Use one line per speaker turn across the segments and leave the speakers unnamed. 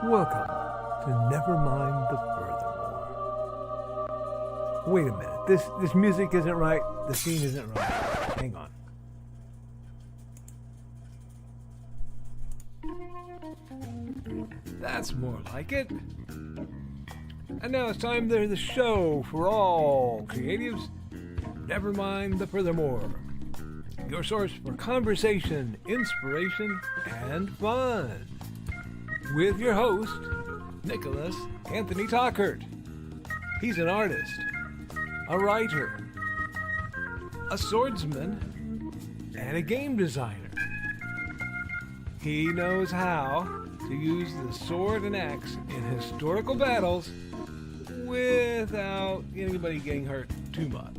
Welcome to Nevermind the Furthermore. Wait a minute, this music isn't right, the scene isn't right. Hang on. That's more like it. And now it's time for the show for all creatives. Nevermind the Furthermore. Your source for conversation, inspiration, and fun. With your host, Nicholas Anthony Tockert. He's an artist, a writer, a swordsman, and a game designer. He knows how to use the sword and axe in historical battles without anybody getting hurt too much.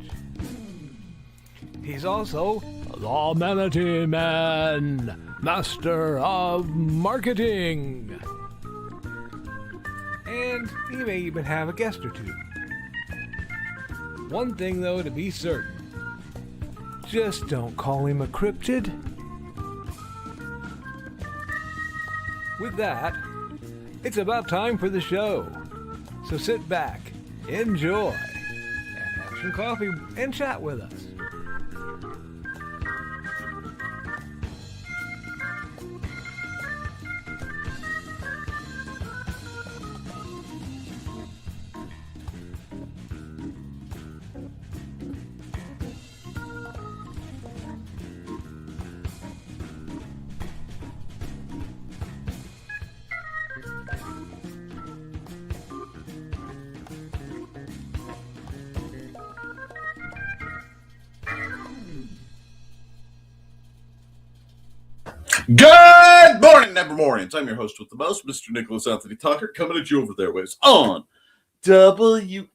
He's also the Manatee Man, master of marketing. And he may even have a guest or two. One thing, though, to be certain. Just don't call him a cryptid. With that, it's about time for the show. So sit back, enjoy, and have some coffee and chat with us.
Good morning, Nevermorians. I'm your host with the most, Mr. Nicholas Anthony Tockert, coming at you over there ways on WNTF.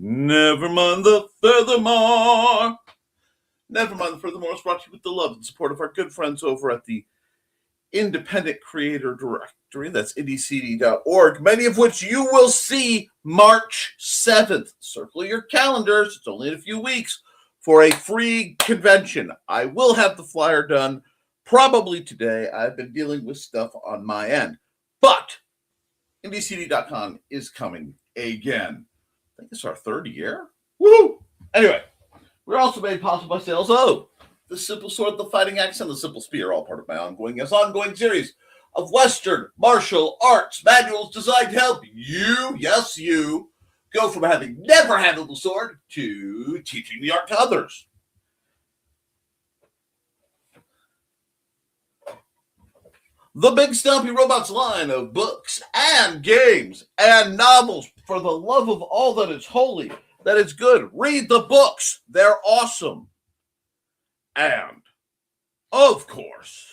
Nevermind the Furthermore. Nevermind the Furthermore is brought to you with the love and support of our good friends over at the Independent Creator Directory. That's indiecd.org, many of which you will see March 7th. Circle your calendars. It's only in a few weeks. For a free convention. I will have the flyer done probably today. I've been dealing with stuff on my end. But IndieCD.com is coming again. I think it's our third year. Woo! Anyway, we're also made possible by sales of the Simple Sword, the Fighting Axe, and the Simple Spear, all part of my ongoing series of Western martial arts manuals designed to help you, yes, you, go from having never handled the sword to teaching the art to others. The Big Stumpy Robots line of books and games and novels for the love of all that is holy, that is good. Read the books. They're awesome. And, of course,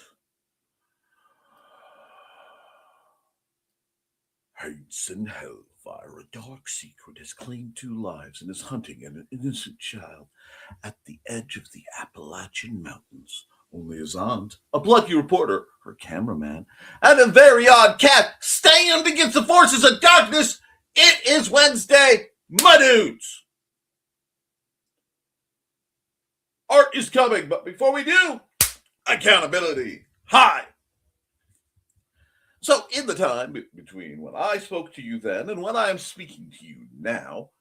hates and hellfire. A dark secret has claimed 2 lives and is hunting an innocent child at the edge of the Appalachian Mountains. Only his aunt, a plucky reporter, her cameraman, and a very odd cat stand against the forces of darkness. It is Wednesday, my dudes. Art is coming, but before we do, accountability. Hi. So in the time between when I spoke to you then and when I am speaking to you now,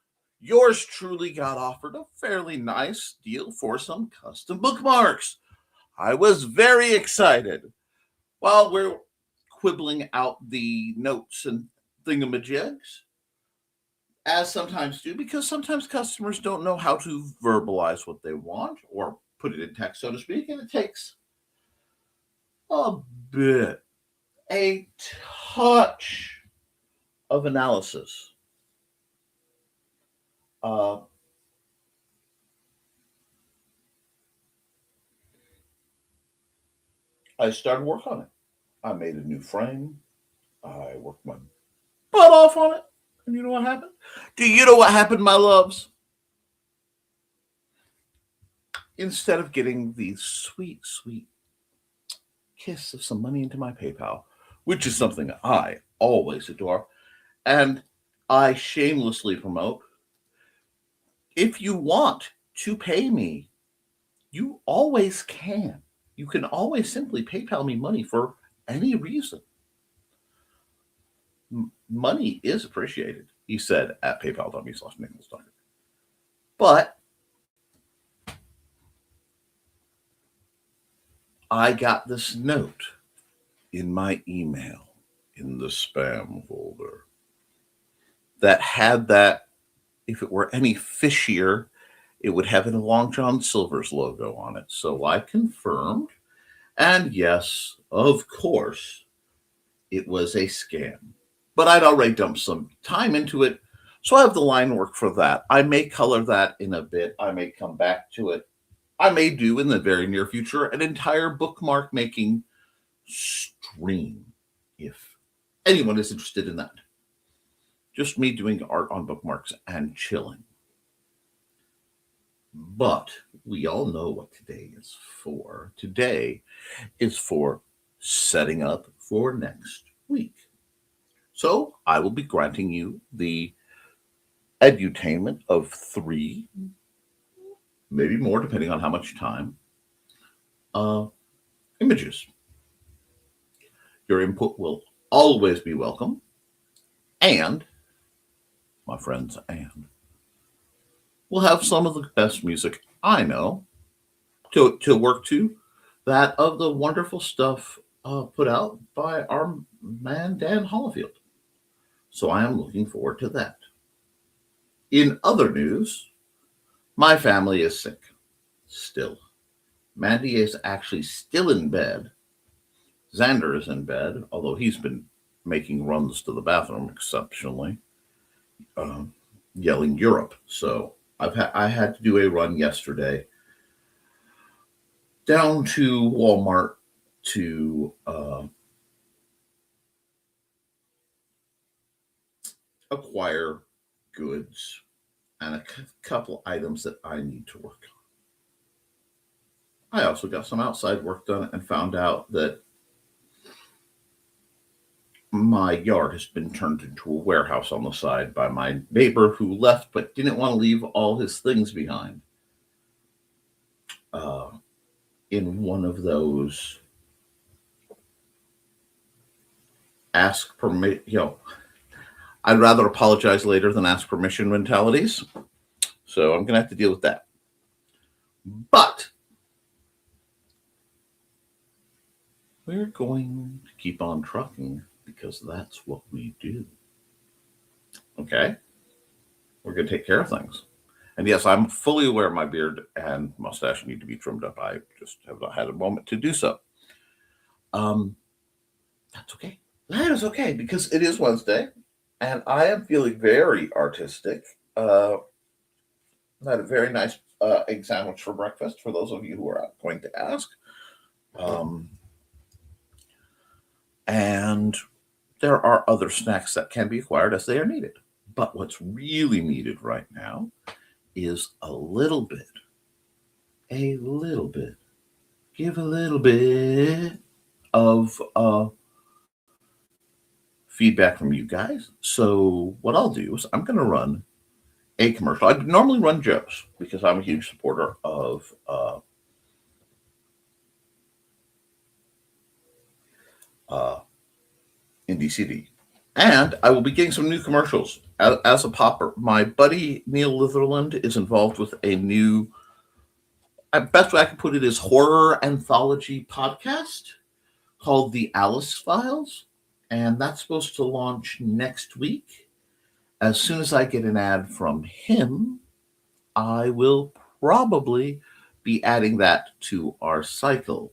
yours truly got offered a fairly nice deal for some custom bookmarks. I was very excited. While we're quibbling out the notes and thingamajigs, as sometimes do, because sometimes customers don't know how to verbalize what they want or put it in text, so to speak, and it takes a bit. A touch of analysis. I started work on it. I made a new frame. I worked my butt off on it. And you know what happened? Do you know what happened, my loves? Instead of getting the sweet, sweet kiss of some money into my PayPal, which is something I always adore, and I shamelessly promote. If you want to pay me, you always can. You can always simply PayPal me money for any reason. money is appreciated, he said at paypal.me/Nicholas Tockert. But I got this note in my email in the spam folder that had that, if it were any fishier, it would have a Long John Silver's logo on it. So I confirmed, and yes, of course, it was a scam. But I'd already dumped some time into it, so I have the line work for that. I may color that in a bit. I may come back to it. I may do in the very near future an entire bookmark making stream, if anyone is interested in that. Just me doing art on bookmarks and chilling. But we all know what today is for. Today is for setting up for next week. So I will be granting you the edutainment of 3, maybe more, depending on how much time, images. Your input will always be welcome. And, my friends, we'll have some of the best music I know to work to, that of the wonderful stuff put out by our man Dan Hollifield. So I am looking forward to that. In other news, my family is sick still. Mandy is actually still in bed. Xander is in bed, although he's been making runs to the bathroom exceptionally, yelling Europe. So I had to do a run yesterday down to Walmart to acquire goods and a couple items that I need to work on. I also got some outside work done and found out that my yard has been turned into a warehouse on the side by my neighbor, who left but didn't want to leave all his things behind. In one of those ask permit, I'd rather apologize later than ask permission mentalities. So I'm going to have to deal with that. But we're going to keep on trucking because that's what we do. Okay? We're going to take care of things. And yes, I'm fully aware my beard and mustache need to be trimmed up. I just have not had a moment to do so. That's okay. That is okay because it is Wednesday. And I am feeling very artistic. I had a very nice egg sandwich for breakfast, for those of you who are going to ask. And there are other snacks that can be acquired as they are needed. But what's really needed right now is a little bit, give a little bit of feedback from you guys. So what I'll do is I'm going to run a commercial. I normally run Joe's because I'm a huge supporter of Indie CD. And I will be getting some new commercials. As a popper, my buddy Neil Litherland is involved with a new, best way I can put it is horror anthology podcast called The Alice Files. And that's supposed to launch next week. As soon as I get an ad from him, I will probably be adding that to our cycle.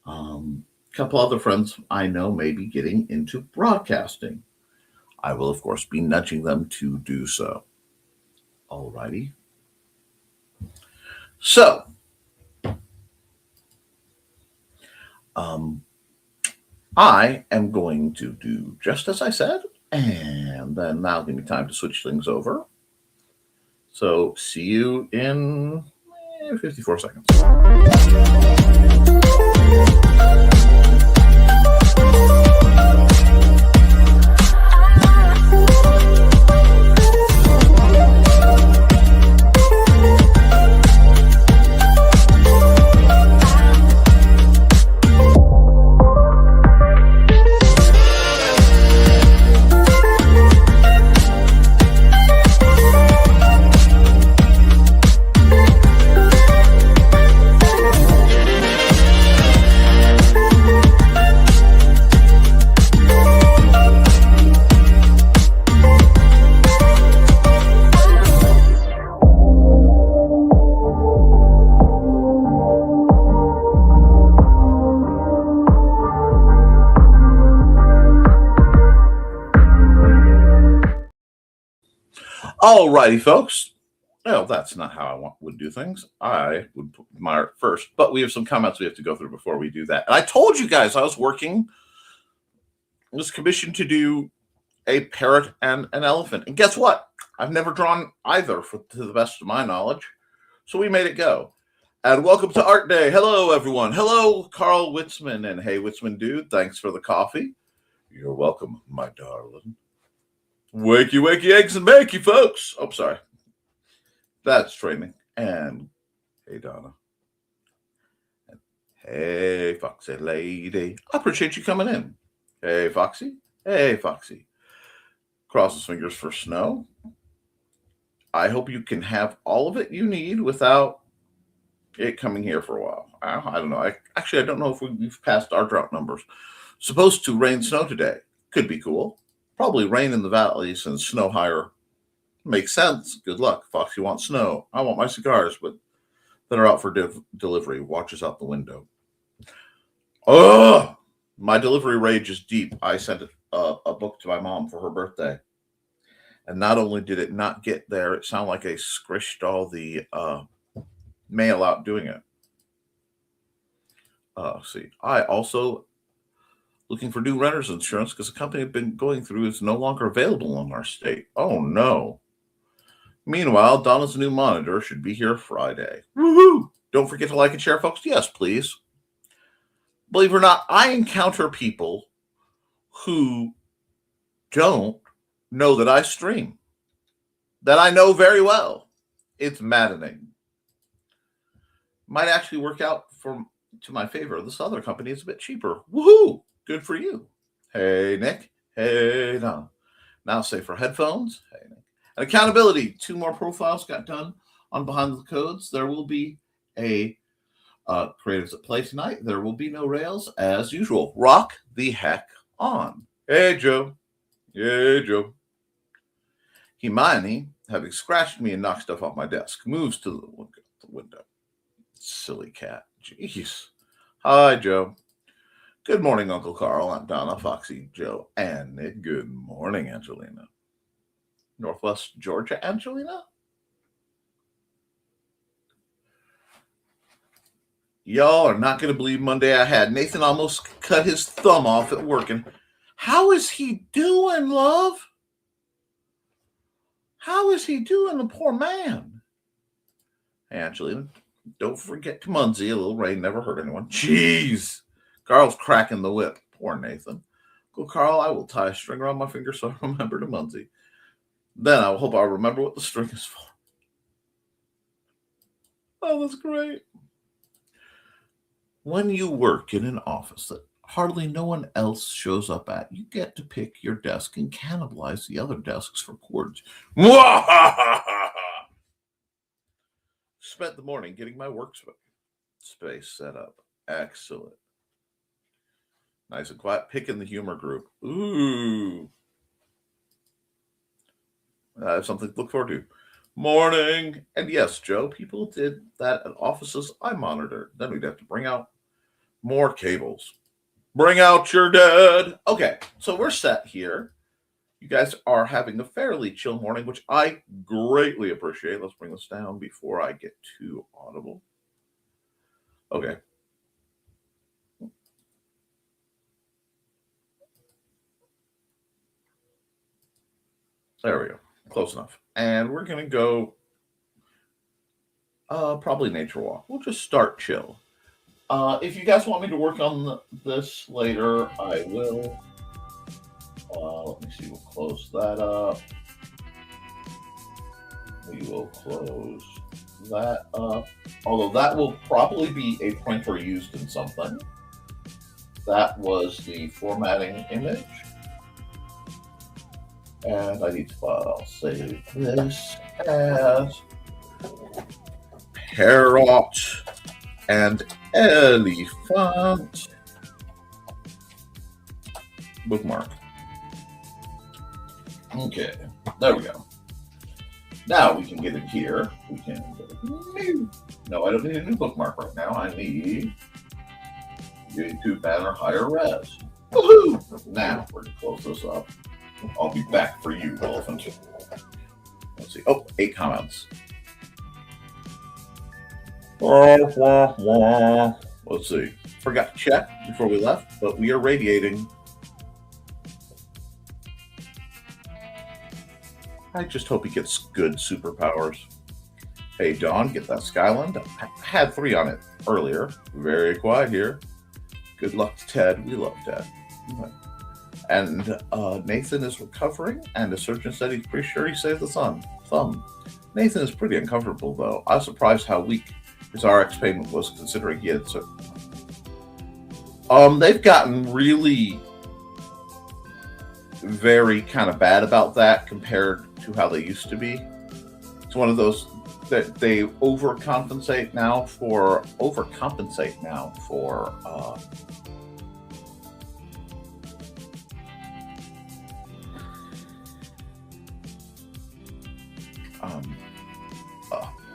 A couple other friends I know may be getting into broadcasting. I will, of course, be nudging them to do so. Alrighty. So, I am going to do just as I said, and then that'll give me time to switch things over. So, see you in 54 seconds. Alrighty, folks. Well, that's not how I would do things. I would put my art first, but we have some comments we have to go through before we do that. And I told you guys I was commissioned to do a parrot and an elephant. And guess what? I've never drawn either, to the best of my knowledge. So we made it go. And welcome to Art Day. Hello, everyone. Hello, Carl Witzman. And hey, Witzman dude, thanks for the coffee. You're welcome, my darling. Wakey, wakey, eggs and bakey, folks. Oh, sorry. That's training. And hey, Donna. And hey, Foxy lady. I appreciate you coming in. Hey, Foxy. Hey, Foxy. Crosses fingers for snow. I hope you can have all of it you need without it coming here for a while. I don't know. I don't know if we've passed our drought numbers. Supposed to rain snow today. Could be cool. Probably rain in the valleys and snow higher. Makes sense. Good luck. Foxy wants snow. I want my cigars, but that are out for delivery. Watches out the window. Oh, my delivery rage is deep. I sent a book to my mom for her birthday. And not only did it not get there, it sounded like I squished all the mail out doing it. See, I also looking for new renter's insurance because the company I've been going through is no longer available in our state. Oh, no. Meanwhile, Donna's new monitor should be here Friday. Woohoo! Don't forget to like and share, folks. Yes, please. Believe it or not, I encounter people who don't know that I stream, that I know very well. It's maddening. Might actually work out to my favor. This other company is a bit cheaper. Woohoo! Good for you. Hey, Nick. Hey, Donna. Now say for headphones. Hey, Nick. And accountability. 2 more profiles got done on Behind the Codes. There will be a Creatives at Play tonight. There will be no rails as usual. Rock the heck on. Hey, Joe. Hey, Joe. Hermione, having scratched me and knocked stuff off my desk, moves to the window. Silly cat. Jeez. Hi, Joe. Good morning, Uncle Carl. I'm Donna, Foxy, Joe, and Nick. Good morning, Angelina. Northwest Georgia, Angelina? Y'all are not going to believe Monday I had. Nathan almost cut his thumb off at work. And how is he doing, love? How is he doing, the poor man? Hey, Angelina, don't forget to Munzie. A little rain never hurt anyone. Jeez. Carl's cracking the whip. Poor Nathan. Go, Carl, I will tie a string around my finger so I remember to Munzie. Then I hope I'll remember what the string is for. Oh, that's great. When you work in an office that hardly no one else shows up at, you get to pick your desk and cannibalize the other desks for cords. Spent the morning getting my workspace set up. Excellent. Nice and quiet. Picking the humor group. Ooh. I have something to look forward to. Morning. And yes, Joe, people did that at offices I monitored. Then we'd have to bring out more cables. Bring out your dead. Okay, so we're set here. You guys are having a fairly chill morning, which I greatly appreciate. Let's bring this down before I get too audible. Okay. There we go. Close enough. And we're going to go probably nature walk. We'll just start chill. If you guys want me to work on this later, I will. Let me see. We'll close that up. We will close that up. Although that will probably be a printer used in something. That was the formatting image. And I need to file. Save this as parrot and elephant. Bookmark. Okay, there we go. Now we can get it here. We can go. No, I don't need a new bookmark right now. I need YouTube banner higher res. Woohoo! Now we're going to close this up. I'll be back for you, elephant. Let's see. Oh, 8 comments. Let's see. Forgot to check before we left, but we are radiating. I just hope he gets good superpowers. Hey, Dawn, get that Skyland. I had 3 on it earlier. Very quiet here. Good luck to Ted. We love Ted. And Nathan is recovering, and the surgeon said he's pretty sure he saved the thumb. Nathan is pretty uncomfortable, though. I was surprised how weak his RX payment was, considering he had they've gotten really very kind of bad about that compared to how they used to be. It's one of those that they overcompensate now for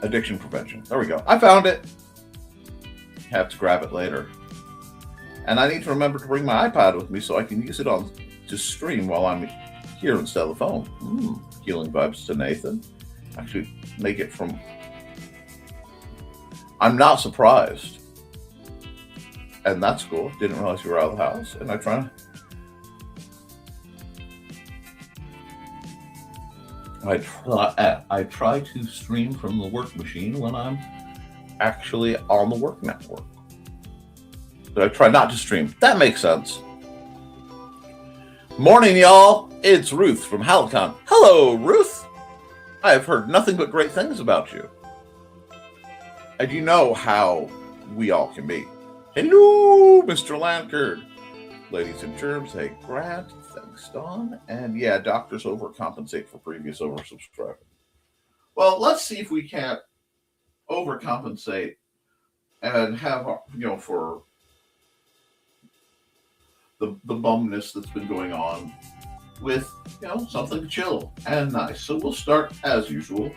addiction prevention. There we go. I found it. Have to grab it later. And I need to remember to bring my iPad with me so I can use it to stream while I'm here instead of the phone. Healing vibes to Nathan. Actually, make it from... I'm not surprised. And that's cool. Didn't realize you were out of the house. And I try to stream from the work machine when I'm actually on the work network. But I try not to stream. That makes sense. Morning, y'all. It's Ruth from Halicon. Hello, Ruth. I have heard nothing but great things about you. And you know how we all can be. Hello, Mr. Lankard. Ladies and germs, hey, Grant. Thanks, Dawn. And yeah, doctors overcompensate for previous oversubscribing. Well, let's see if we can't overcompensate and have, for the bumness that's been going on with, something chill and nice. So we'll start as usual.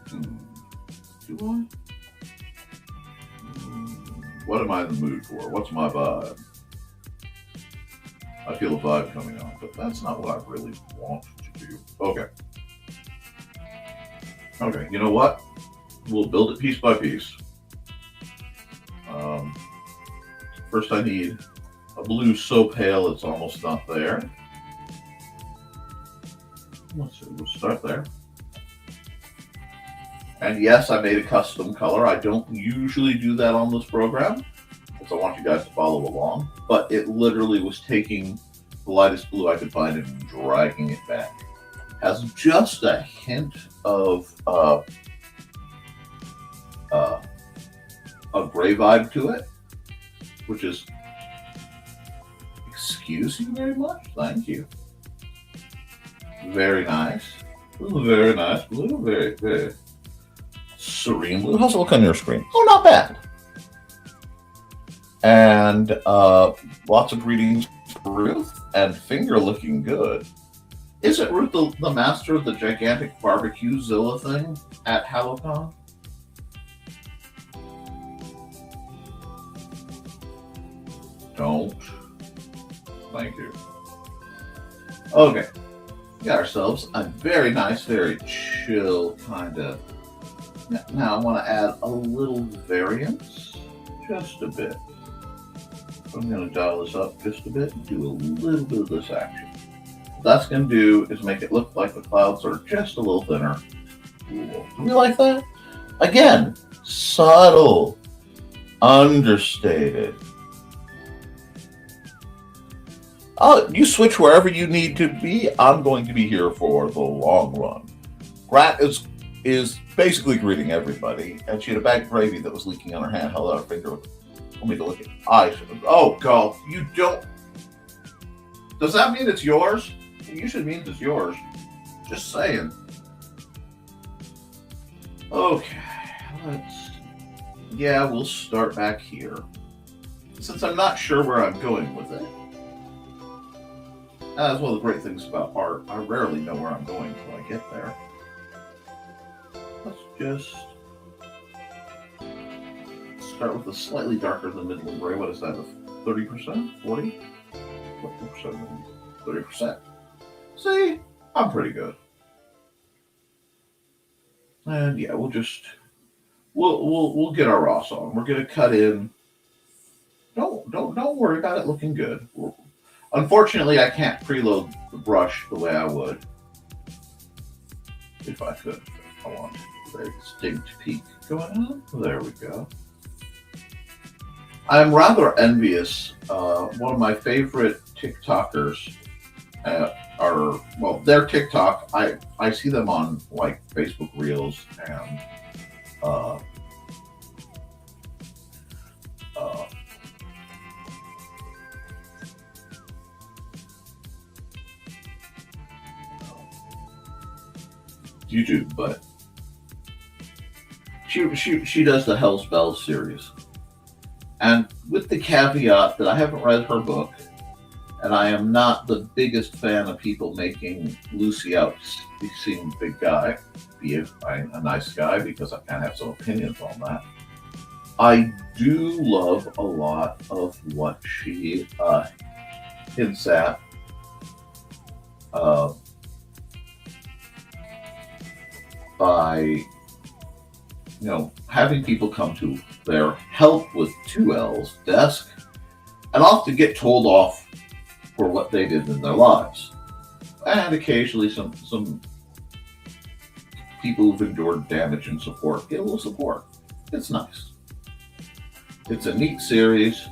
Do I? What am I in the mood for? What's my vibe? I feel a vibe coming on, but that's not what I really want to do. Okay, you know what? We'll build it piece by piece. First I need a blue so pale it's almost not there. Let's see, we'll start there. And yes, I made a custom color. I don't usually do that on this program, because I want you guys to follow along. But it literally was taking the lightest blue I could find and dragging it back. Has just a hint of a gray vibe to it, which is, excuse you very much. Thank you. Very nice. Ooh, very nice blue. Very, very serene blue. How's it look on your screen? Oh, not bad. And lots of greetings for Ruth, and finger looking good. Isn't Ruth the master of the gigantic barbecue Zilla thing at Halicon? Don't. Thank you. Okay. Got ourselves a very nice, very chill kind of... Now I want to add a little variance, just a bit. I'm going to dial this up just a bit and do a little bit of this action. What that's going to do is make it look like the clouds are just a little thinner. Cool. Do we like that? Again, subtle, understated. You switch wherever you need to be. I'm going to be here for the long run. Grat is basically greeting everybody, and she had a bag of gravy that was leaking on her hand. Held out her finger. Told me to look at it. Oh God, you don't. Does that mean it's yours? It usually means it's yours. Just saying. Okay, we'll start back here. Since I'm not sure where I'm going with it. That's one of the great things about art. I rarely know where I'm going until I get there. Let's just start with a slightly darker than middle gray. What is that? 30%? 40? 40%? 30%. See? I'm pretty good. And yeah, we'll get our Ross on. We're gonna cut in. Don't worry about it looking good. Unfortunately, I can't preload the brush the way I would if I could. If I want a very distinct peak going on. There we go. I'm rather envious. One of my favorite TikTokers their TikTok. I see them on like Facebook Reels and YouTube, but she does the Hell's Bells series, and with the caveat that I haven't read her book, and I am not the biggest fan of people making Lucy out to seem a big guy, be a nice guy, because I kind of have some opinions on that. I do love a lot of what she hints at. By having people come to their help with 2 L's desk and often get told off for what they did in their lives, and occasionally some people who've endured damage and support get a little support. It's nice. It's a neat series,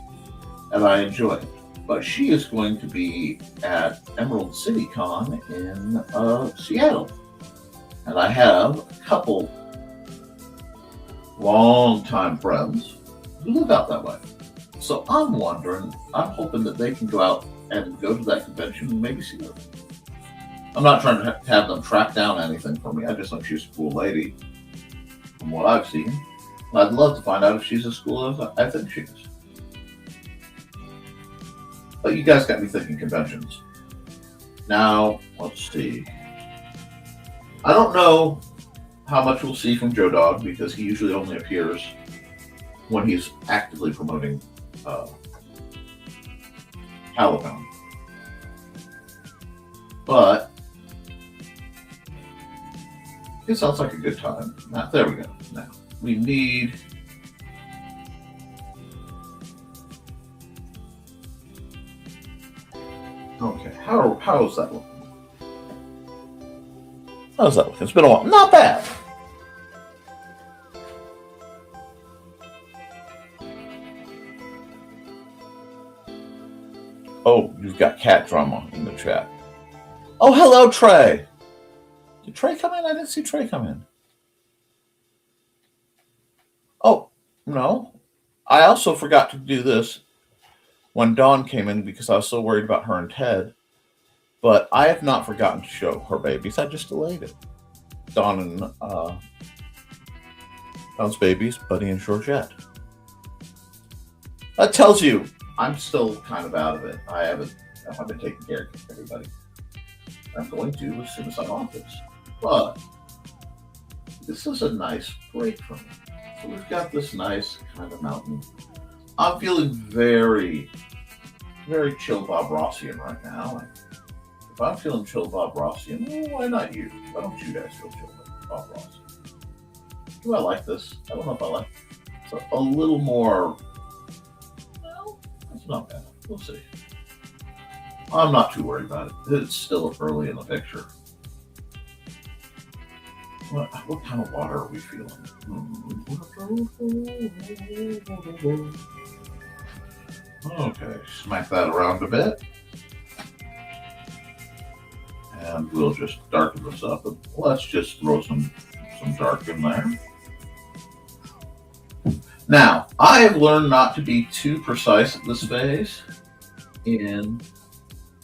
and I enjoy it. But she is going to be at Emerald City Con in Seattle. And I have a couple long-time friends who live out that way. So I'm hoping that they can go out and go to that convention and maybe see her. I'm not trying to have them track down anything for me. I just think she's a cool lady from what I've seen. And I'd love to find out if she's as cool as I think she is. But you guys got me thinking conventions. Now, let's see. I don't know how much we'll see from Joe Dog, because he usually only appears when he's actively promoting Halloween. But it sounds like a good time. Now, there we go. Now we need okay. How's that looking? How's that looking? It's been a while. Not bad. Oh, you've got cat drama in the chat. Oh, hello, Trey. Did Trey come in? I didn't see Trey come in. Oh, no. I also forgot to do this when Dawn came in because I was so worried about her and Ted. But I have not forgotten to show her babies. I just delayed it. Dawn and Dawn's babies, Buddy and Georgette. That tells you I'm still kind of out of it. I haven't been taking care of everybody. I'm going to as soon as I'm off this. But this is a nice break for me. So we've got this nice kind of mountain. I'm feeling very, very chill Bob Rossian right now. If I'm feeling chill Bob Rossian, well, why not you? Why don't you guys feel chill Bob Rossian? Do I like this? I don't know if I like it. It's a little more, well, it's not bad. We'll see. I'm not too worried about it. It's still early in the picture. What kind of water are we feeling? Okay, smack that around a bit. And we'll just darken this up. And let's just throw some dark in there. Now, I have learned not to be too precise at this phase in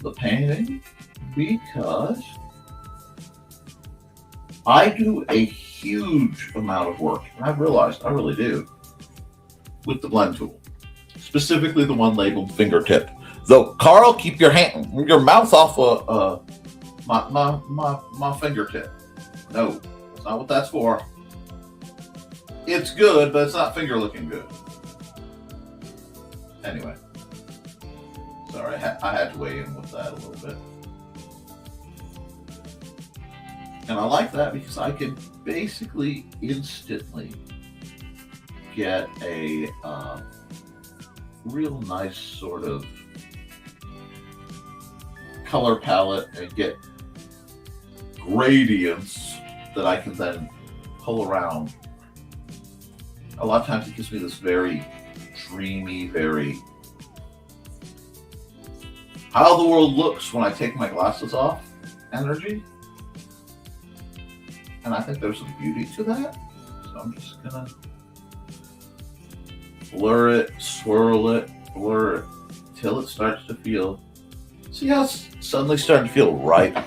the painting because I do a huge amount of work, and I've realized I really do, with the blend tool, specifically the one labeled fingertip. Though, Carl, keep your mouth off my fingertip. No, that's not what that's for. It's good, but it's not finger looking good. Anyway, sorry, I had to weigh in with that a little bit. And I like that because I can basically instantly get a real nice sort of color palette and get gradients that I can then pull around. A lot of times it gives me this very dreamy, very how the world looks when I take my glasses off energy. And I think there's some beauty to that. So I'm just gonna blur it, swirl it, blur it, till it starts to feel, see how it's suddenly starting to feel right.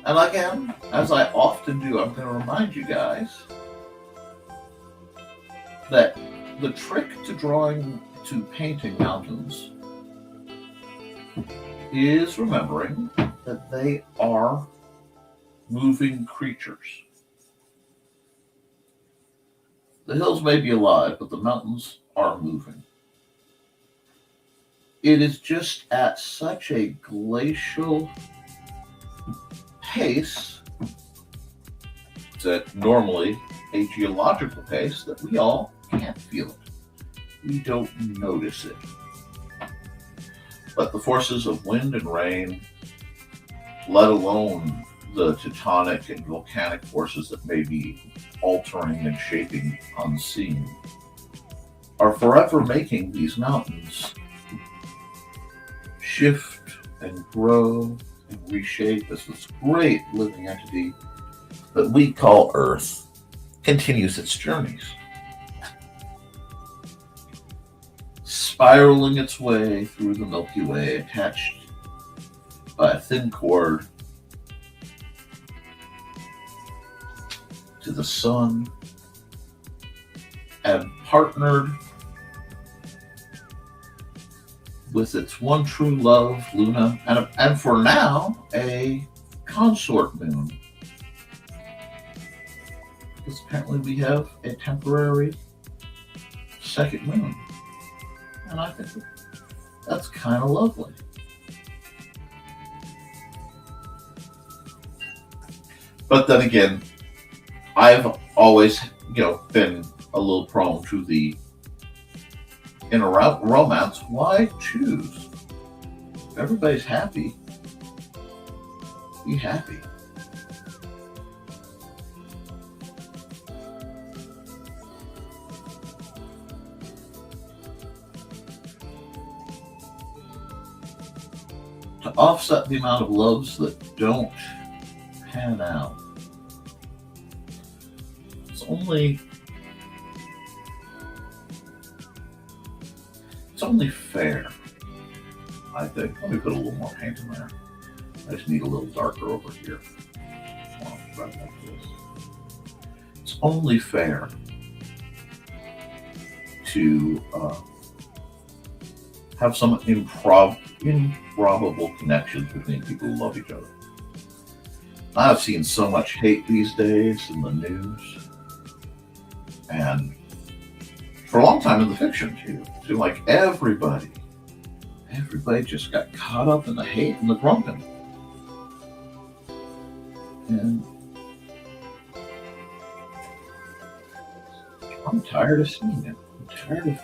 And again, as I often do, I'm going to remind you guys that the trick to painting mountains is remembering that they are moving creatures. The hills may be alive, but the mountains are moving. It is just at such a glacial pace that normally a geological pace that we all can't feel it. We don't notice it. But the forces of wind and rain, let alone the tectonic and volcanic forces that may be altering and shaping unseen, are forever making these mountains shift and grow and reshape as this great living entity that we call Earth continues its journeys, spiraling its way through the Milky Way, attached by a thin cord to the sun, and partnered with its one true love, Luna, and for now, a consort moon. Because apparently we have a temporary second moon. And I think that's kind of lovely. But then again, I've always, been a little prone to the inner romance. Why choose? If everybody's happy, be happy. To offset the amount of loves that don't pan out, it's only fair, I think. Let me put a little more paint in there. I just need a little darker over here. Right like this. It's only fair to have some improbable connections between people who love each other. I've seen so much hate these days in the news, and for a long time in the fiction too. It seemed like everybody just got caught up in the hate and the grumping. And I'm tired of seeing it. I'm tired of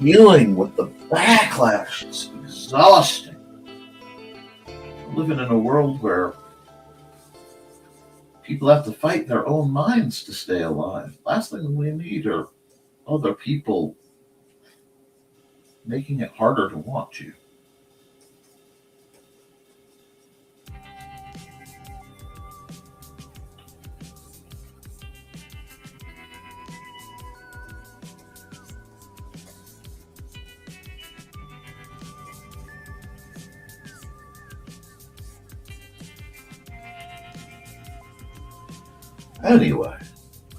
dealing with the backlash. It's exhausting. Living in a world where people have to fight their own minds to stay alive. Last thing we need are other people making it harder to want you. Anyway,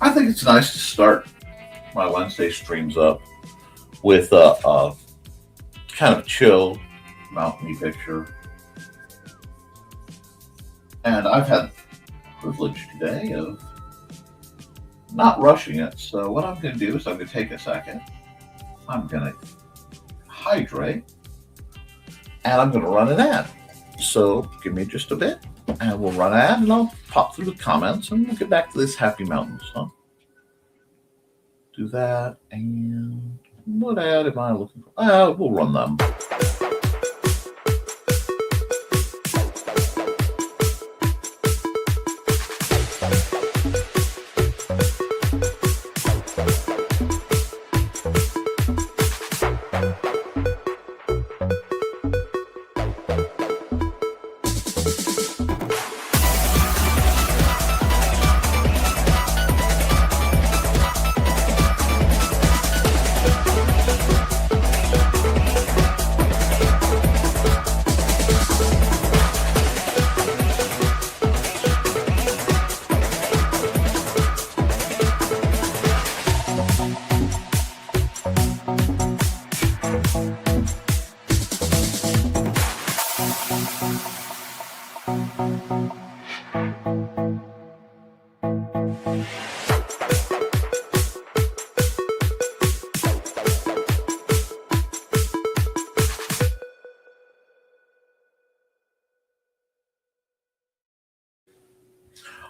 I think it's nice to start my Wednesday streams up with a kind of chill, mountainy picture. And I've had the privilege today of not rushing it. So what I'm going to do is I'm going to take a second. I'm going to hydrate. And I'm going to run an ad. So give me just a bit. And we'll run an ad, and I'll pop through the comments, and we'll get back to this Happy Mountains. Huh? Do that, and what ad am I looking for? We'll run them.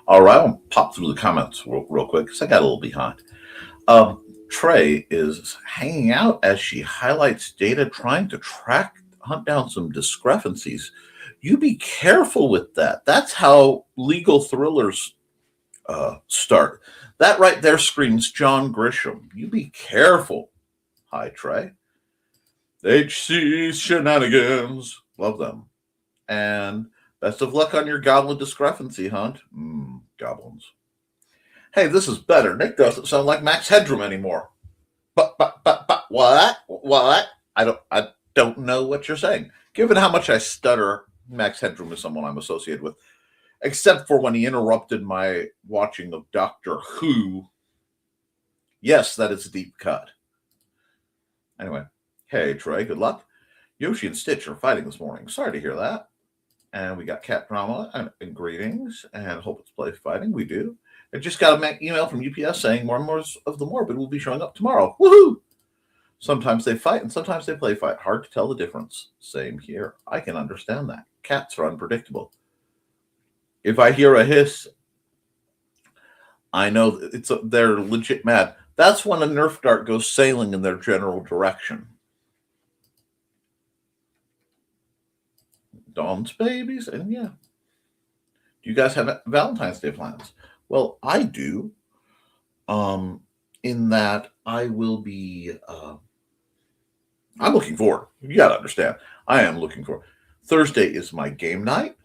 All right, I'll pop through the comments real quick because I got a little behind. Trey is hanging out as she highlights data trying to hunt down some discrepancies. You be careful with that. That's how legal thrillers start. That right there screams John Grisham. You be careful. Hi, Trey. HC shenanigans. Love them. And best of luck on your goblin discrepancy hunt. Goblins. Hey, this is better. Nick doesn't sound like Max Headroom anymore. But what? I don't know what you're saying. Given how much I stutter, Max Headroom is someone I'm associated with. Except for when he interrupted my watching of Doctor Who. Yes, that is a deep cut. Anyway, hey Trey, good luck. Yoshi and Stitch are fighting this morning. Sorry to hear that. And we got cat drama and greetings and hope it's play fighting. We do. I just got an email from UPS saying more and more of the Morbid will be showing up tomorrow. Woohoo! Sometimes they fight and sometimes they play fight. Hard to tell the difference. Same here. I can understand that. Cats are unpredictable. If I hear a hiss, I know they're legit mad. That's when a Nerf dart goes sailing in their general direction. Dawn's babies, and yeah. Do you guys have Valentine's Day plans? Well, I do. In that I will be. I'm looking forward. You got to understand. I am looking forward. Thursday is my game night.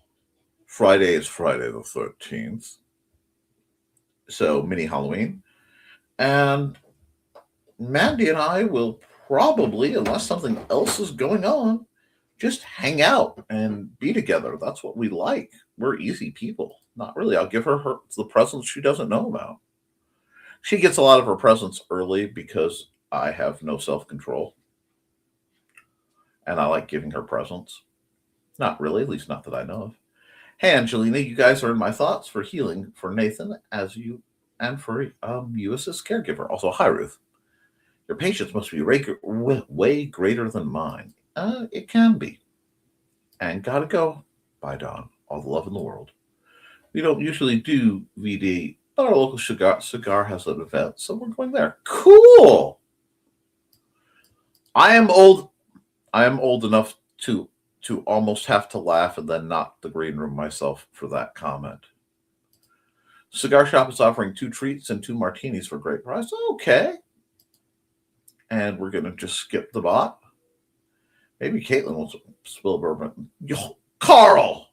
Friday is Friday the 13th. So mini Halloween. And Mandy and I will probably, unless something else is going on, just hang out and be together. That's what we like. We're easy people. Not really. I'll give her the presents she doesn't know about. She gets a lot of her presents early because I have no self-control. And I like giving her presents. Not really, at least not that I know of. Hey, Angelina, you guys are in my thoughts for healing for Nathan as you and for you as his caregiver. Also, hi, Ruth. Your patience must be way greater than mine. It can be. And gotta go. Bye, Don. All the love in the world. We don't usually do VD, but our local cigar has an event, so we're going there. Cool. I am old enough to almost have to laugh and then knock the green room myself for that comment. Cigar shop is offering 2 treats and 2 martinis for a great price. Okay. And we're going to just skip the bot. Maybe Caitlin will spill bourbon. Yo, Carl!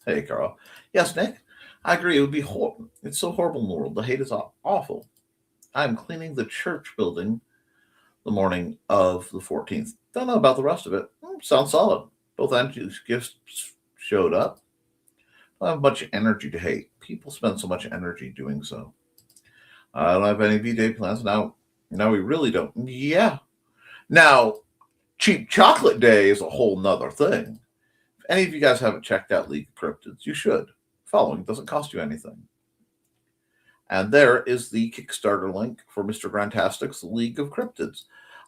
Hey, Carl. Yes, Nick. I agree. It would be horrible. It's so horrible in the world. The hate is awful. I'm cleaning the church building the morning of the 14th. Don't know about the rest of it. Sounds solid. Both Angie's gifts showed up. I don't have much energy to hate. People spend so much energy doing so. I don't have any V-Day plans now. No, we really don't. Yeah. Now, Cheap Chocolate Day is a whole nother thing. If any of you guys haven't checked out League of Cryptids, you should. Following doesn't cost you anything. And there is the Kickstarter link for Mr. Grantastic's League of Cryptids.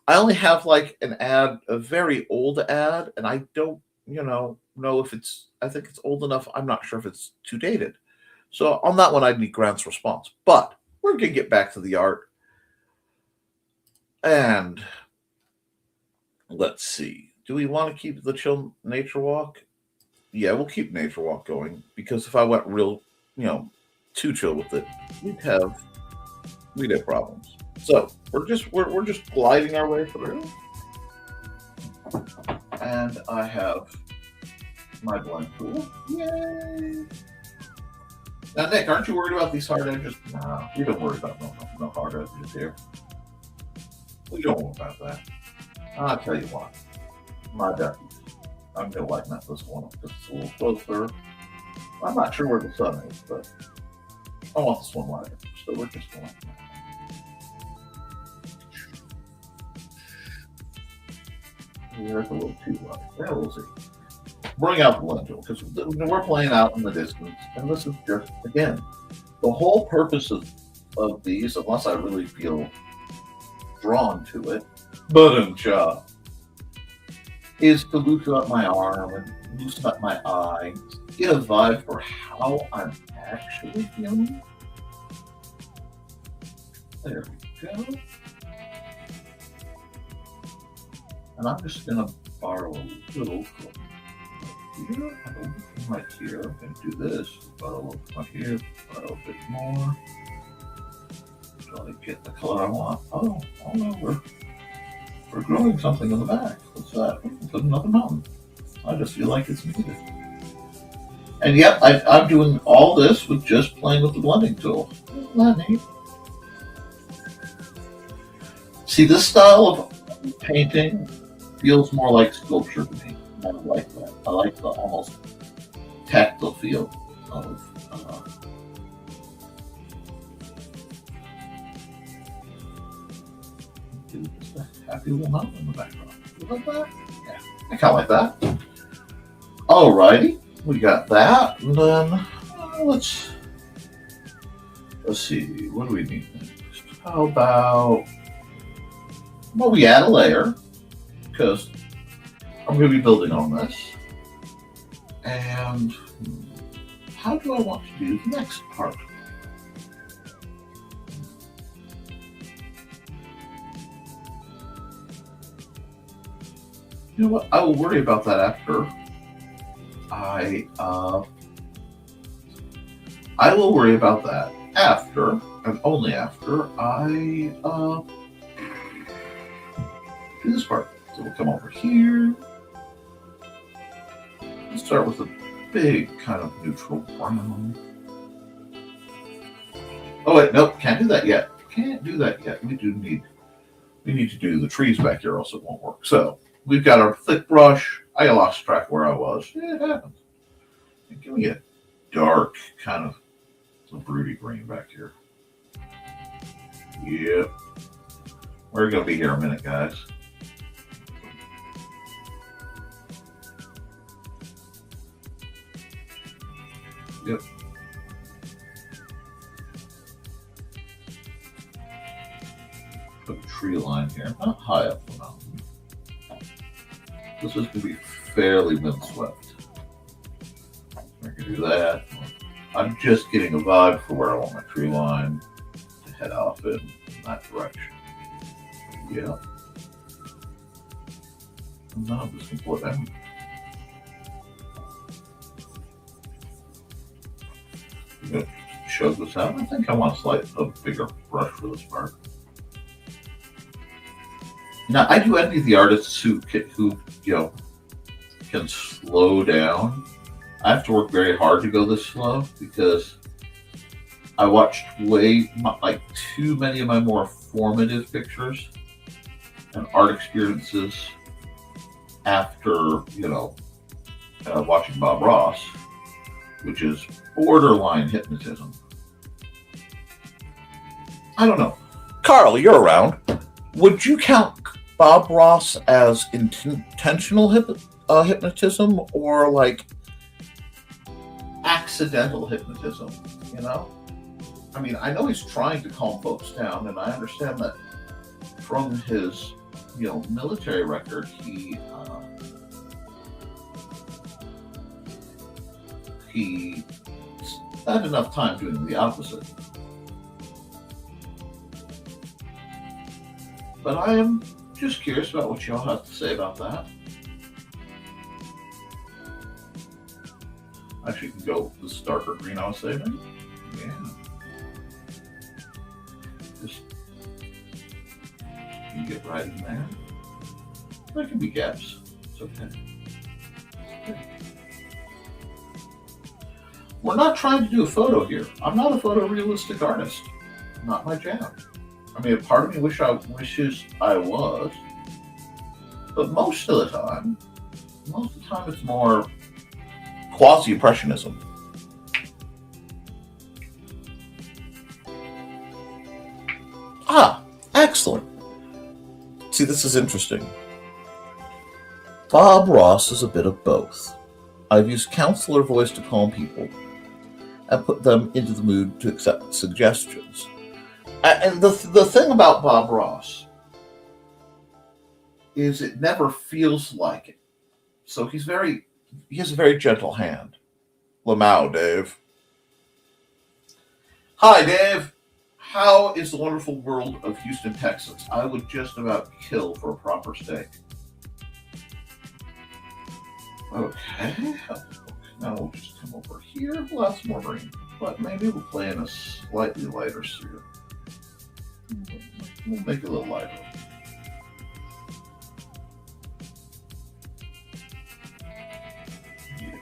I only have like an ad, a very old ad, and I don't know if I think it's old enough. I'm not sure if it's too dated. So on that one, I'd need Grant's response. But we're going to get back to the art. And let's see. Do we want to keep the chill nature walk? Yeah, we'll keep nature walk going. Because if I went real, too chill with it, we'd have problems. So we're just gliding our way through. And I have my blend tool. Yay! Now, Nick, aren't you worried about these hard edges? Nah, we don't worry about no hard edges here. We don't worry about that. I'll tell you what. My duckies. I'm going to lighten up this one because it's a little closer. I'm not sure where the sun is, but I want this one lighter. So we're just going to There's a little too light. Yeah, we'll see. Bring out the blend tool because we're playing out in the distance, and this is just, again, the whole purpose of these, unless I really feel drawn to it, is to loosen up my arm and loosen up my eye, get a vibe for how I'm actually feeling. There we go. And I'm just going to borrow a little from here, a little from right here. I'm going to do this, borrow a little from right here, borrow a bit more. Try to get the color I want. Oh no, we're growing something in the back. What's that? Put another mountain. I just feel like it's needed. And yep, I'm doing all this with just playing with the blending tool. Isn't that neat? See, this style of painting feels more like sculpture to me. I like that. I like the almost tactile feel of just a happy little mountain in the background. You like that? Yeah, I kind of like that. Alrighty, we got that, and then let's see. What do we need next? How about we add a layer because I'm going to be building on this. And how do I want to do the next part? You know what? I will worry about that after I will worry about that after, and only after, I do this part. So we'll come over here. Let's start with a big kind of neutral brown. Oh wait, nope, can't do that yet. Can't do that yet. We need to do the trees back here, else it won't work. So we've got our thick brush. I lost track of where I was. Yeah, it happens. And give me a dark kind of some broody green back here. Yep. We're gonna be here a minute, guys. Yep. Put a tree line here, not high up the mountain. This is going to be fairly windswept. I can do that. I'm just getting a vibe for where I want my tree line to head off in that direction. Yeah. And now I'm just going to pull it down. I'm going to chug this out. I think I want a bigger brush for this part. Now, I do envy the artists who can slow down. I have to work very hard to go this slow because I watched too many of my more formative pictures and art experiences after, watching Bob Ross, which is borderline hypnotism. I don't know. Carl, you're around. Would you count Bob Ross as intentional hypnotism or like accidental hypnotism? I mean, I know he's trying to calm folks down, and I understand that from his military record, he he spent enough time doing the opposite. But I am just curious about what y'all have to say about that. Actually, you can go with this darker green I was saving. Yeah. Just you get right in there. There can be gaps. It's okay. We're not trying to do a photo here. I'm not a photorealistic artist. Not my jam. I mean, a part of me wishes I was, but most of the time it's more quasi-impressionism. Ah, excellent. See, this is interesting. Bob Ross is a bit of both. I've used counselor voice to calm people and put them into the mood to accept suggestions. And the thing about Bob Ross is it never feels like it. So he has a very gentle hand. Lamau, Dave. Hi, Dave. How is the wonderful world of Houston, Texas? I would just about kill for a proper steak. Okay. Now we'll just come over here. We'll have some more green. But maybe we'll play in a slightly lighter sphere. We'll make it a little lighter. Yeah.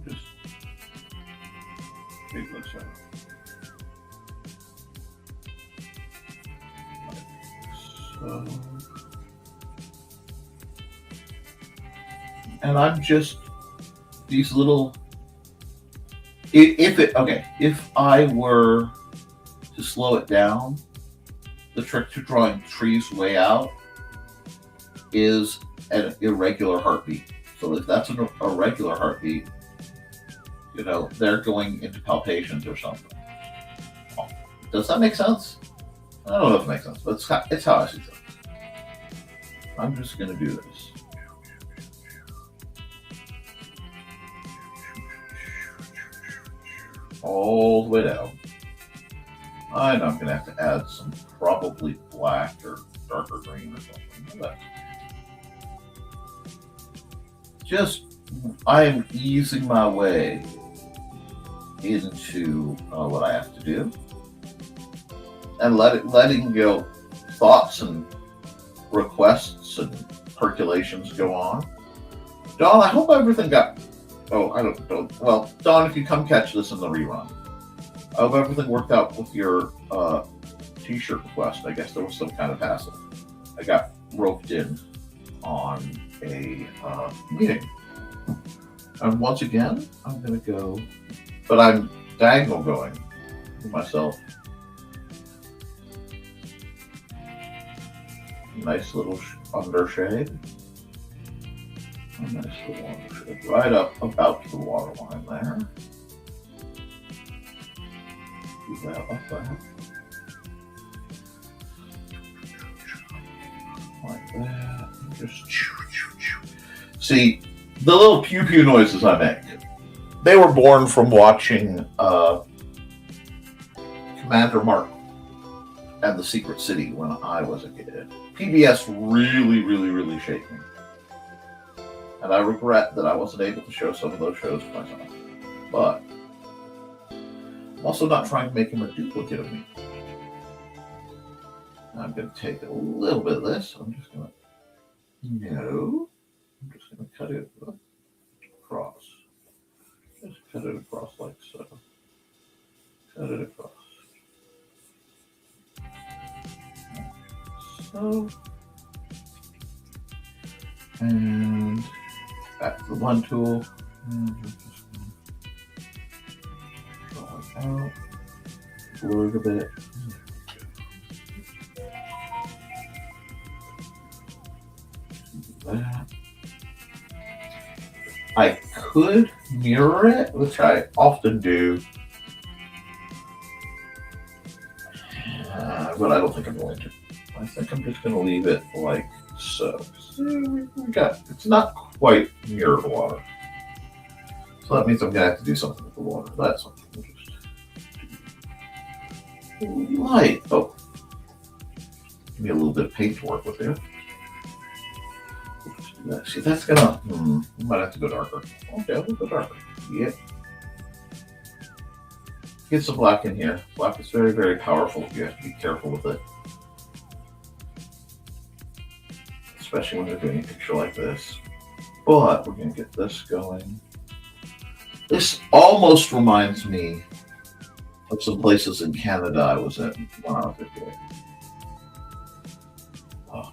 Just take this out. Like so. And I'm just these little. If I were to slow it down, the trick to drawing trees way out is an irregular heartbeat. So if that's a regular heartbeat, they're going into palpations or something. Does that make sense? I don't know if it makes sense, but it's how I see things. I'm just going to do this. All the way down. I know I'm going to have to add some probably black or darker green or something. But I am easing my way into what I have to do, and letting thoughts and requests and percolations go on. Don, I hope everything got. Oh, I don't. Well, Don, if you come catch this in the rerun, I hope everything worked out with your t-shirt request. I guess there was some kind of hassle. I got roped in on a meeting. And once again, I'm going to go, but I'm diagonal going for myself. Nice little undershade. A nice little undershade right up about to the waterline there. Keep that up there. Like that. Just see the little pew pew noises I make. They were born from watching Commander Mark and the Secret City when I was a kid. PBS really shaped me. And I regret that I wasn't able to show some of those shows to myself. But I'm also not trying to make him a duplicate of me. I'm going to take a little bit of this. I'm just going to cut it across. Just cut it across like so. Cut it across. So. And back to the one tool. And just draw it out. Blur it a bit. That. I could mirror it, which I often do, but I don't think I'm going to. I think I'm just going to leave it like so. It's not quite mirrored water. So that means I'm going to have to do something with the water. That's something we'll just do. Light. Oh. Give me a little bit of paint to work with here. See, that's going to... we might have to go darker. Okay, we'll go darker. Yep. Get some black in here. Black is very, very powerful. You have to be careful with it. Especially when you're doing a picture like this. But we're going to get this going. This almost reminds me of some places in Canada I was at when I was a kid. Oh.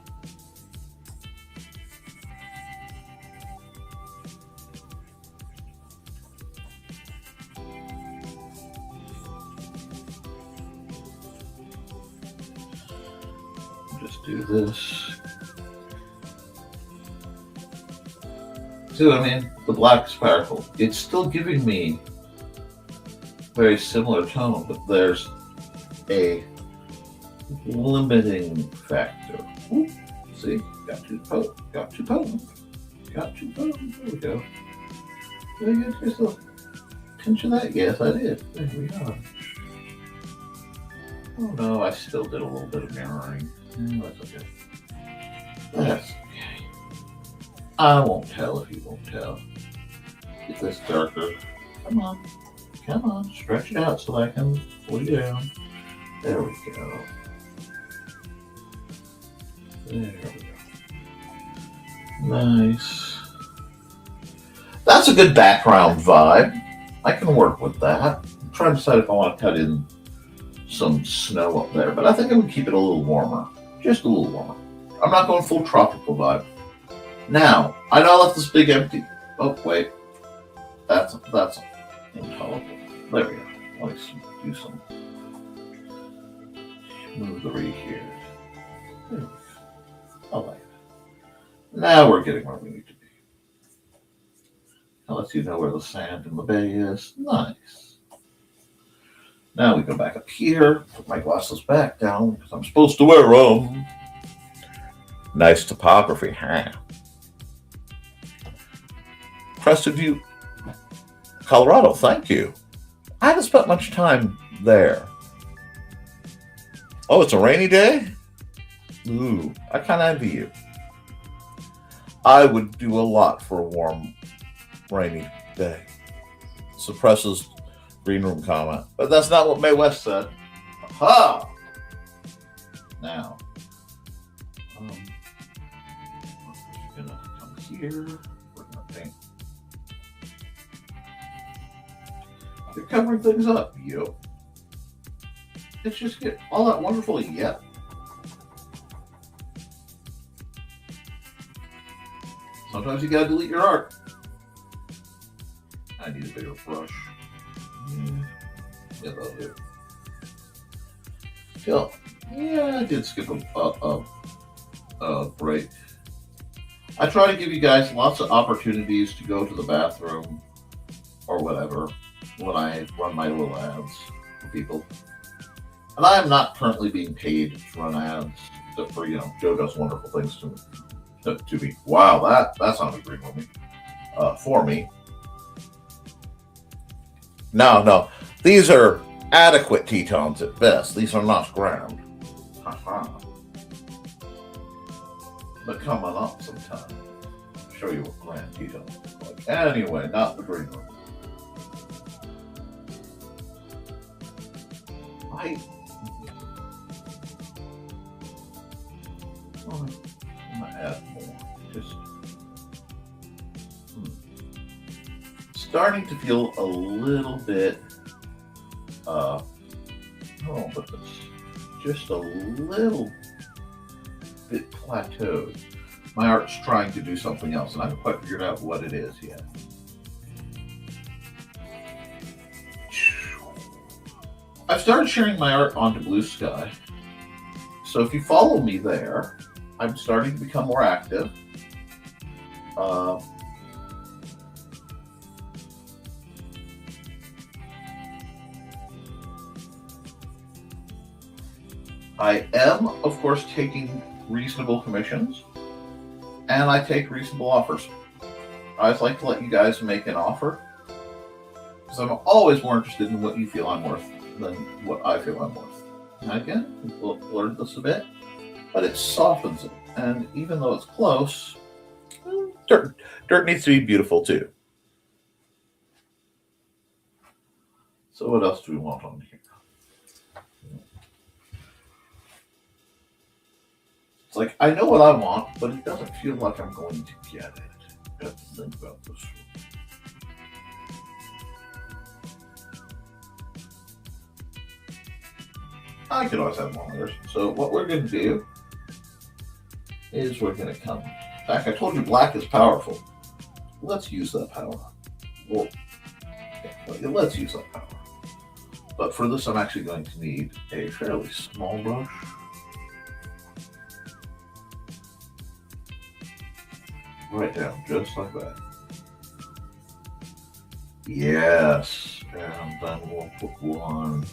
Just do this. See what I mean? The black is powerful. It's still giving me very similar tone, but there's a limiting factor. Ooh, see? Got too potent. Got too potent. Got too potent. There we go. Did I get just a pinch of that? Yes, I did. There we are. Oh no, I still did a little bit of mirroring. That's okay. That's okay. I won't tell if you won't tell. Get this darker. Come on. Come on. Stretch it out so I can pull you down. There we go. There we go. Nice. That's a good background vibe. I can work with that. I'm trying to decide if I want to cut in some snow up there, but I think I would keep it a little warmer. Just a little warmer. I'm not going full tropical vibe. Now, I know I left this big empty. Oh, wait. That's intolerable. There we go. Let me do some. Move the reed here. There we go. I like it. Now we're getting where we need to be. Now lets you know where the sand in the bay is. Nice. Now we go back up here. Put my glasses back down because I'm supposed to wear them. Nice topography, huh? Crested View, Colorado, thank you. I haven't spent much time there. Oh, it's a rainy day? Ooh, I kind of envy you. I would do a lot for a warm, rainy day. Suppresses green room comment. But that's not what Mae West said. Aha! Now, we're going to come here. You're covering things up, yo. It's just get all that wonderful yet. Sometimes you gotta delete your art. I need a bigger brush. Yeah, that'll do. Yeah, I did skip a break. I try to give you guys lots of opportunities to go to the bathroom or whatever when I run my little ads for people. And I am not currently being paid to run ads, except for, Joe does wonderful things to me. Wow, that sounded great for me. No. These are adequate Tetons at best. These are not grand. But coming up sometime. I'll show you what grand Tetons look like. Anyway, not the green room. I'm gonna add more. Just starting to feel a little bit just a little bit plateaued. My art's trying to do something else, and I haven't quite figured out what it is yet. I've started sharing my art onto Blue Sky. So if you follow me there, I'm starting to become more active. I am, of course, taking reasonable commissions, and I take reasonable offers. I always like to let you guys make an offer, Because I'm always more interested in what you feel I'm worth than what I feel I'm worth. And again, we'll learn this a bit, but it softens it. And even though it's close, dirt needs to be beautiful too. So what else do we want on here? It's like, I know what I want, but it doesn't feel like I'm going to get it. I have to think about this. I could always have more layers. So what we're going to do is we're going to come back. I told you black is powerful. Let's use that power. Well, yeah, let's use that power. But for this, I'm actually going to need a fairly small brush. Right down, just like that. Yes, and then we'll put one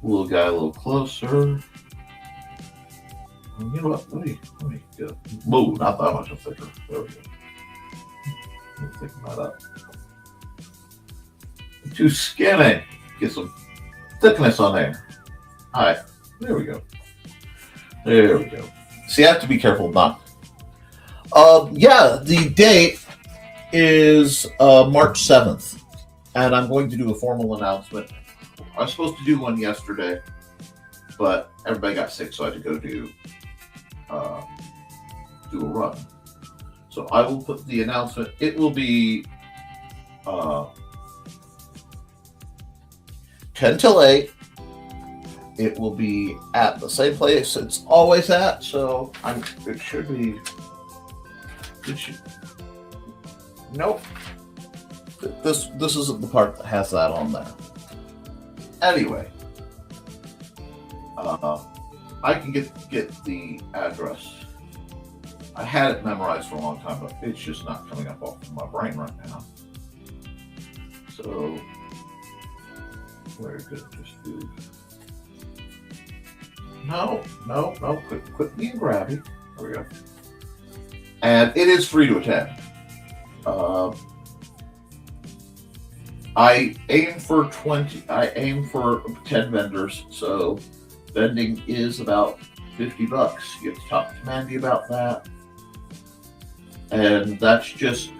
little guy a little closer. And you know what? Let me get. Whoa, not that much thicker. There we go. Let me thicken that up. Too skinny. Get some thickness on there. All right, there we go. There we go. See, I have to be careful not. Yeah, the date is March 7th, and I'm going to do a formal announcement. I was supposed to do one yesterday, but everybody got sick, so I had to go do a run. So I will put the announcement. It will be 10 till 8. It will be at the same place it's always at, so it should be. Nope. This isn't the part that has that on there. Anyway, I can get the address. I had it memorized for a long time, but it's just not coming up off of my brain right now. So we're gonna just do. No. Quit being grabby. There we go. And it is free to attend. I aim for 20. I aim for 10 vendors. So vending is about $50. You have to talk to Mandy about that, and that's just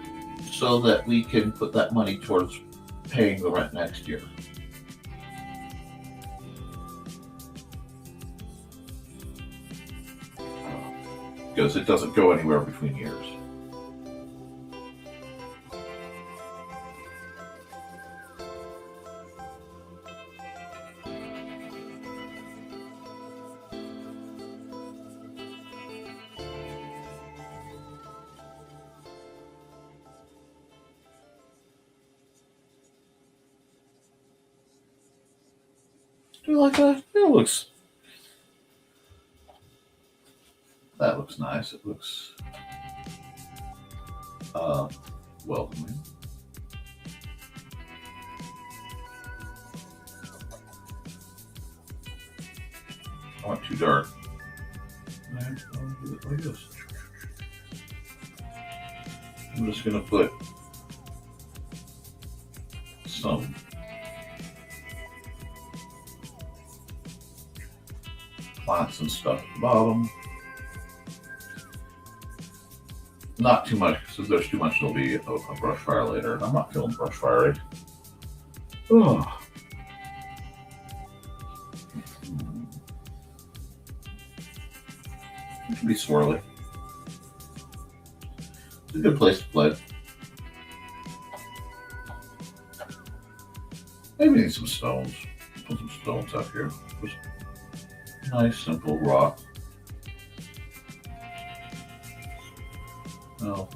so that we can put that money towards paying the rent next year. Because it doesn't go anywhere between years. Do you like that? That looks nice. It looks welcoming. I want too dark. I'll do it like this. I'm just gonna put some plants and stuff at the bottom. Not too much, because if there's too much, there'll be a brush fire later, and I'm not feeling brush fiery. Oh. It can be swirly. It's a good place to play. Maybe need some stones. Put some stones up here. Just nice, simple rock. No.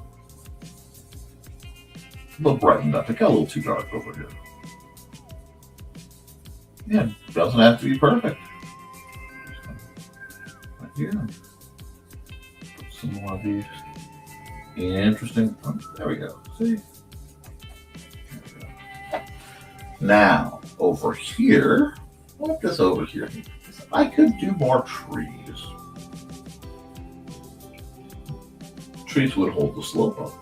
A little brightened up. It got a little too dark over here. Yeah, it doesn't have to be perfect. Right here. Put some more of these. Interesting. Oh, there we go. See? There we go. Now, over here. What is over here? I could do more trees. Trees would hold the slope up.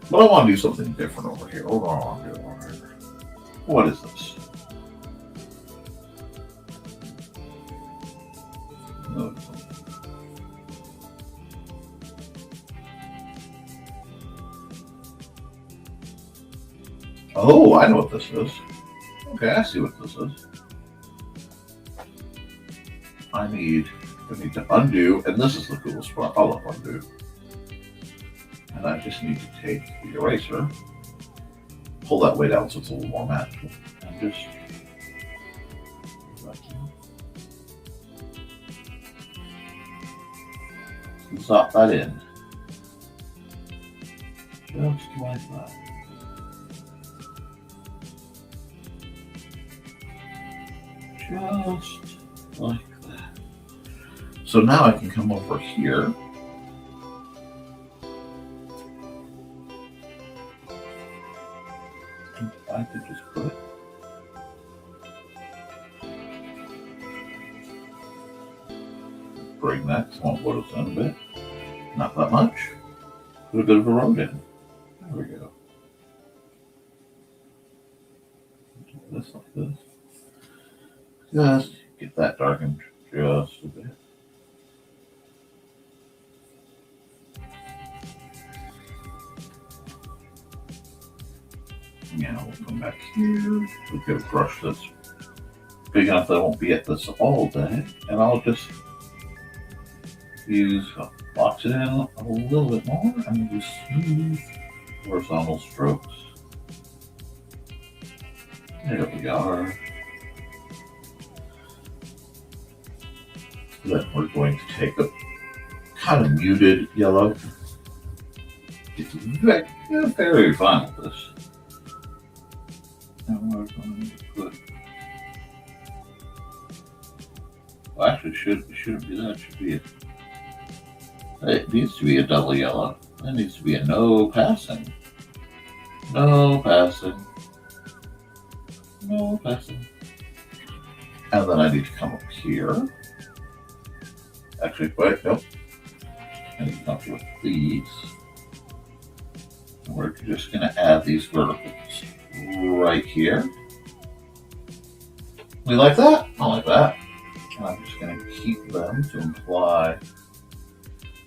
But I want to do something different over here. Hold on. What is this? No. Oh, I know what this is. Okay, I see what this is. I need to undo, and this is the coolest part. I love undo. And I just need to take the eraser, pull that way down so it's a little more manageable, and just zop that in. Just like that. Just like that. So now I can come over here. And I could just put bring that, I want what it's in a bit. Not that much. Put a bit of a road in. There we go. Do this like this. Just get that darkened just a bit. Now we'll come back here. We'll get a brush that's big enough that I won't be at this all day. And I'll just box it in a little bit more and do smooth horizontal strokes. There we are. Then we're going to take a kind of muted yellow. It's very fine with this. And we're going to put. Well, actually, it shouldn't be that. It should be it needs to be a double yellow. That needs to be a no passing. No passing. No passing. And then I need to come up here. Actually, wait, nope. I need to come up with these. And we're just going to add these verticals right here. We like that? I like that. And I'm just going to keep them to imply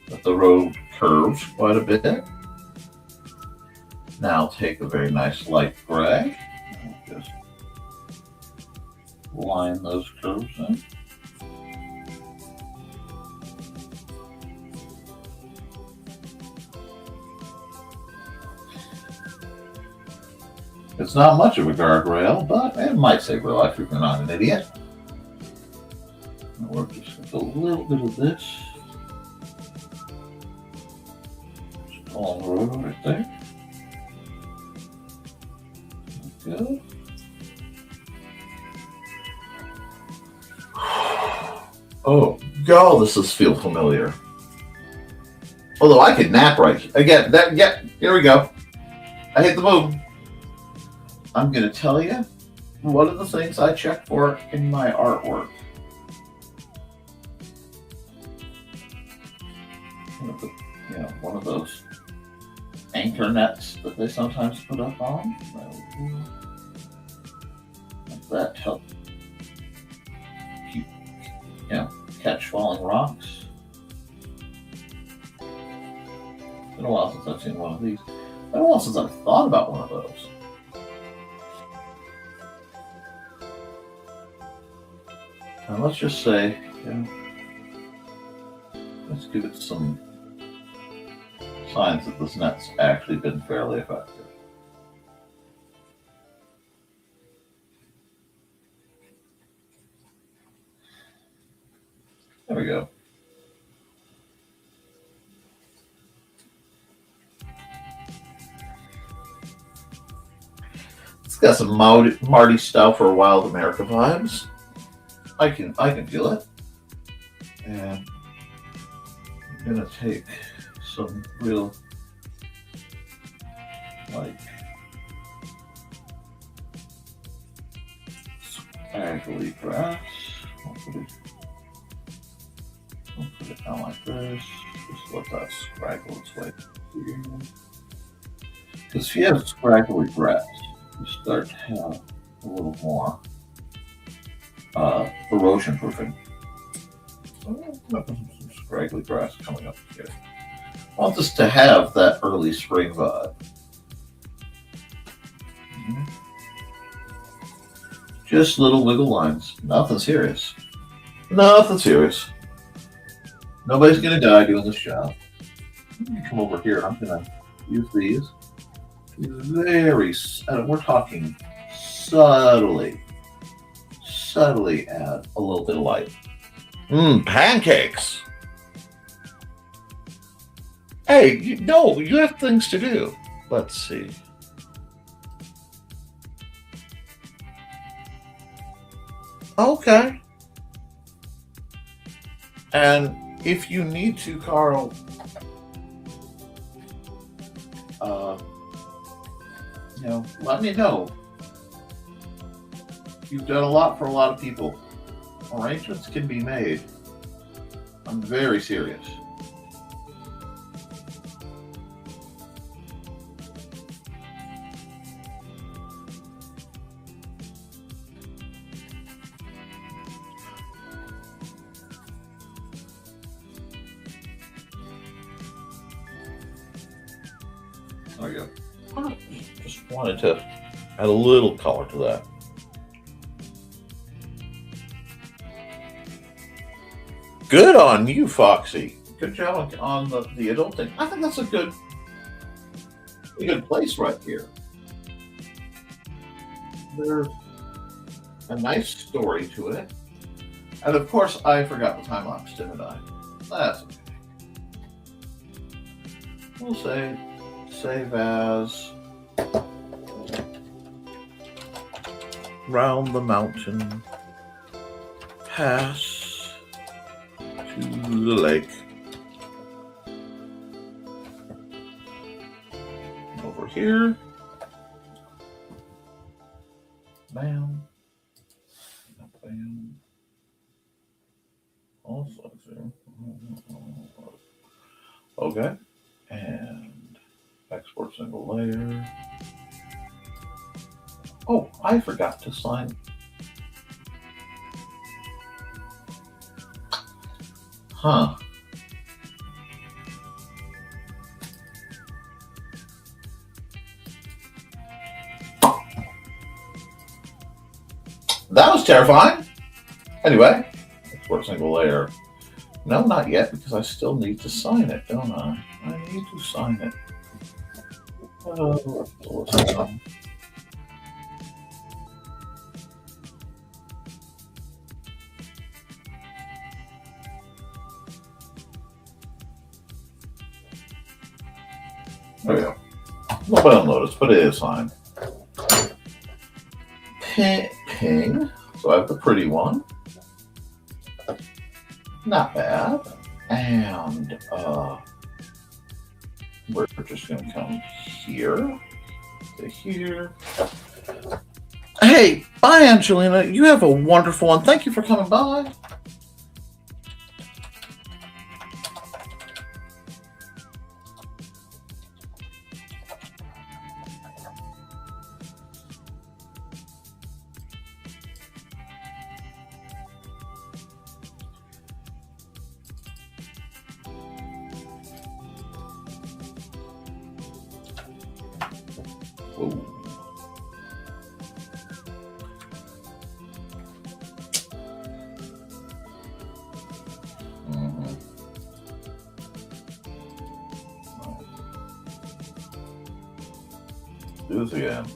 that the road curves quite a bit. Now take a very nice light gray and just line those curves in. It's not much of a guardrail, but it might save your life if you're not an idiot. And we're just going to do a little bit of this. Just along the road right there. Good. Oh, God, this feels familiar. Although I could nap right again. Here we go. I hit the move. I'm going to tell you one of the things I check for in my artwork. One of those anchor nets that they sometimes put up on. Like that to help keep, catch falling rocks. It's been a while since I've seen one of these. It's been a while since I've thought about one of those. And let's just say, let's give it some signs that this net's actually been fairly effective. There we go. It's got some Marty Stouffer or Wild America vibes. I can feel it. And I'm gonna take some real scraggly grass. We'll put it down like this. Just let that scraggle its way through. Because if you have scraggly grass, you start to have a little more erosion proofing. So some scraggly grass coming up here. I want this to have that early spring vibe. Just little wiggle lines. Nothing serious. Nothing serious. Nobody's going to die doing this job. You come over here. I'm going to use these very, we're talking subtly add a little bit of light. Pancakes. Hey, you have things to do. Let's see. Okay. And if you need to, Carl, let me know. You've done a lot for a lot of people. Arrangements can be made. I'm very serious. There you go. Just wanted to add a little color to that. Good on you, Foxy. Good job on the adult thing. I think that's a good place right here. There's a nice story to it. And of course, I forgot the time lapse, didn't I? That's okay. We'll say save as round the mountain, pass to the lake. Over here. Bam. Bam. Also, okay. And export single layer. Oh, I forgot to sign. Huh. That was terrifying. Anyway, export single layer. No, not yet, because I still need to sign it, don't I? I need to sign it. There we go. Nobody will notice, but it is signed. Ping. So I have the pretty one. Not bad. And we're just going to come here to here. Hey, bye, Angelina. You have a wonderful one. Thank you for coming by. Do this again.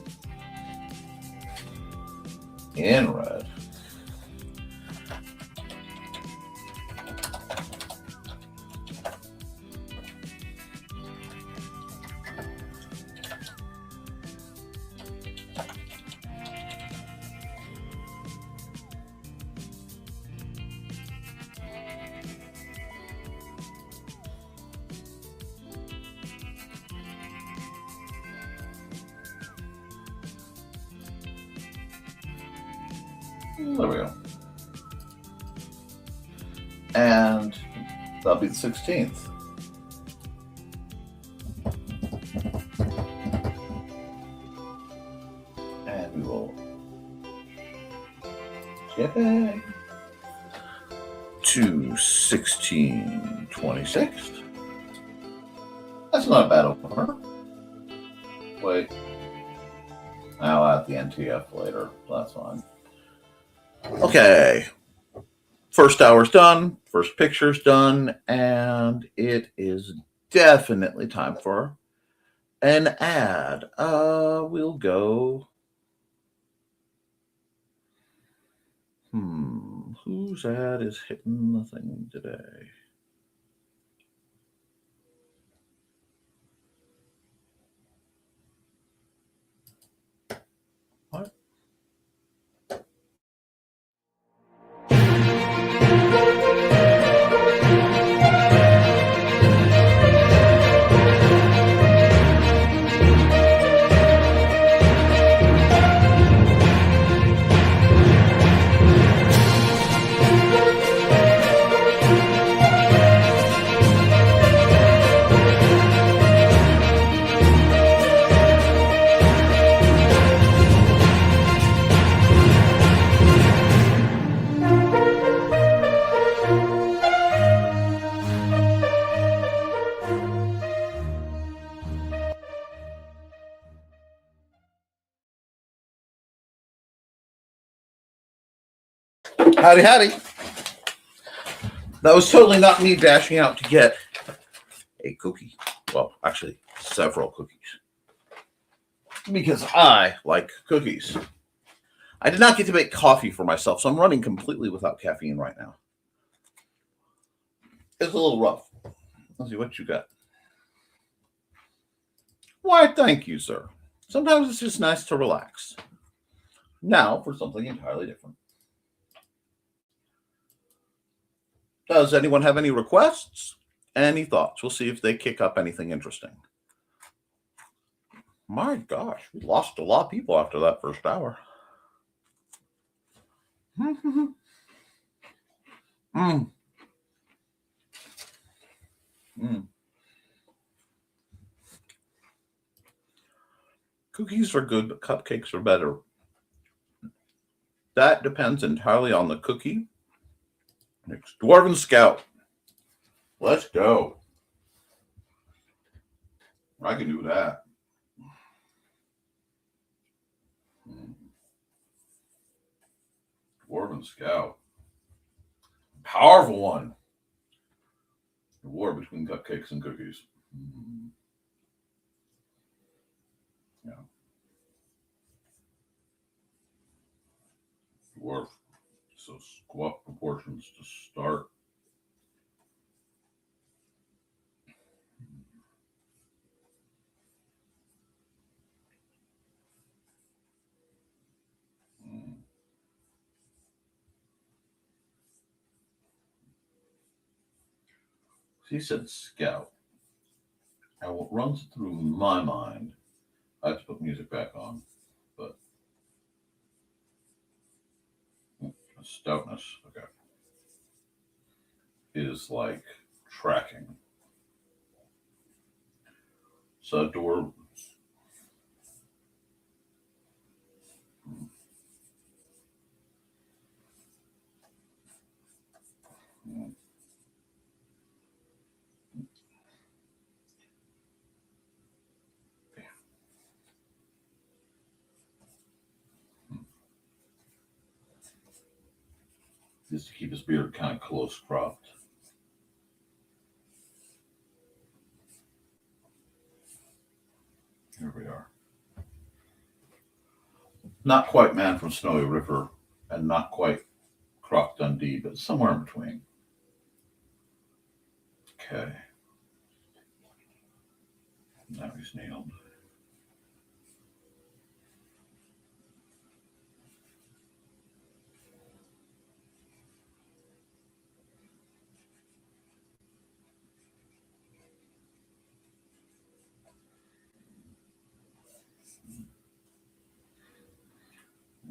In red. There we go. And that'll be the 16th. Skipping to 1626. That's not a bad opener. Wait. I'll add the NTF later. That's fine. Okay. First hour's done. First picture's done. And it is definitely time for an ad. We'll go. Whose ad is hitting the thing today? What? Howdy, howdy. That was totally not me dashing out to get a cookie. Well, actually, several cookies. Because I like cookies. I did not get to make coffee for myself, so I'm running completely without caffeine right now. It's a little rough. Let's see what you got. Why, thank you, sir. Sometimes it's just nice to relax. Now for something entirely different. Does anyone have any requests? Any thoughts? We'll see if they kick up anything interesting. My gosh, we lost a lot of people after that first hour. Cookies are good, but cupcakes are better. That depends entirely on the cookie. Next, Dwarven Scout. Let's go. I can do that. Dwarven Scout. Powerful one. The war between cupcakes and cookies. Yeah. Dwarf. So squat proportions to start. He said scout. And what runs through my mind, I have to put music back on, but stoutness, okay, is like tracking. So door. Just to keep his beard kind of close cropped. Here we are. Not quite Man from Snowy River and not quite Croc Dundee, but somewhere in between. Okay. Now he's nailed.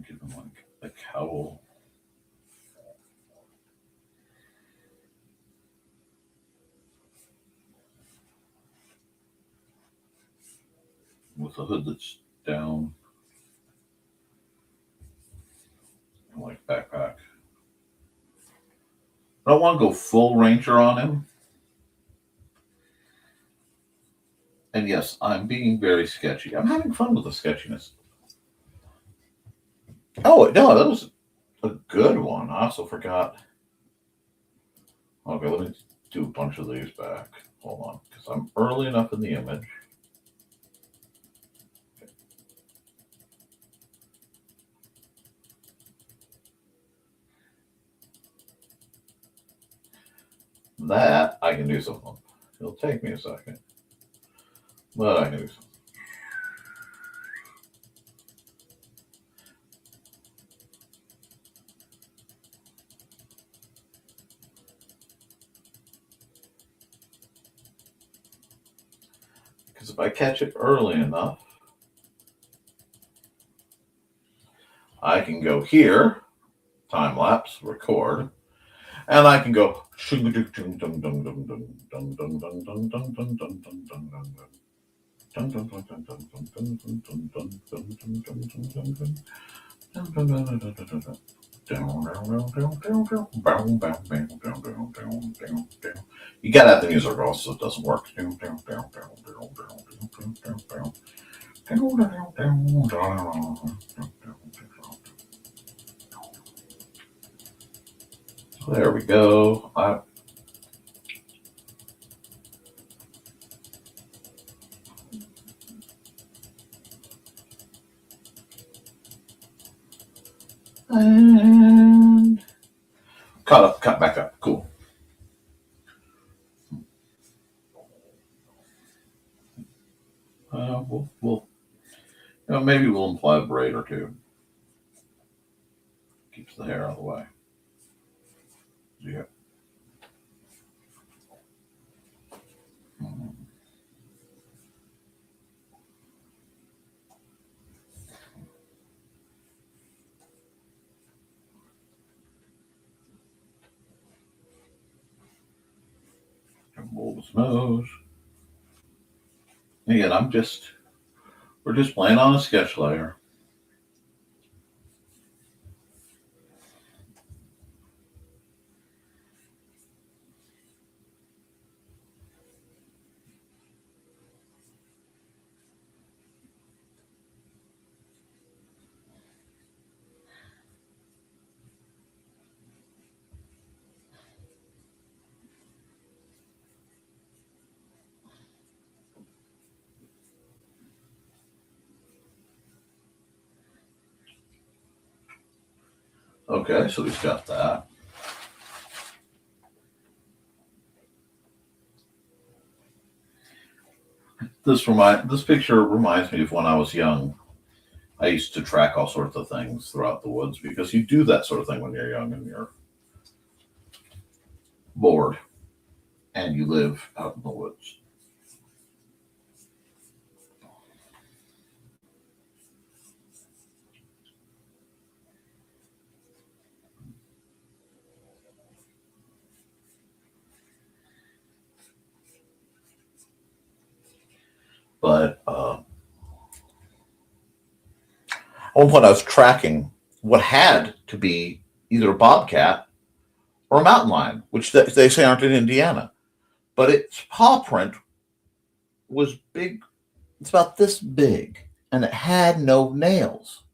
Give him like a cowl. With a hood that's down. And like backpack. I don't want to go full Ranger on him. And yes, I'm being very sketchy. I'm having fun with the sketchiness. Oh, no, that was a good one. I also forgot. Okay, let me do a bunch of these back. Hold on, because I'm early enough in the image. That I can do something. It'll take me a second, but I can do something. Because if I catch it early enough, I can go here, time lapse, record, and I can go. You gotta have the music or else it doesn't work. There we go. And cut back up. Cool. We'll maybe we'll imply a braid or two. Keeps the hair out of the way. Yeah. Mold his nose. Again, we're just playing on a sketch layer. Okay, so we've got that. This picture reminds me of when I was young. I used to track all sorts of things throughout the woods because you do that sort of thing when you're young and you're bored and you live out in the woods. But at one point I was tracking what had to be either a bobcat or a mountain lion, which they say aren't in Indiana. But its paw print was big. It's about this big, and it had no nails.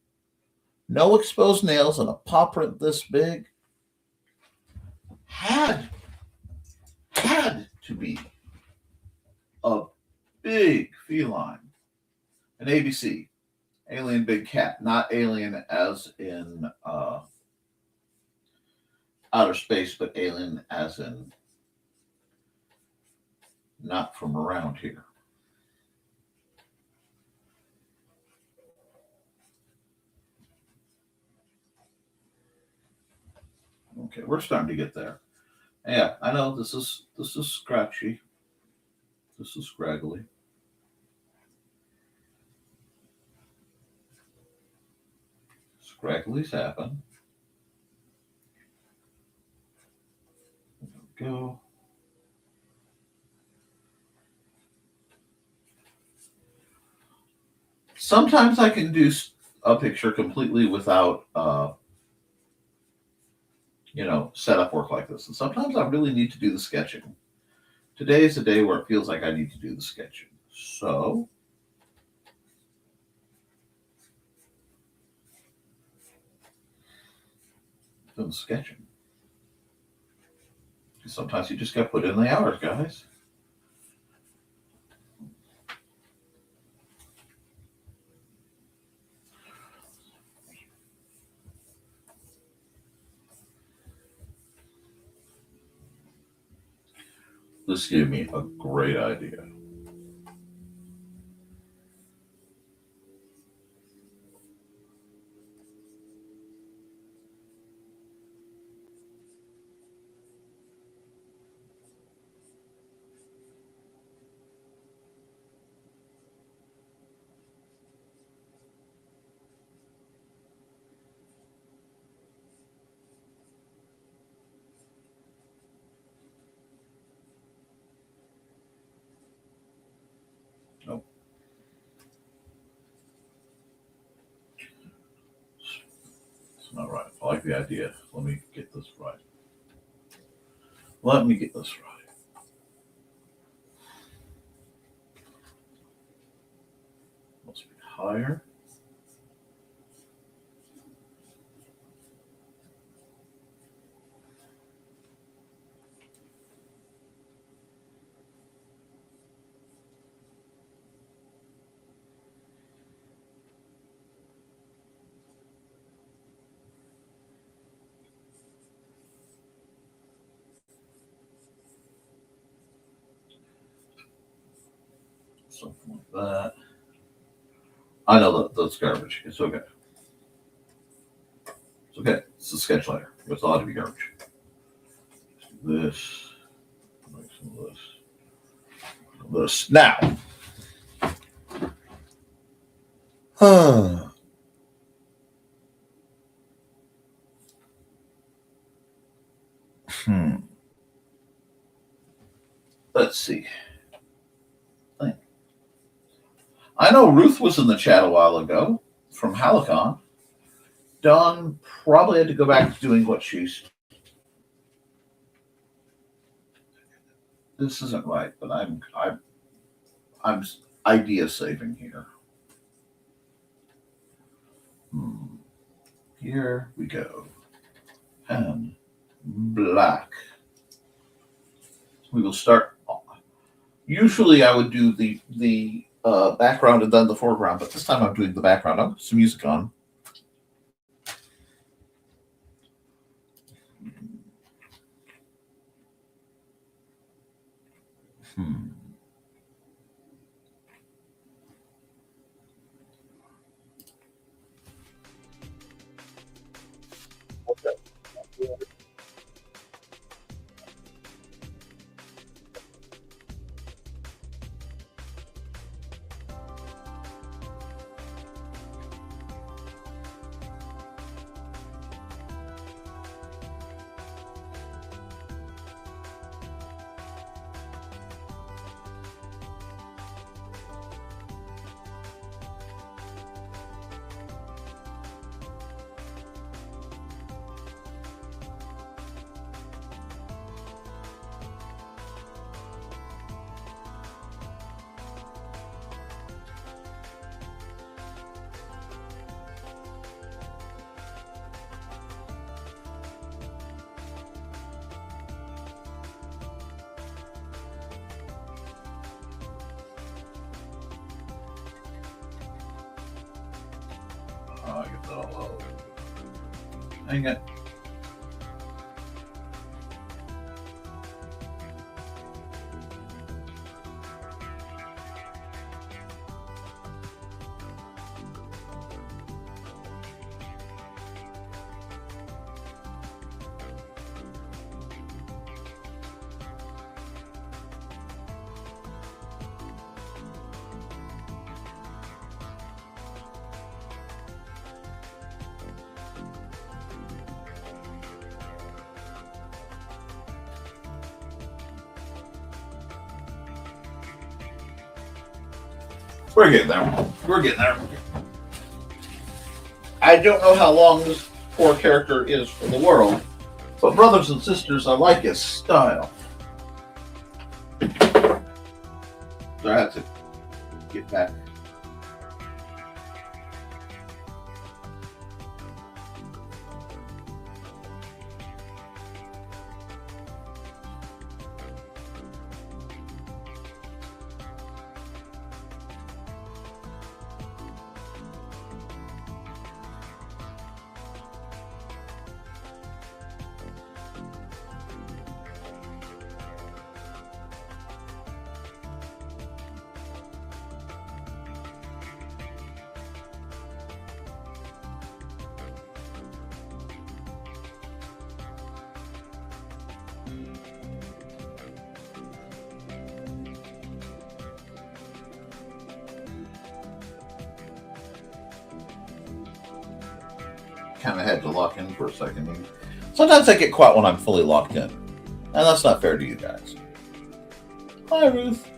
No exposed nails and a paw print this big had to be a big feline. An ABC, alien big cat, not alien as in outer space, but alien as in not from around here. Okay, we're starting to get there. Yeah, I know this is scratchy. This is scraggly. Scragglies happen. There we go. Sometimes I can do a picture completely without set up work like this. And sometimes I really need to do the sketching. Today is a day where it feels like I need to do the sketching. So doing the sketching. Sometimes you just got to put in the hours, guys. This gave me a great idea. Nope. It's not right. I like the idea. Let me get this right. Let me get this right. Must be higher. Something like that. I know that's garbage. It's okay. It's okay. It's a sketch layer. It's allowed to be garbage. This. Make some of this. This. Now. Let's see. I know Ruth was in the chat a while ago from Halicon. Dawn probably had to go back to doing what she's. This isn't right, but I'm idea saving here. Here we go. And black. We will start. Usually I would do the background and then the foreground, but this time I'm doing the background. I'll put some music on. I get that all out. Hang it. We're getting there. We're getting there. I don't know how long this poor character is for the world, But brothers and sisters, I like his style. So I had to get back. Kind of had to lock in for a second. Sometimes I get quiet when I'm fully locked in, and that's not fair to you guys. Hi, Ruth.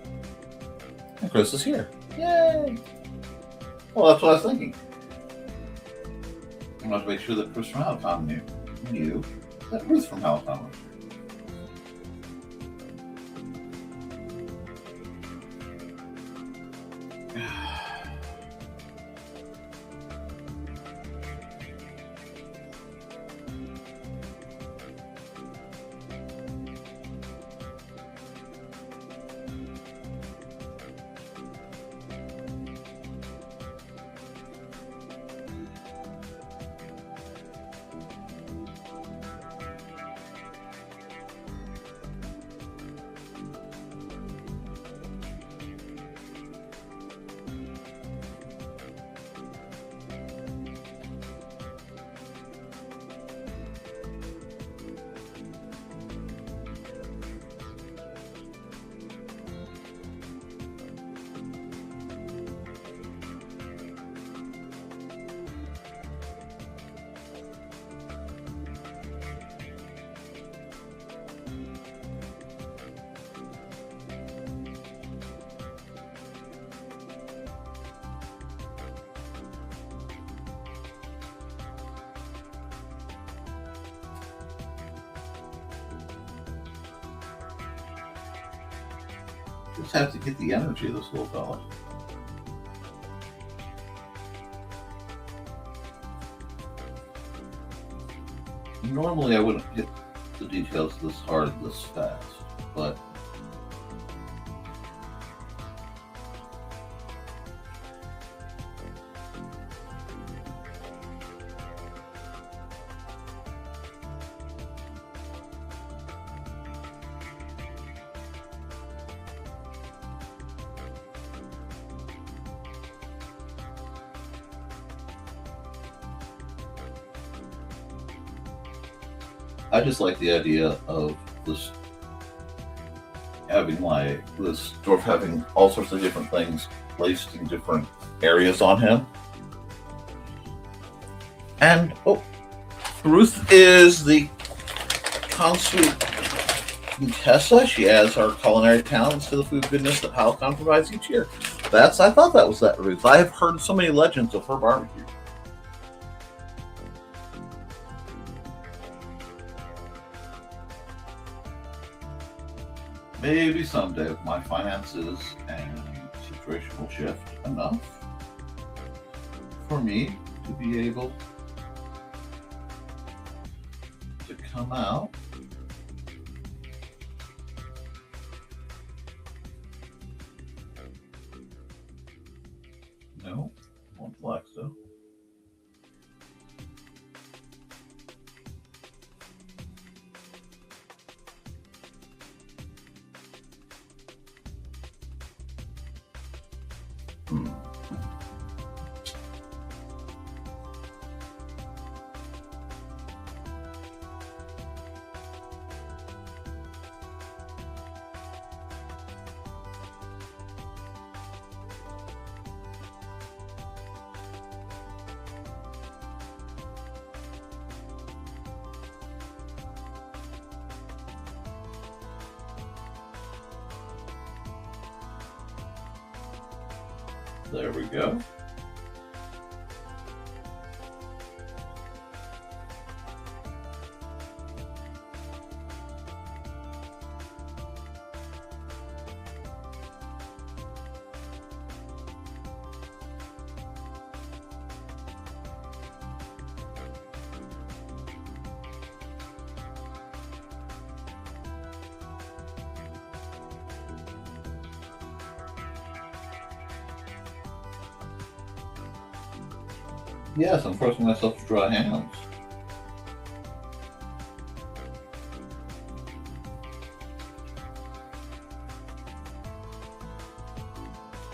And Chris is here. Yay! Well, that's what I was thinking. I want to make sure that Chris from Halifax knew that Ruth from Halifax was here. Just have to get the energy of this little fella. Normally I wouldn't hit the details this hard this fast, but I just like the idea of this having this dwarf having all sorts of different things placed in different areas on him. And Ruth is the consuit Contessa. She adds her culinary talents to the food goodness that Halcon provides each year. I thought that was that Ruth. I have heard so many legends of her barbecue. Maybe someday my finances and situation will shift enough for me to be able to come out no, won't flex though. There we go. Yes, I'm forcing myself to draw hands.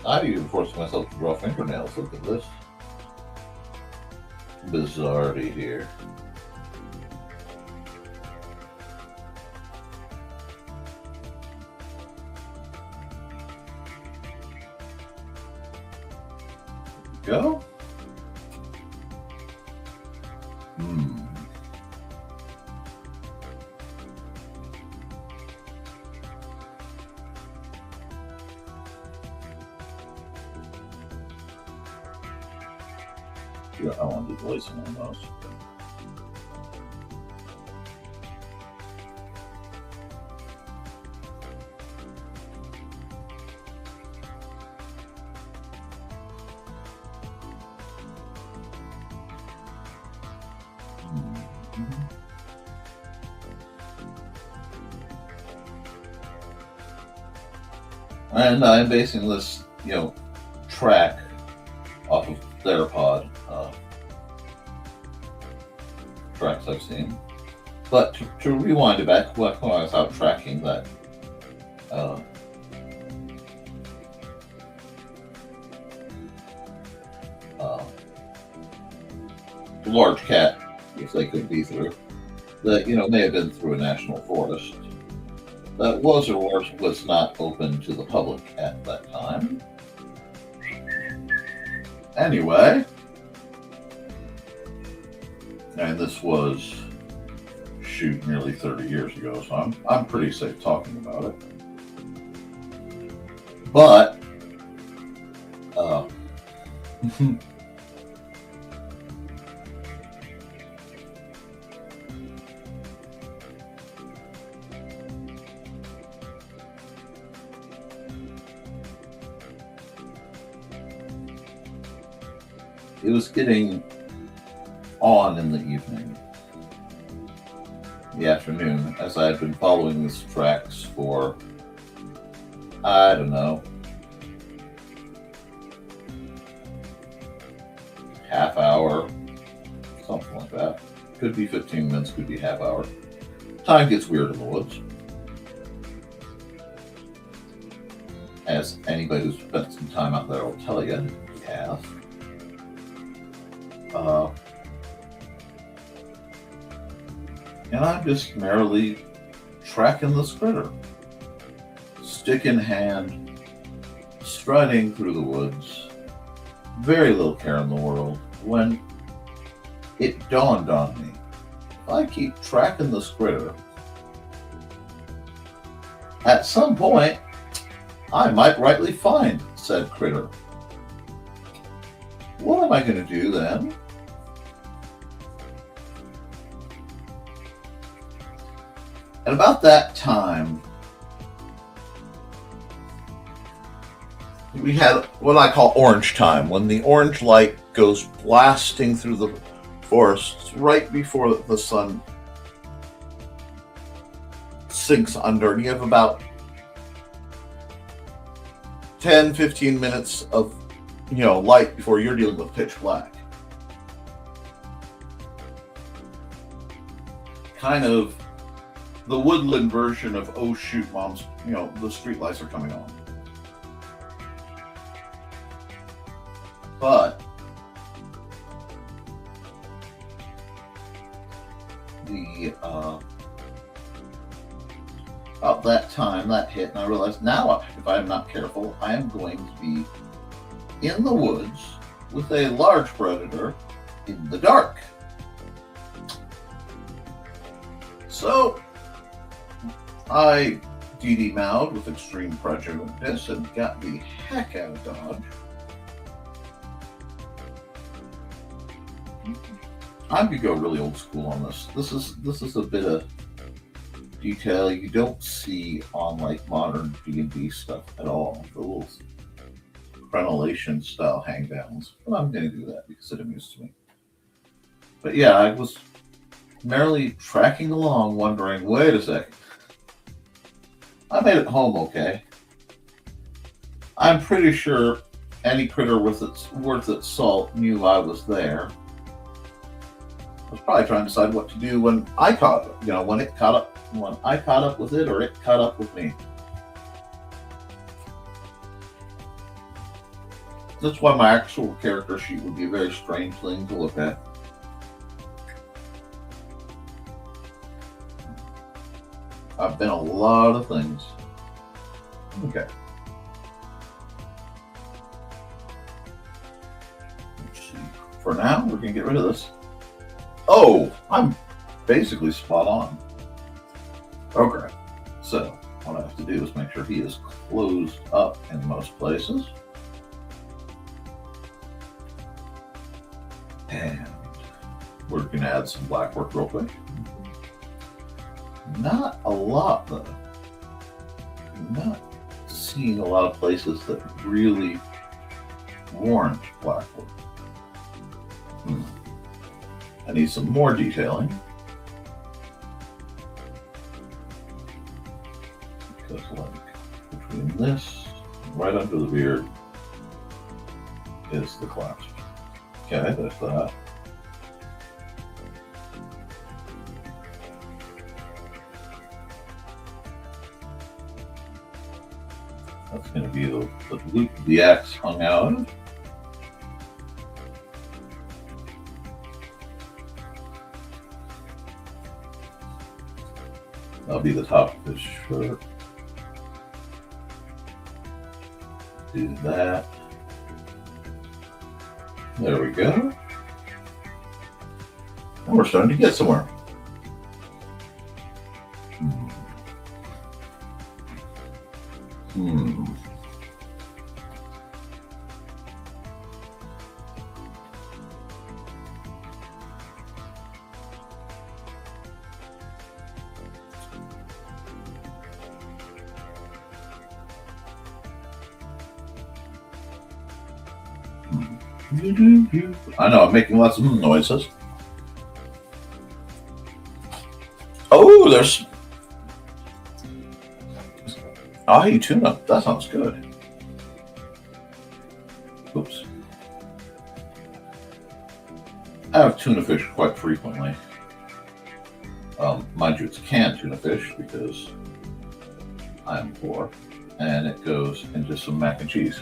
I've even forced myself to draw fingernails. Look at this bizarrety here. Go. Yeah, I want to do voicing on those. And I'm basing this, track off of theropod tracks I've seen. But to rewind it back, when I was out tracking that large cat, if they could be through, that may have been through a national forest. That was or was not open to the public at that time. Anyway, and this was, shoot, nearly 30 years ago, so I'm pretty safe talking about it. But, it was getting on in the evening, the afternoon, as I had been following these tracks for, I don't know, half hour, something like that. Could be 15 minutes, could be half hour. Time gets weird in the woods. As anybody who's spent some time out there will tell you, we have. And I'm just merrily tracking this critter, stick in hand, striding through the woods, very little care in the world, when it dawned on me, if I keep tracking this critter, at some point, I might rightly find said critter. What am I going to do then? And about that time, we had what I call orange time, when the orange light goes blasting through the forests right before the sun sinks under, and you have about 10-15 minutes of light before you're dealing with pitch black. Kind of the woodland version of, oh shoot, mom's, the street lights are coming on. But the about that time that hit, and I realized now if I'm not careful, I am going to be in the woods with a large predator in the dark. So I DD-mowed with extreme prejudice and got the heck out of Dodge. I'm gonna go really old school on this. This is a bit of detail you don't see on like modern D&D stuff at all. The little crenellation style hangdowns. But I'm gonna do that because it amused me. But yeah, I was merrily tracking along, wondering, wait a second. I made it home okay. I'm pretty sure any critter worth its salt knew I was there. I was probably trying to decide what to do when I caught up, when I caught up with it or it caught up with me. That's why my actual character sheet would be a very strange thing to look at. I've been a lot of things. Okay. Let's see. For now, we're going to get rid of this. Oh, I'm basically spot on. Okay. So, what I have to do is make sure he is closed up in most places. And we're going to add some black work real quick. Not a lot, though. I'm not seeing a lot of places that really warrant black work. I need some more detailing. Because, like, between this and right under the beard is the clasp. Okay, there's that. That's going to be the loop the axe hung out of. That'll be the top of his shirt. Do that. There we go. And we're starting to get somewhere. I know, I'm making lots of noises. Oh, there's ahi tuna. That sounds good. Oops. I have tuna fish quite frequently. Mind you, it's canned tuna fish because I'm poor, and it goes into some mac and cheese.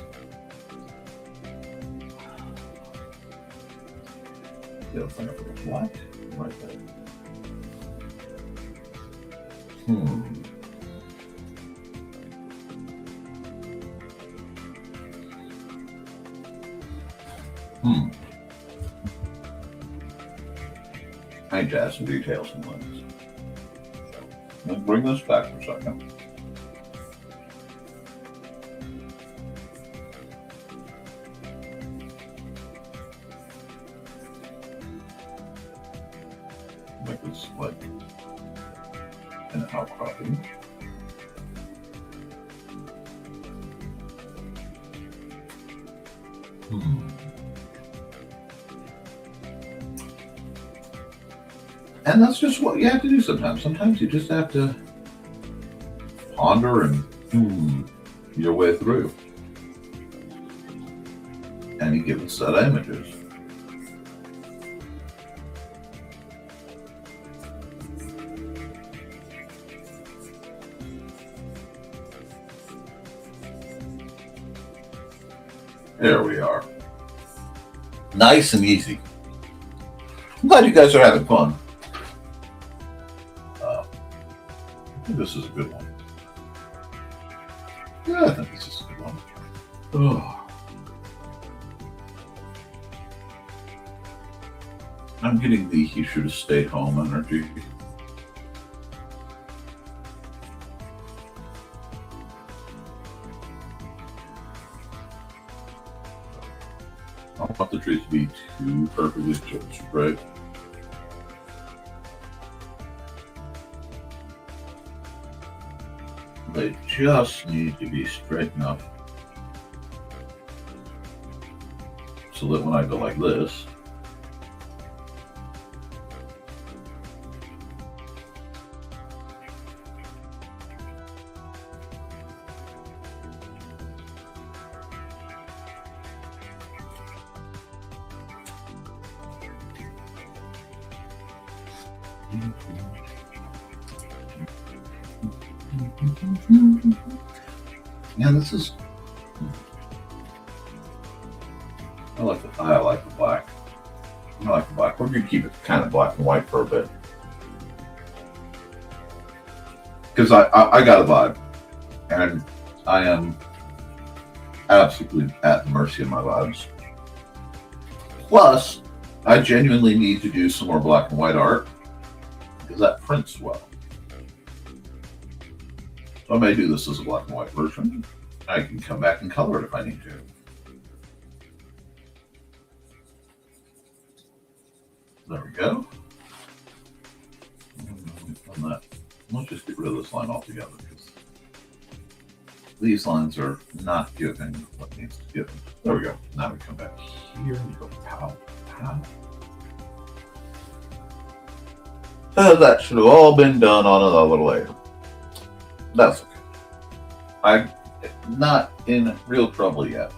What? Right there. I need to add some details and things. Let's bring this back for a second. Make this like an outcropping. And that's just what you have to do sometimes. Sometimes you just have to ponder and your way through any given set of images. There we are. Nice and easy. I'm glad you guys are having fun. I think this is a good one. Yeah, I think this is a good one. Oh. I'm getting the he should have stayed home energy. I don't want the trees to be too perfectly straight. They just need to be straight enough so that when I go like this,
Yeah, this is. I like the black. I like the black. We're gonna keep it kind of black and white for a bit, because I got a vibe, and I am absolutely at the mercy of my vibes. Plus, I genuinely need to do some more black and white art because that prints well. So I may do this as a black and white version. I can come back and color it if I need to. There we go. Let's just get rid of this line altogether because these lines are not giving what needs to give. There we go. Now we come back here and go pow, pow. That should have all been done on another layer. That's okay. I'm not in real trouble yet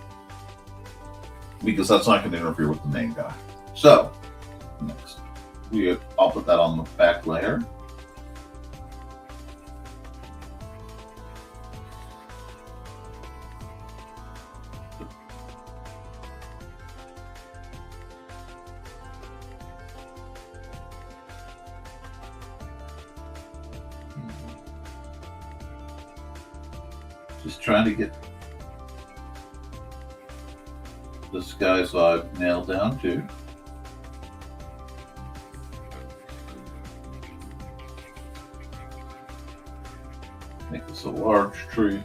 because that's not going to interfere with the main guy. So, next, I'll put that on the back layer. Just trying to get this guy's vibe nailed down too. Make this a large tree.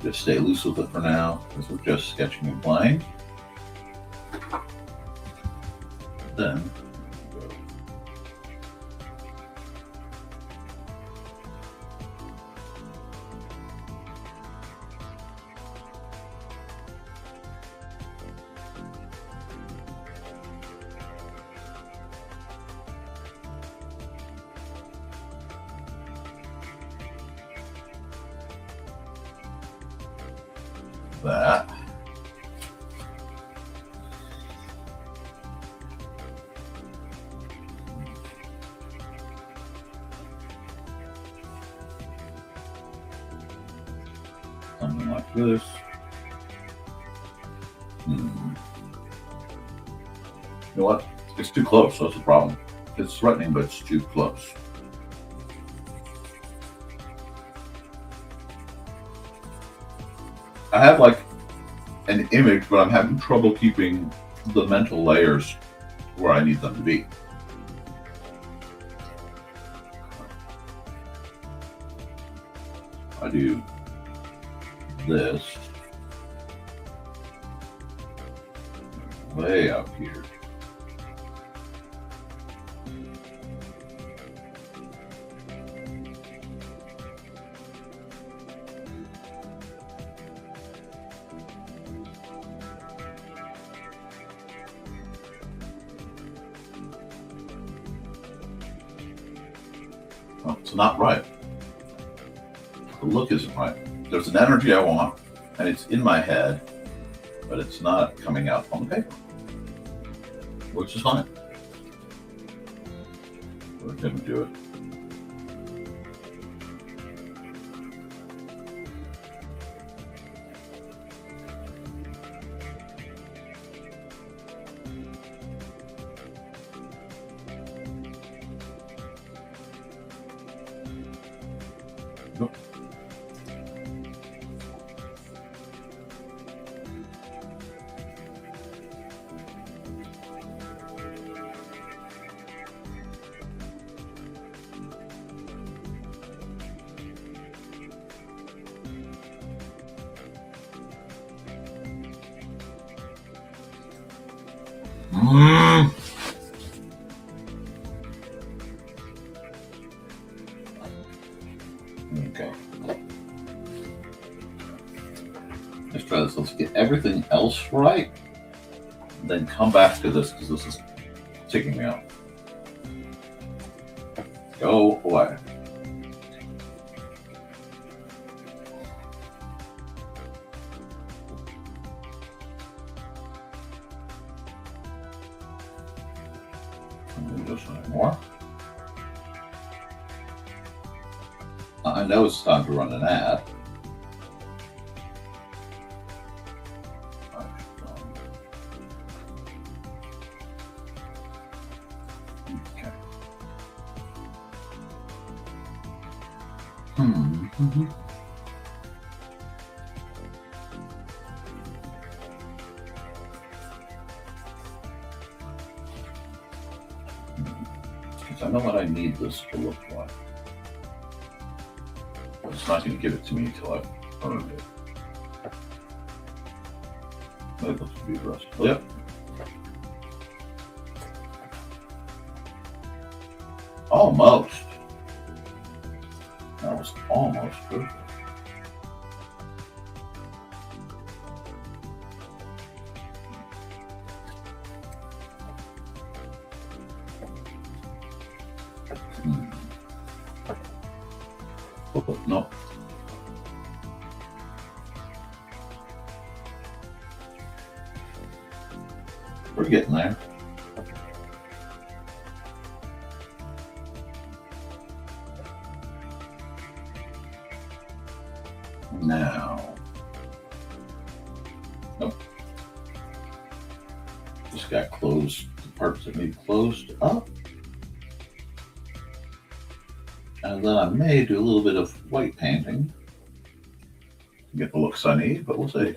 Just stay loose with it for now, because we're just sketching and playing. Then that. Something like this. You know what? It's too close, that's the problem. It's threatening, but it's too close. I have like an image, but I'm having trouble keeping the mental layers where I need them to be. I do this way up here. Well, it's not right. The look isn't right. There's an energy I want, and it's in my head, but it's not coming out on the paper, which is fine. We're going to do it. Nope. Okay. Let's try this. Let's get everything else right. Then come back to this because this is ticking me off. Go away. Just anymore. I know it's time to run an ad. Okay. Mm-hmm. Because I know what I need this to look like. It's not going to give it to me until I've earned it. That looks to be the rest. Yep. Almost. That was almost perfect. Oh, no. We're getting there. Now. Nope. Just got closed, the parts that need closed up. And then I may do a little bit of white painting to get the looks I need, but we'll see.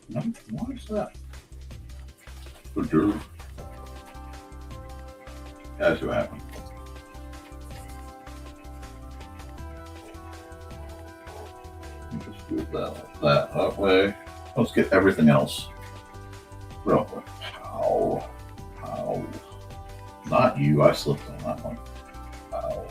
No, what is that? The dirt. That's what happened. Just do that way. Let's get everything else real quick. Ow. Ow. Not you, I slipped on that one. Ow.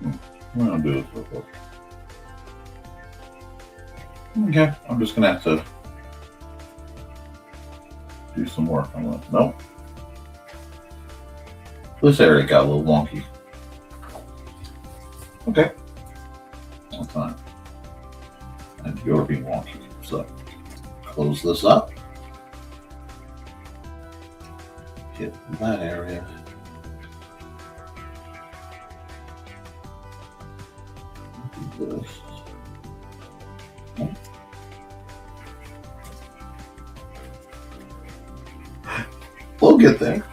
I'm gonna do this real quick. Okay, I'm just gonna have to do some work on that. Nope. This area got a little wonky. Okay. That's fine. And you're being wonky. So, close this up. Hit that area. Do this. We'll get there.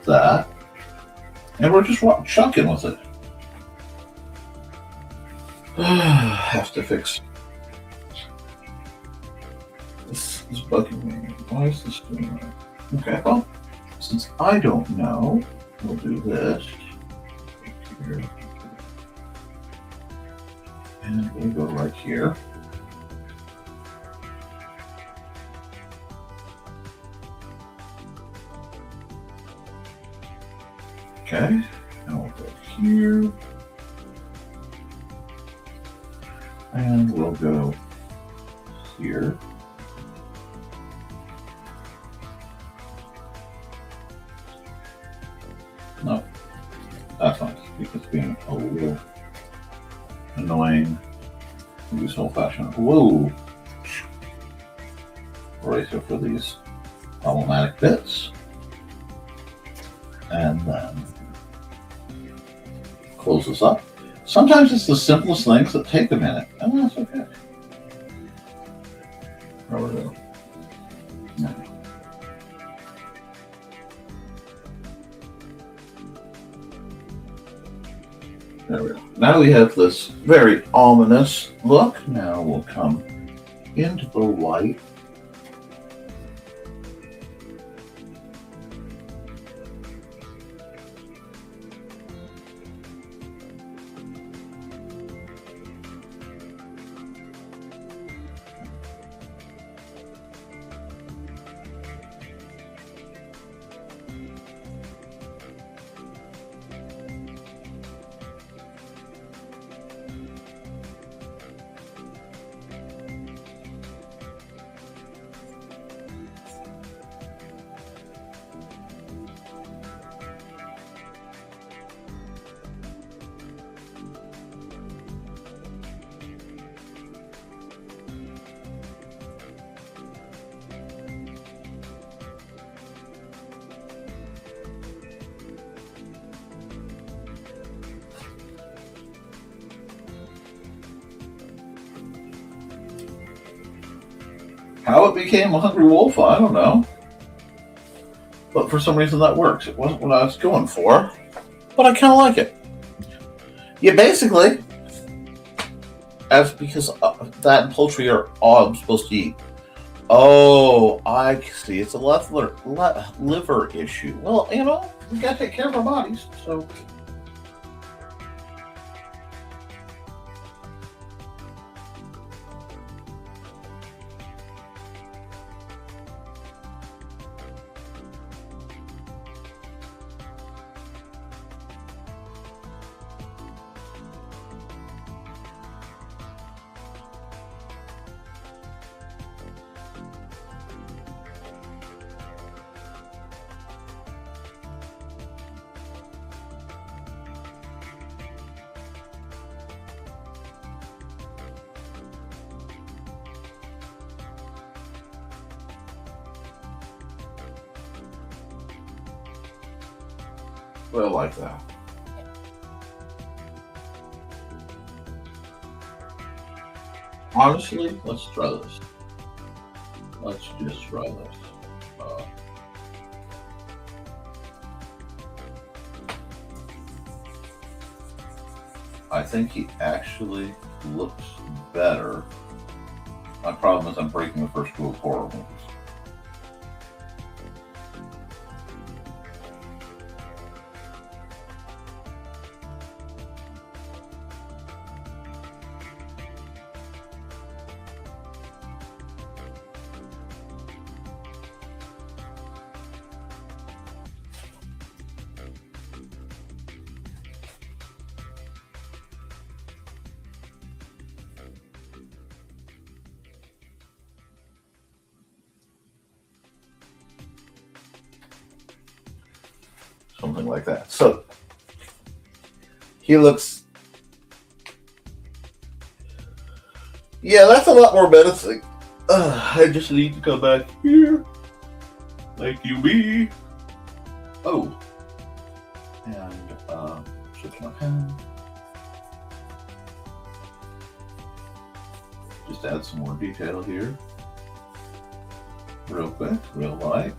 That, and we're just chunking with it. Have to fix this. Is bugging me. Why is this doing that? Okay, well, since I don't know, we'll do this here, and we'll go right here. Okay, now we'll go here, and we'll go here. No, that's nice, because it's being a little annoying. Use old fashioned. Whoa! Eraser for these problematic bits. And then close this up. Sometimes it's the simplest things that take a minute, and that's okay. There we go. There we go. Now we have this very ominous look. Now we'll come into the light. how it became a hungry wolf, I don't know. But for some reason that works. It wasn't what I was going for, but I kind of like it. Yeah, basically, because that and poultry are all I'm supposed to eat. Oh, I see. It's a liver issue. Well, we gotta take care of our bodies, so. Well, like that. Honestly, let's try this. Let's just try this. I think he actually looks better. My problem is I'm breaking the first rule of horror movies. Something like that. So he looks. Yeah, that's a lot more menacing. I just need to come back here. Like you be. Oh. And switch my pen. Just add some more detail here. Real quick, real light.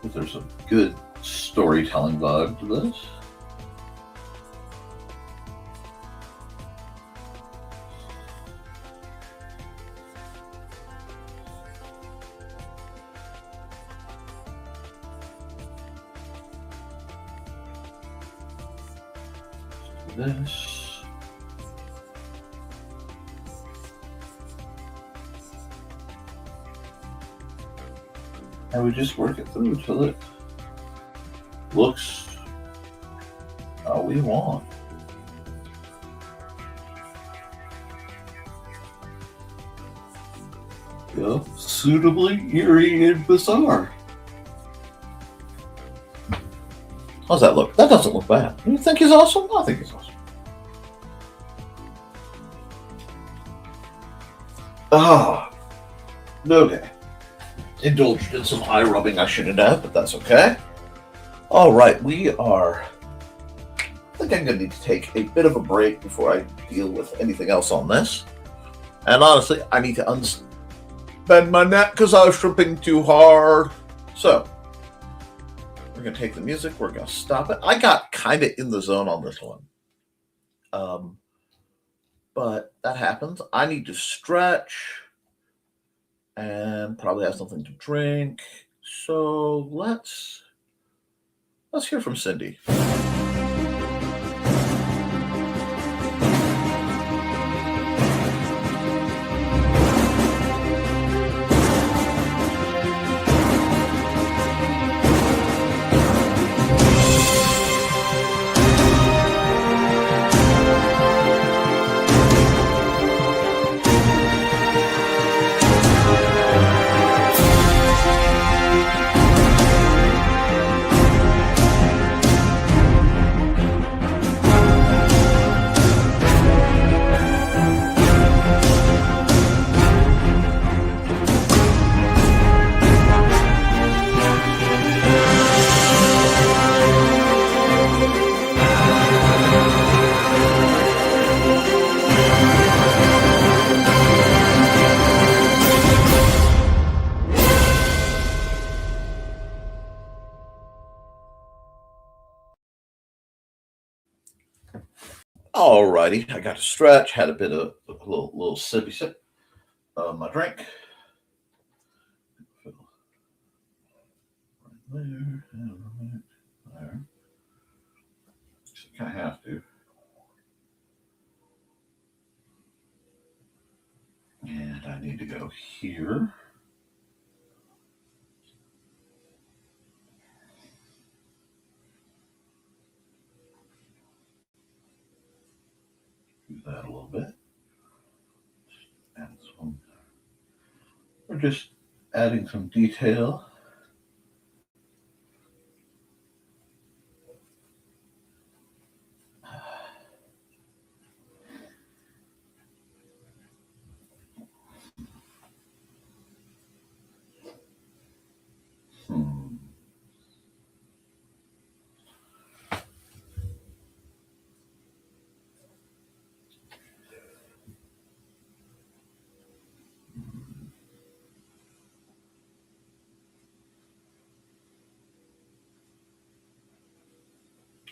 There's some good storytelling vibe to this. This. And we just work it through till it looks how we want. Yeah, suitably eerie and bizarre. How's that look? That doesn't look bad. You think he's awesome? I think he's awesome. Okay. Indulged in some eye rubbing I shouldn't have, but that's okay. All right, I think I'm going to need to take a bit of a break before I deal with anything else on this. And honestly, I need to unbend my neck because I was tripping too hard. So, we're going to take the music. We're going to stop it. I got kind of in the zone on this one. But that happens. I need to stretch and probably have something to drink. So let's hear from Cindy. Alrighty, I got to stretch. Had a bit of a little sippy sip of my drink. Right there, right there. Just kind of have to. And I need to go here. Do that a little bit. Add some. We're just adding some detail.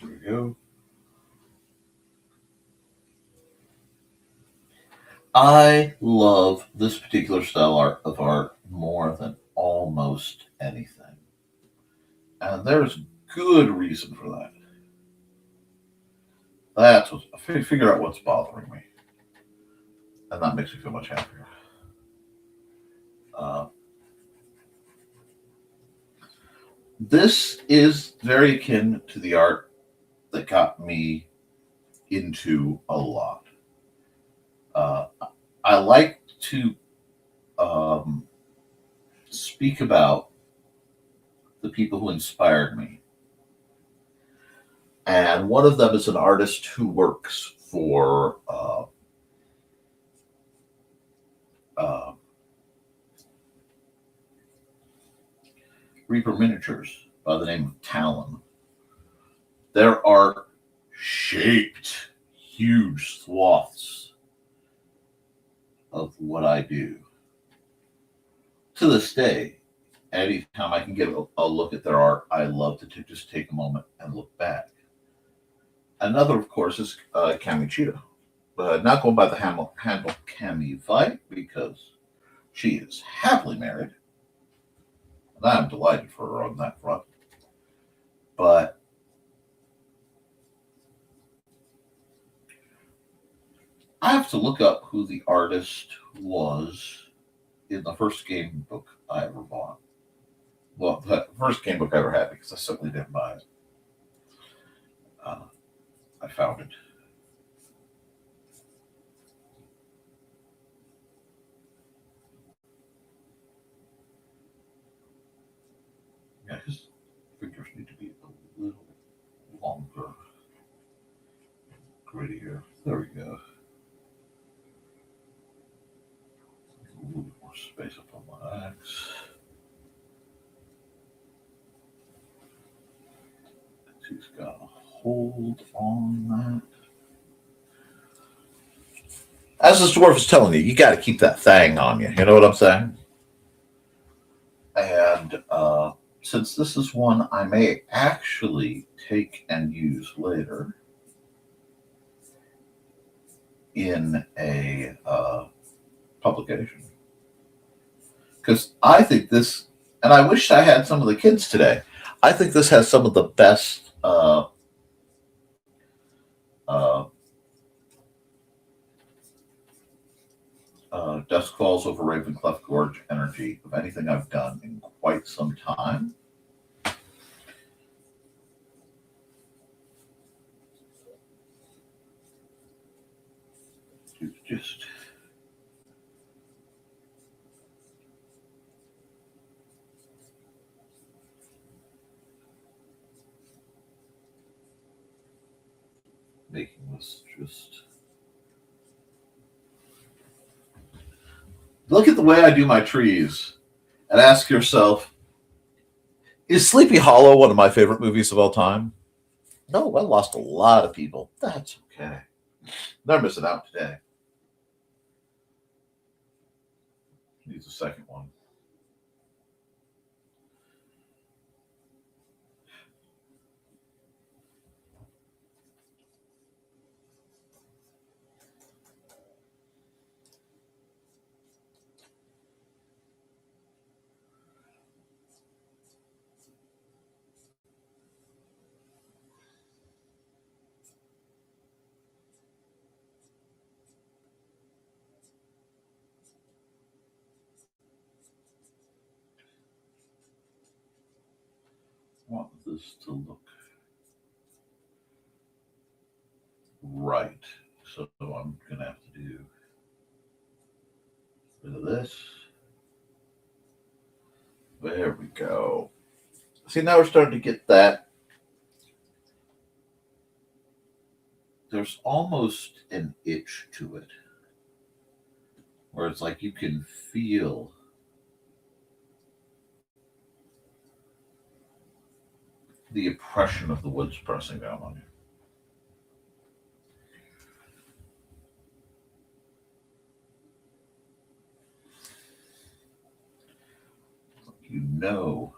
There we go. I love this particular style of art more than almost anything. And there's good reason for that. That's what, figure out what's bothering me. And that makes me feel much happier. This is very akin to the art that got me into a lot. I like to speak about the people who inspired me. And one of them is an artist who works for Reaper Miniatures by the name of Talon. Their art shaped huge swaths of what I do. To this day, anytime I can get a look at their art, I love to just take a moment and look back. Another, of course, is Cami Cheetah. Not going by the handle Cami Fight because she is happily married. And I'm delighted for her on that front. But I have to look up who the artist was in the first game book I ever bought. Well, the first game book I ever had, because I simply didn't buy it. I found it. Yeah, his figures need to be a little longer, grittier. There we go. A little bit more space up on my axe. He's got a hold on that. As this dwarf is telling you, you got to keep that thing on you. You know what I'm saying? And since this is one I may actually take and use later in a publication, because I think this, and I wish I had some of the kids today, I think this has some of the best Dusk Falls over Ravencleft Gorge energy of anything I've done in quite some time. Just making this just look at the way I do my trees and ask yourself, is Sleepy Hollow one of my favorite movies of all time? No, I lost a lot of people. That's okay. They're missing out today. Needs a second one. want this to look right. So I'm going to have to do a bit of this. There we go. See, now we're starting to get that. There's almost an itch to it, where it's like you can feel the oppression of the woods pressing down on you. You know.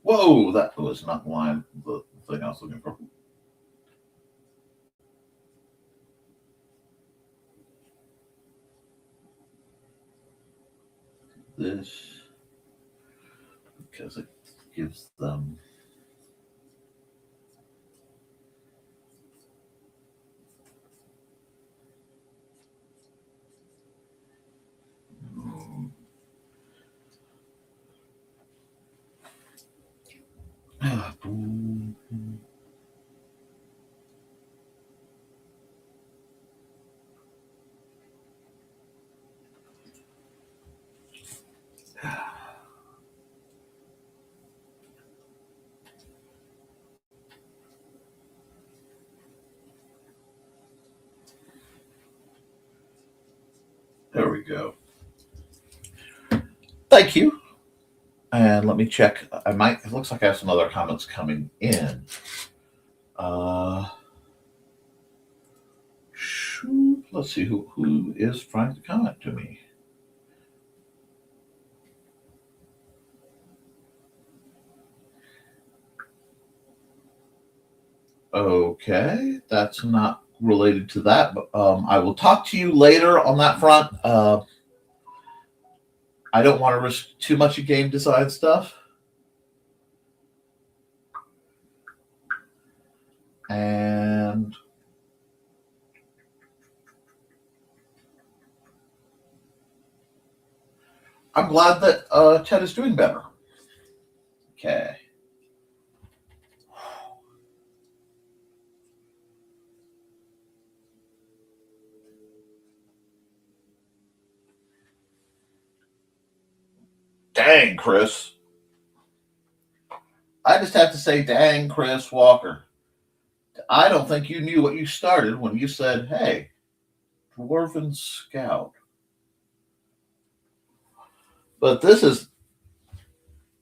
Whoa, that was not the thing I was looking for. This, because it gives them there we go. Thank you. And let me check. It looks like I have some other comments coming in. Let's see who is trying to comment to me. Okay, that's not related to that, but I will talk to you later on that front. I don't want to risk too much of game design stuff. And I'm glad that Ted is doing better. Okay. Dang, Chris. I just have to say, dang, Chris Walker. I don't think you knew what you started when you said, hey, Dwarven Scout. But this is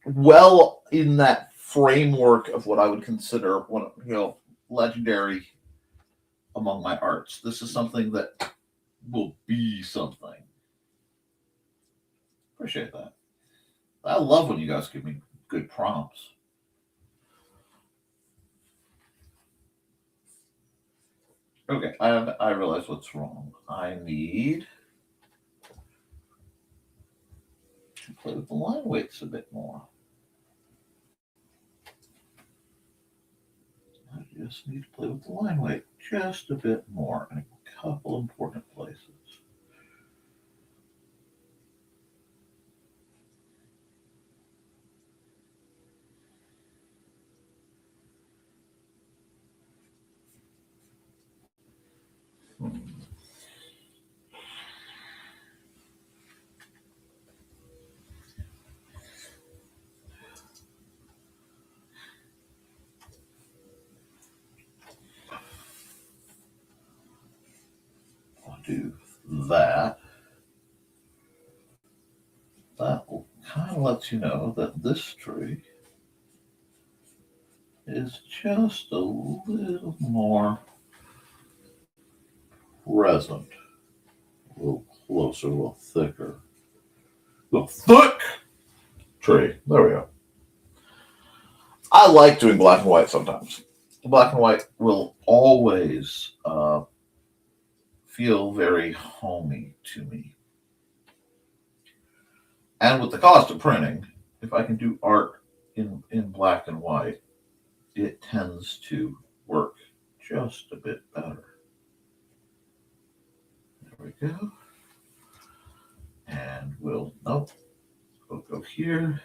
well in that framework of what I would consider one, legendary among my arts. This is something that will be something. Appreciate that. I love when you guys give me good prompts. Okay, I realize what's wrong. I need to play with the line weights a bit more. I just need to play with the line weight just a bit more in a couple important places. I'll do that. That will kind of let you know that this tree is just a little more present, a little closer, a little thicker, a little thick tree. There we go. I like doing black and white sometimes. Black and white will always feel very homey to me. And with the cost of printing, if I can do art in black and white, it tends to work just a bit better. There we go. And we'll go here.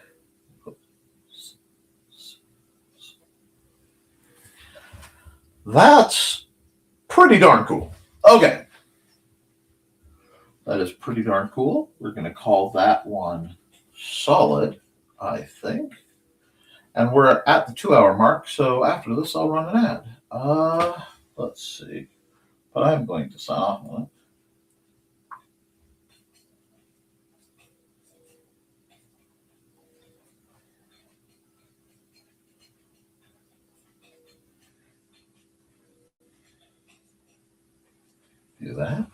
That's pretty darn cool. Okay. That is pretty darn cool. We're going to call that one solid, I think. And we're at the 2-hour mark, so after this, I'll run an ad. Let's see. But I'm going to sign off on it. Do that.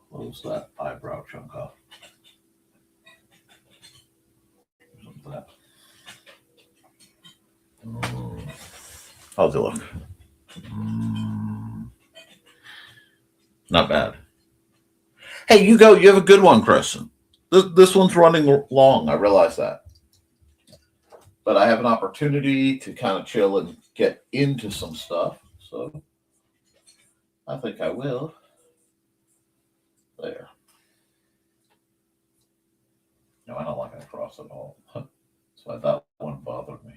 Close that eyebrow chunk off. That. How's it look? Not bad. Hey, you go. You have a good one, Kristen. This one's running long. I realize that. But I have an opportunity to kind of chill and get into some stuff. So I think I will. There. No, I don't like it across at all. So that one bothered me.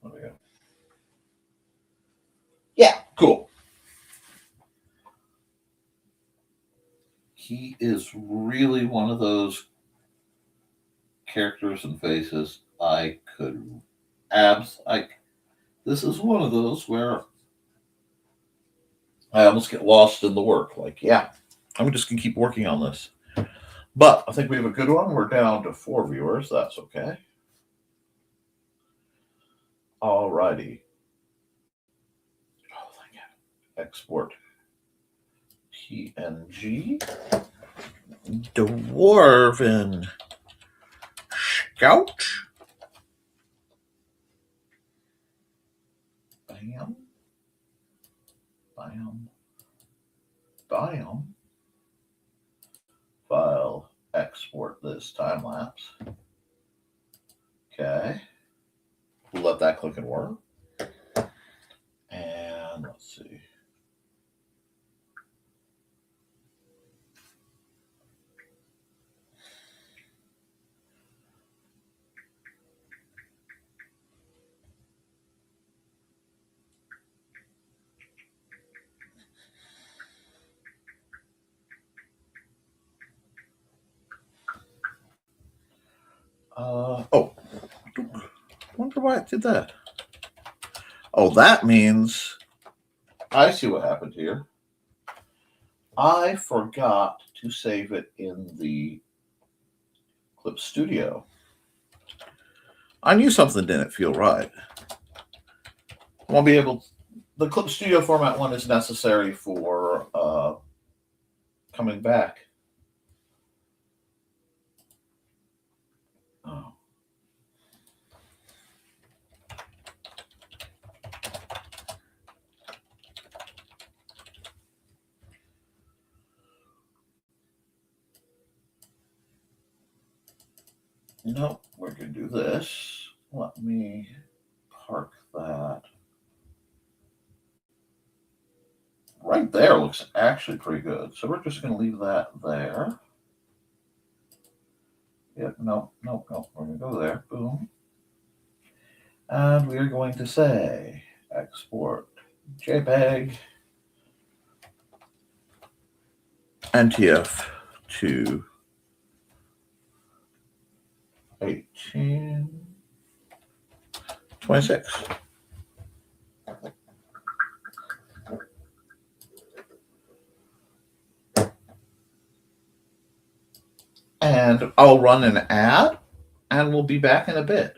There we go. Yeah, cool. He is really one of those characters and faces I could this is one of those where I almost get lost in the work. Like, yeah, I'm just gonna keep working on this. But I think we have a good one. We're down to 4 viewers. That's okay. Alrighty. Oh, thank you. Export PNG. Dwarven Scout. Bam. Bam. Bam. File. Export this time lapse. Okay. We'll let that click and work. And let's see. Wonder why it did that. Oh, that means I see what happened here. I forgot to save it in the Clip Studio. I knew something didn't feel right. Won't be able. The Clip Studio format one is necessary for coming back. Oh. Nope, we're going to do this. Let me park that. Right there looks actually pretty good. So we're just going to leave that there. Yep, no. We're going to go there. Boom. And we are going to say export JPEG NTF to 1826. And I'll run an ad and we'll be back in a bit.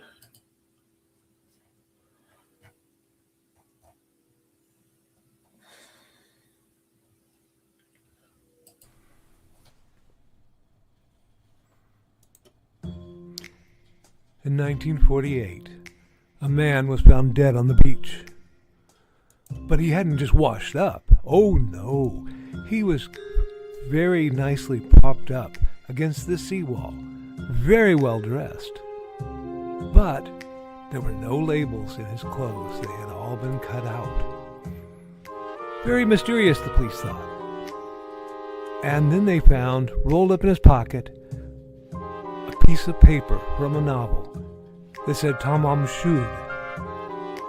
In 1948, a man was found dead on the beach. But he hadn't just washed up. Oh no, he was very nicely propped up against the seawall, very well dressed. But there were no labels in his clothes. They had all been cut out. Very mysterious, the police thought. And then they found, rolled up in his pocket, a piece of paper from a novel that said Tamam Shud.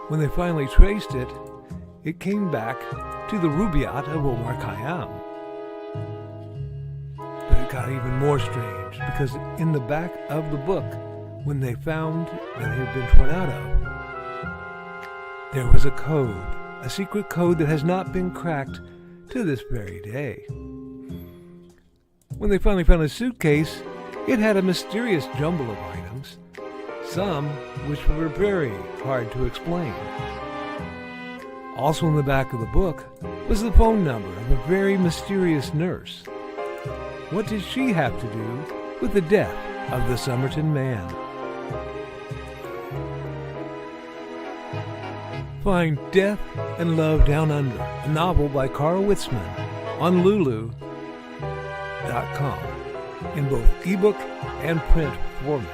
When they finally traced it, it came back to the Rubaiyat of Omar Khayyam. But it got even more strange, because in the back of the book, when they found that it had been torn out of, there was a code, a secret code that has not been cracked to this very day. When they finally found his suitcase, it had a mysterious jumble of items, some which were very hard to explain. Also in the back of the book was the phone number of a very mysterious nurse. What did she have to do with the death of the Somerton man? Find Death and Love Down Under, a novel by Carl Witzman, on Lulu.com in both ebook and print format.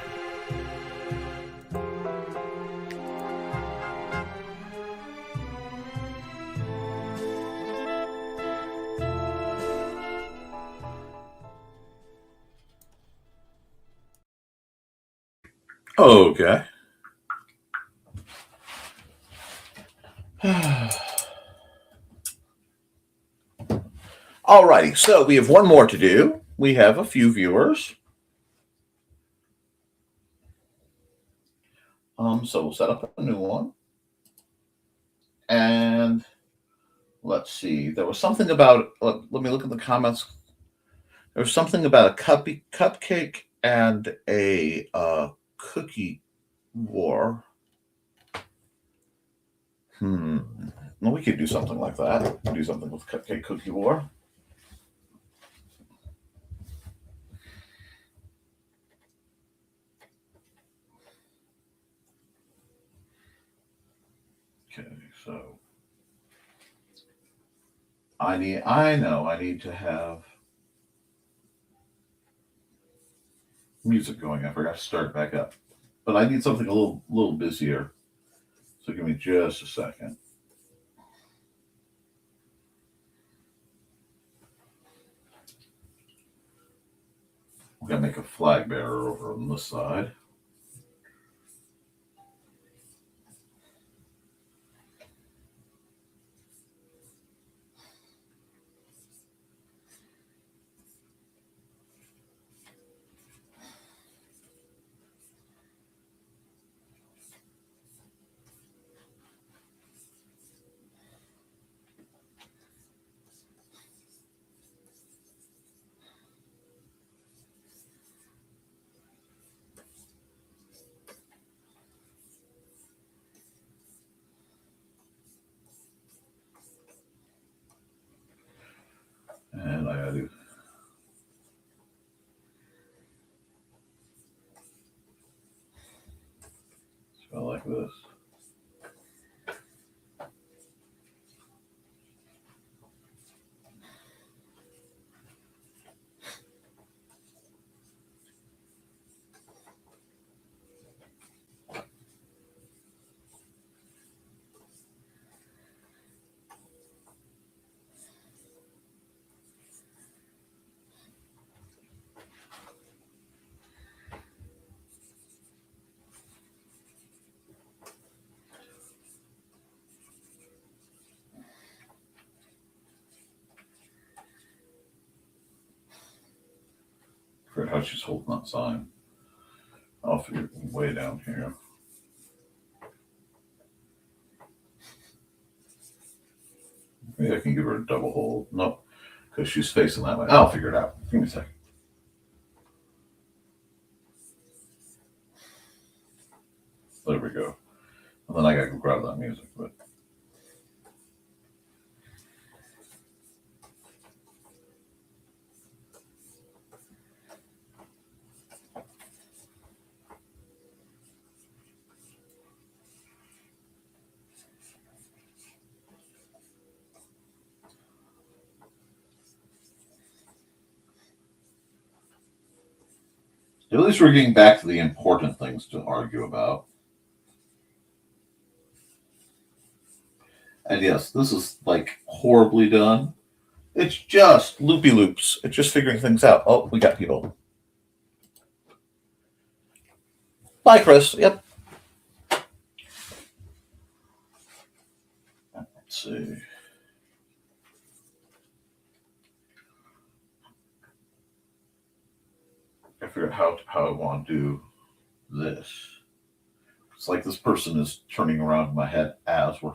Okay. Alrighty, so we have one more to do. We have a few viewers. So we'll set up a new one. And let's see. There was something about, let me look at the comments. There was something about a cupcake and a cookie war. Well, we could do something like that. Do something with cupcake cookie war. Okay, so I need to have music going. I forgot to start it back up. But I need something a little busier. So give me just a second. I'm gonna make a flag bearer over on this side. And I gotta do spell like this. For how she's holding that sign. I'll figure it way down here. Maybe I can give her a double hold. No, because she's facing that way. I'll figure it out. Give me a second. There we go. And then I gotta go grab that music, but at least we're getting back to the important things to argue about. And yes, this is like horribly done.
It's just loopy loops. It's just figuring things out. Oh, we got people. Bye, Chris. Yep. Let's see. I figured out how I want to do this. It's like this person is turning around in my head as we're.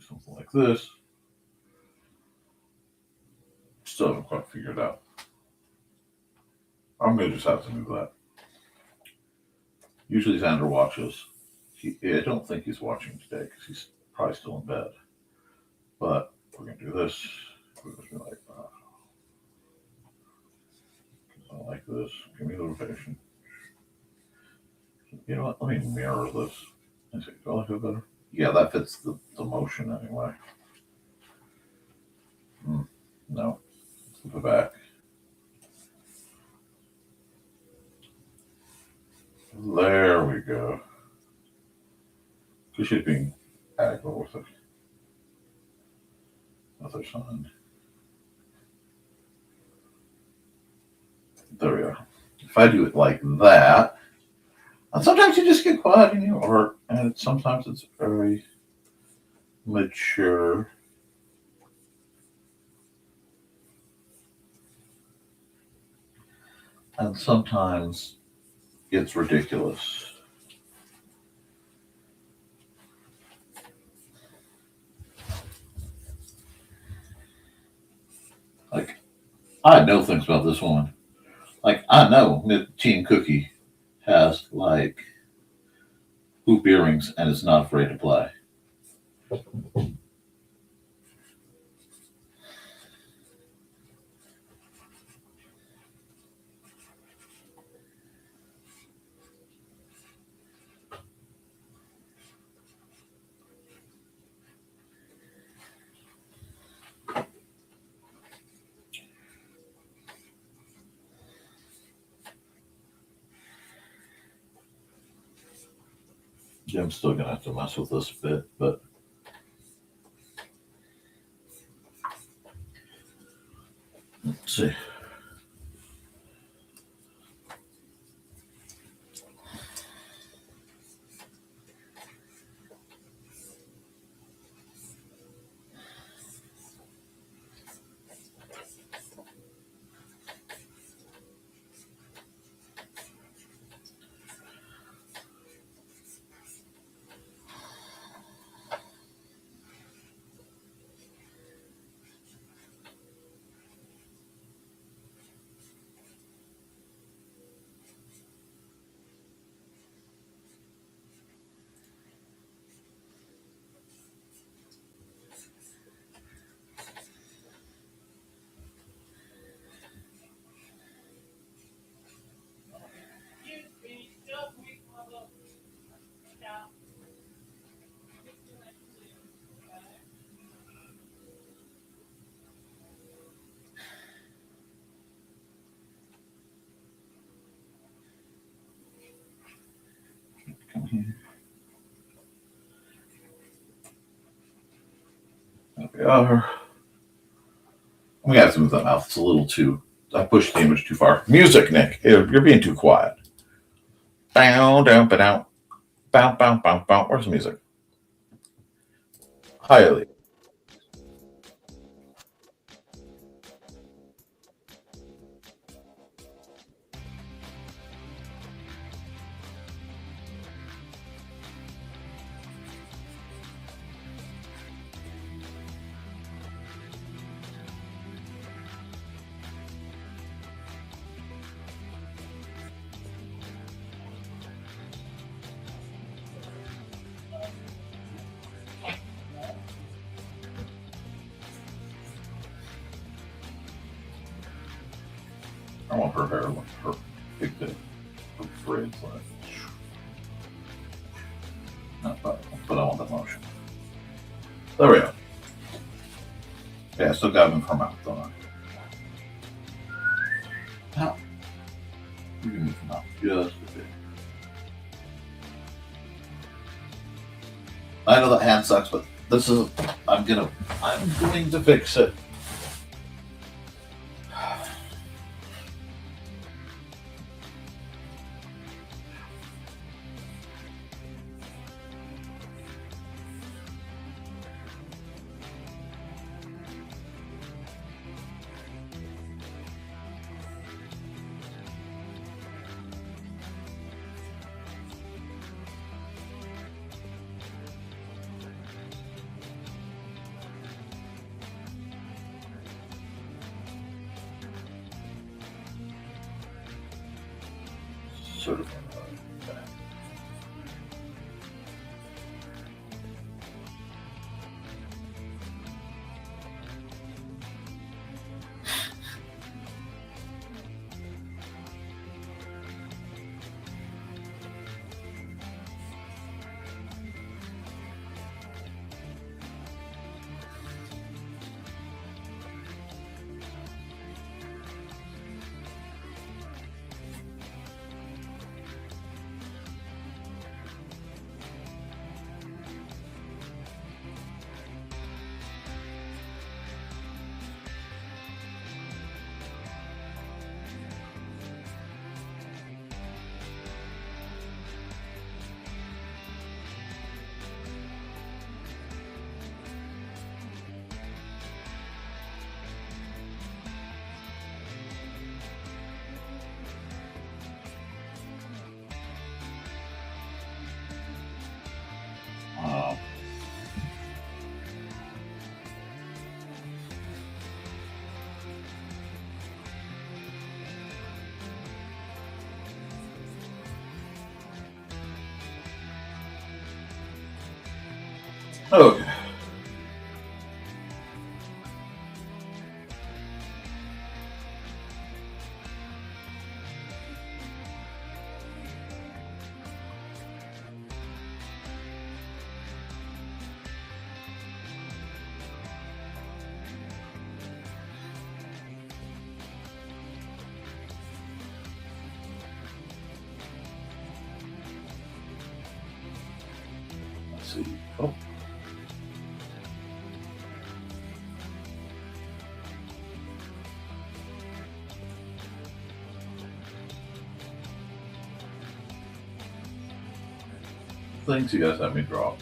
Something like this. Still haven't quite figured out. I'm going to just have to do that. Usually Xander watches. I don't think he's watching today because he's probably still in bed. But we're going to do this. We're going to be like, I like this. Give me notification. You know what? Let me mirror this. And see, do I like it better? Yeah, that fits the motion anyway. No. Let's flip it back. There we go. She's being aggro with it. Other side. There we go. If I do it like that, and sometimes you just get quiet in your art, and sometimes it's very mature. And sometimes it's ridiculous. Like, I know things about this woman. Like, I know Team Cookie has, like, hoop earrings and is not afraid to play. Yeah, I'm still gonna have to mess with this a bit, but let's see. Come here. There we are. We have to move that mouth. It's a little too. I pushed the image too far. Music, Nick. You're being too quiet. Bow, down, bow, bow, bow, bow, bow. Where's the music? Highly. I want her hair, her pigtail, her braids, like. No, but I want that motion. There we go. Yeah, I still got him in her mouth, don't I? Now, you can move him out just a bit. I know that hand sucks, but this is, I'm going to fix it. Sort of. Okay. Let's see. Oh. Things you guys have me draw.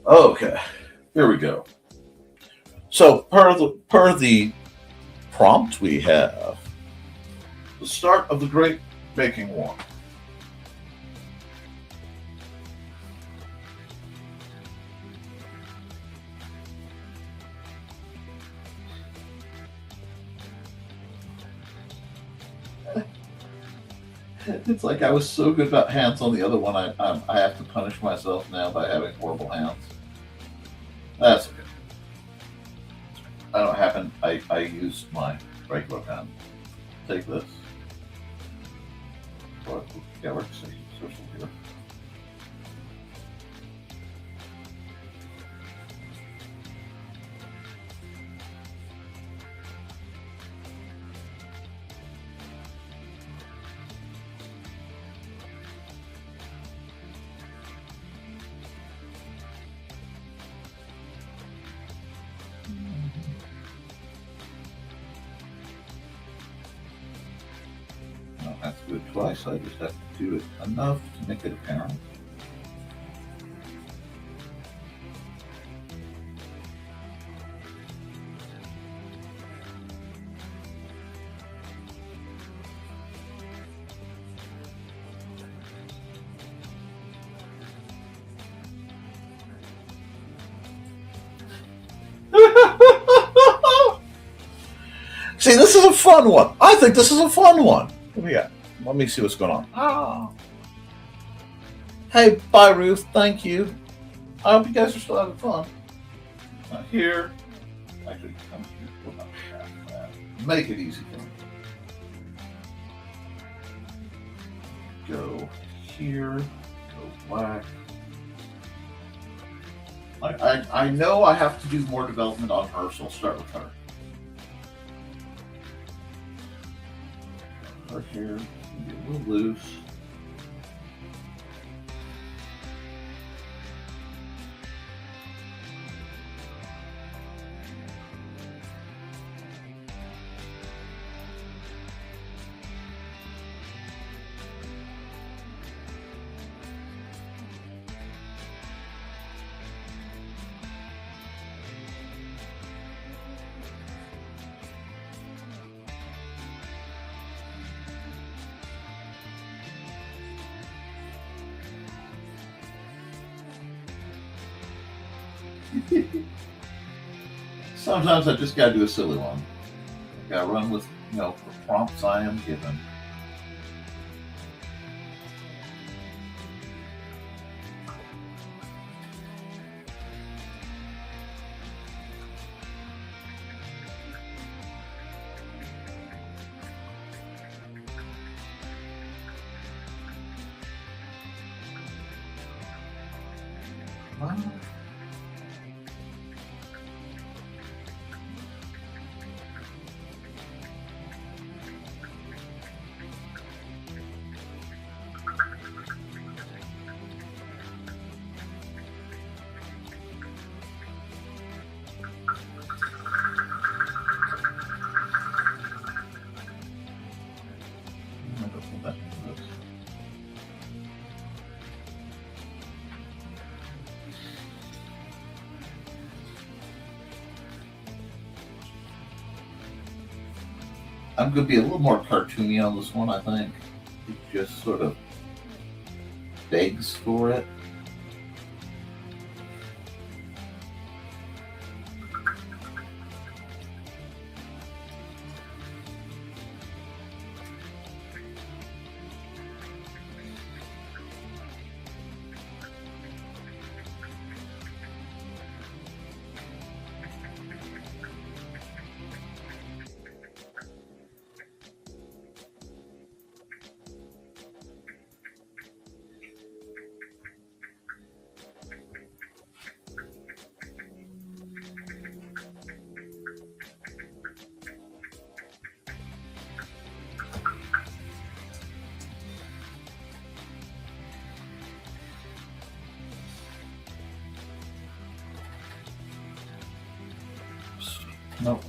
Okay, here we go. So per the prompt, we have the start of the Great Baking War. It's like I was so good about hands on the other one. I have to punish myself now by having horrible hands. That's okay. I don't happen. I used my regular pen. Take this. Yeah, we're social here. twice. I just have to do it enough to make it apparent.
See, this is a fun one. I think this is a fun one. What do we got? Let me see what's going on. Ah. Hey, bye, Ruth. Thank you. I hope you guys are still having fun. Not here. Actually, come here. Make it easy for me. Go here. Go black. I know I have to do more development on her, so I'll start with her. Her hair can be a little loose. Sometimes I just gotta do a silly one. I gotta run with, the prompts I am given. I'm going to be a little more cartoony on this one, I think. It just sort of begs for it. Nope.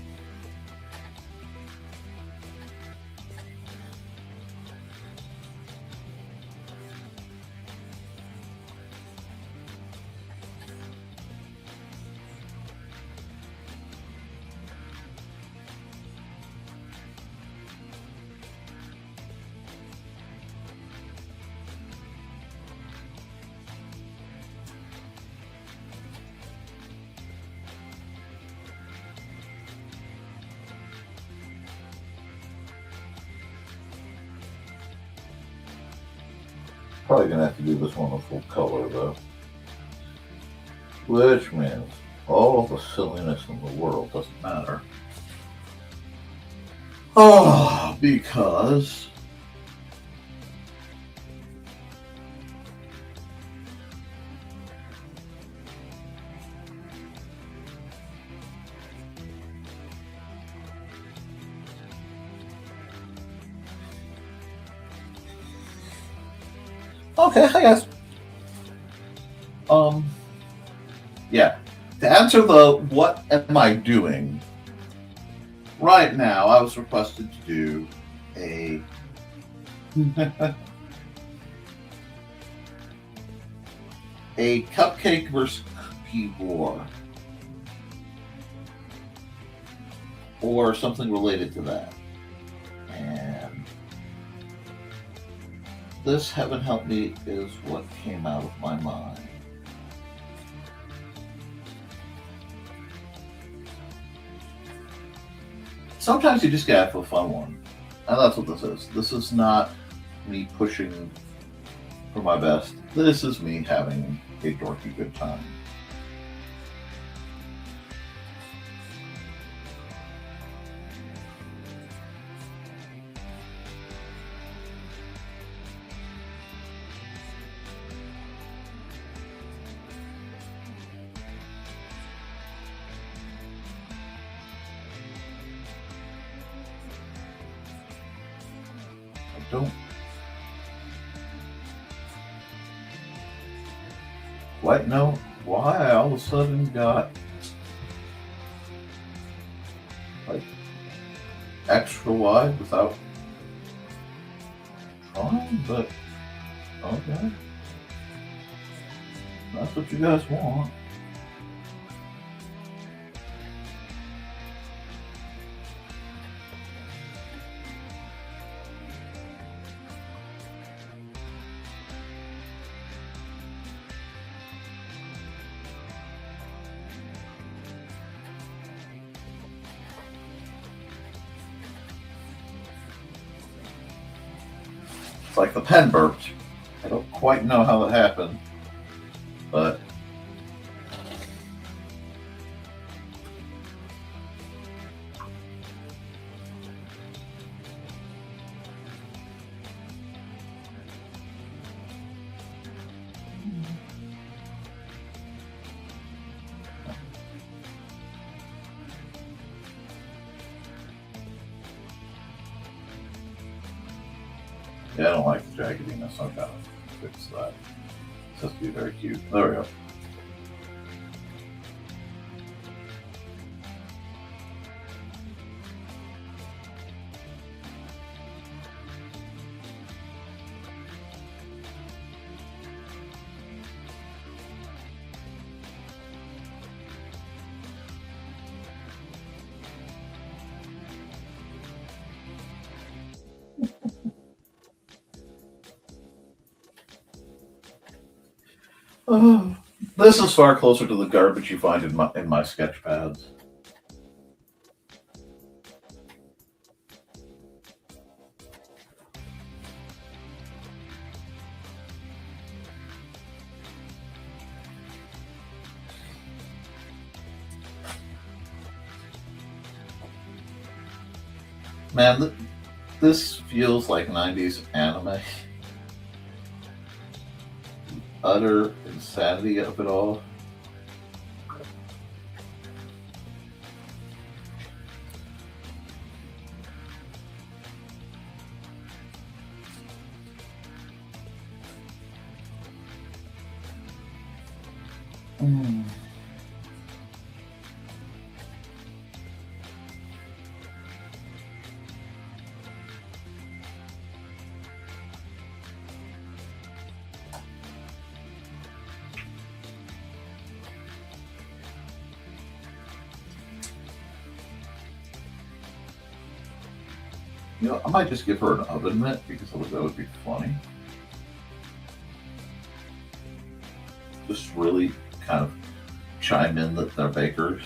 Probably gonna have to do this one in full color though. Which means all the silliness in the world doesn't matter. Oh, because okay, hi guys. Yeah. To answer the what am I doing? Right now, I was requested to do a
A cupcake versus cookie war. Or something related to that. And this, heaven help me, is what came out of my mind. Sometimes you just gotta have a fun one. And that's what this is. This is not me pushing for my best. This is me having a dorky good time. I don't quite know why I all of a sudden got like extra wide without trying, but okay. That's what you guys want. It's like the pen burped. I don't quite know how that happened, but yeah, I don't like the jaggediness. I've got to fix that. It's supposed to be very cute. There we go. Oh, this is far closer to the garbage you find in my sketch pads. Man, this feels like 90s anime. Utter insanity of it all. You know, I might just give her an oven mitt because that would be funny. Just really kind of chime in that they're bakers.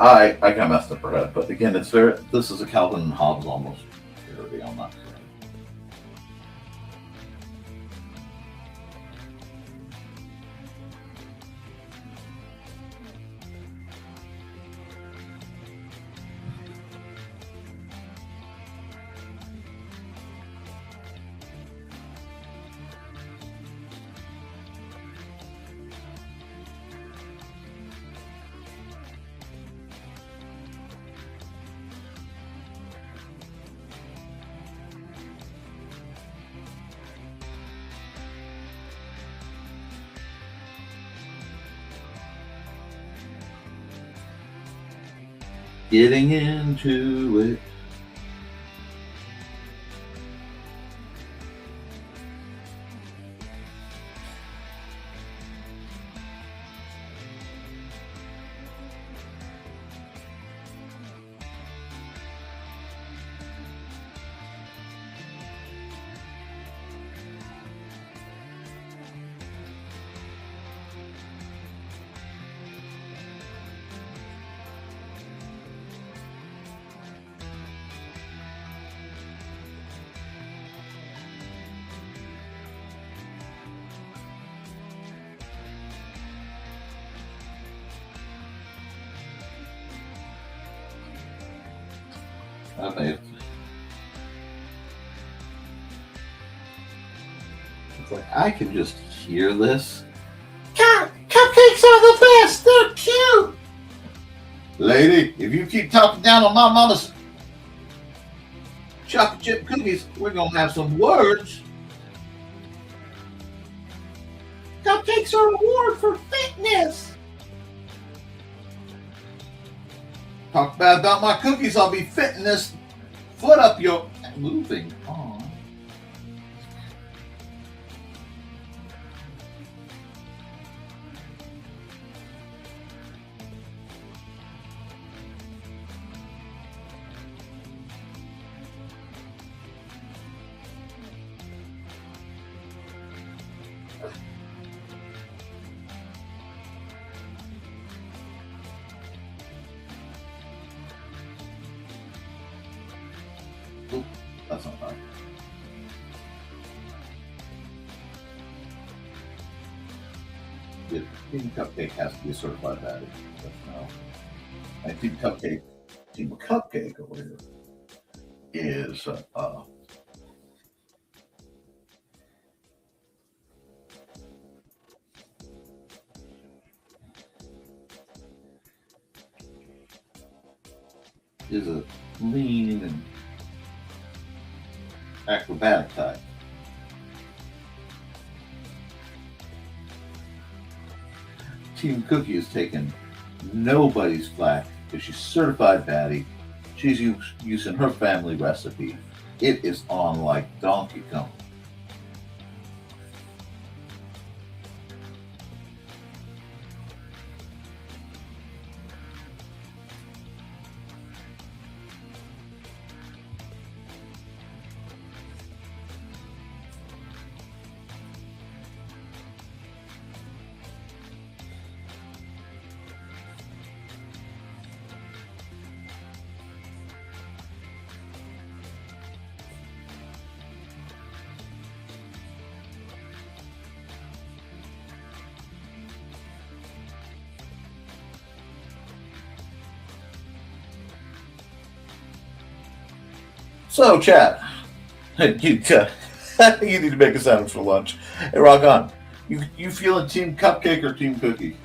I kind of messed up her head, but again, this is a Calvin and Hobbes almost parody on that side. getting into it. I think it's like I can just hear this. Cupcakes are the best. They're cute. Lady, if you keep talking down on my mama's chocolate chip cookies, we're gonna have some words. Cupcakes are a reward for fitness. Talk bad about my cookies, I'll be fitting this foot up your... Moving on. Oop, that's not right. The Team Cupcake has to be a certified baddie. No. And Team Cupcake over here is a lean and acrobatic type. Team Cookie has taken nobody's flack because she's certified baddie. She's using her family recipe. It is on like Donkey Kong. So, chat, you need to make a sandwich for lunch. Hey, rock on. You feeling Team Cupcake or Team Cookie?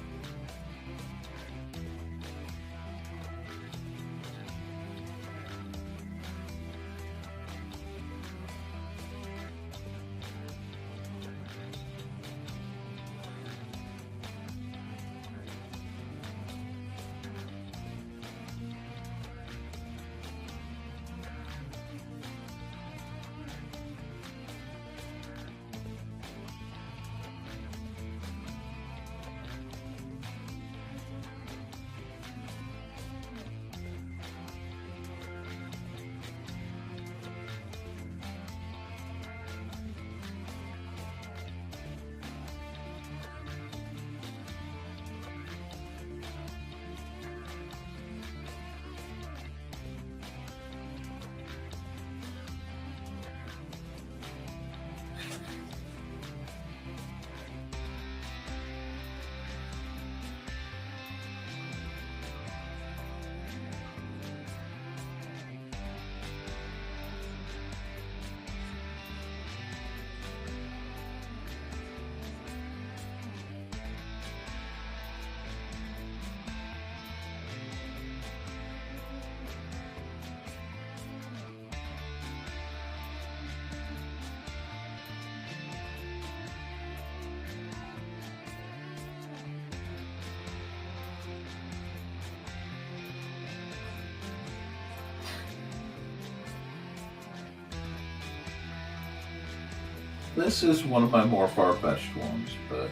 This is one of my more far-fetched ones, but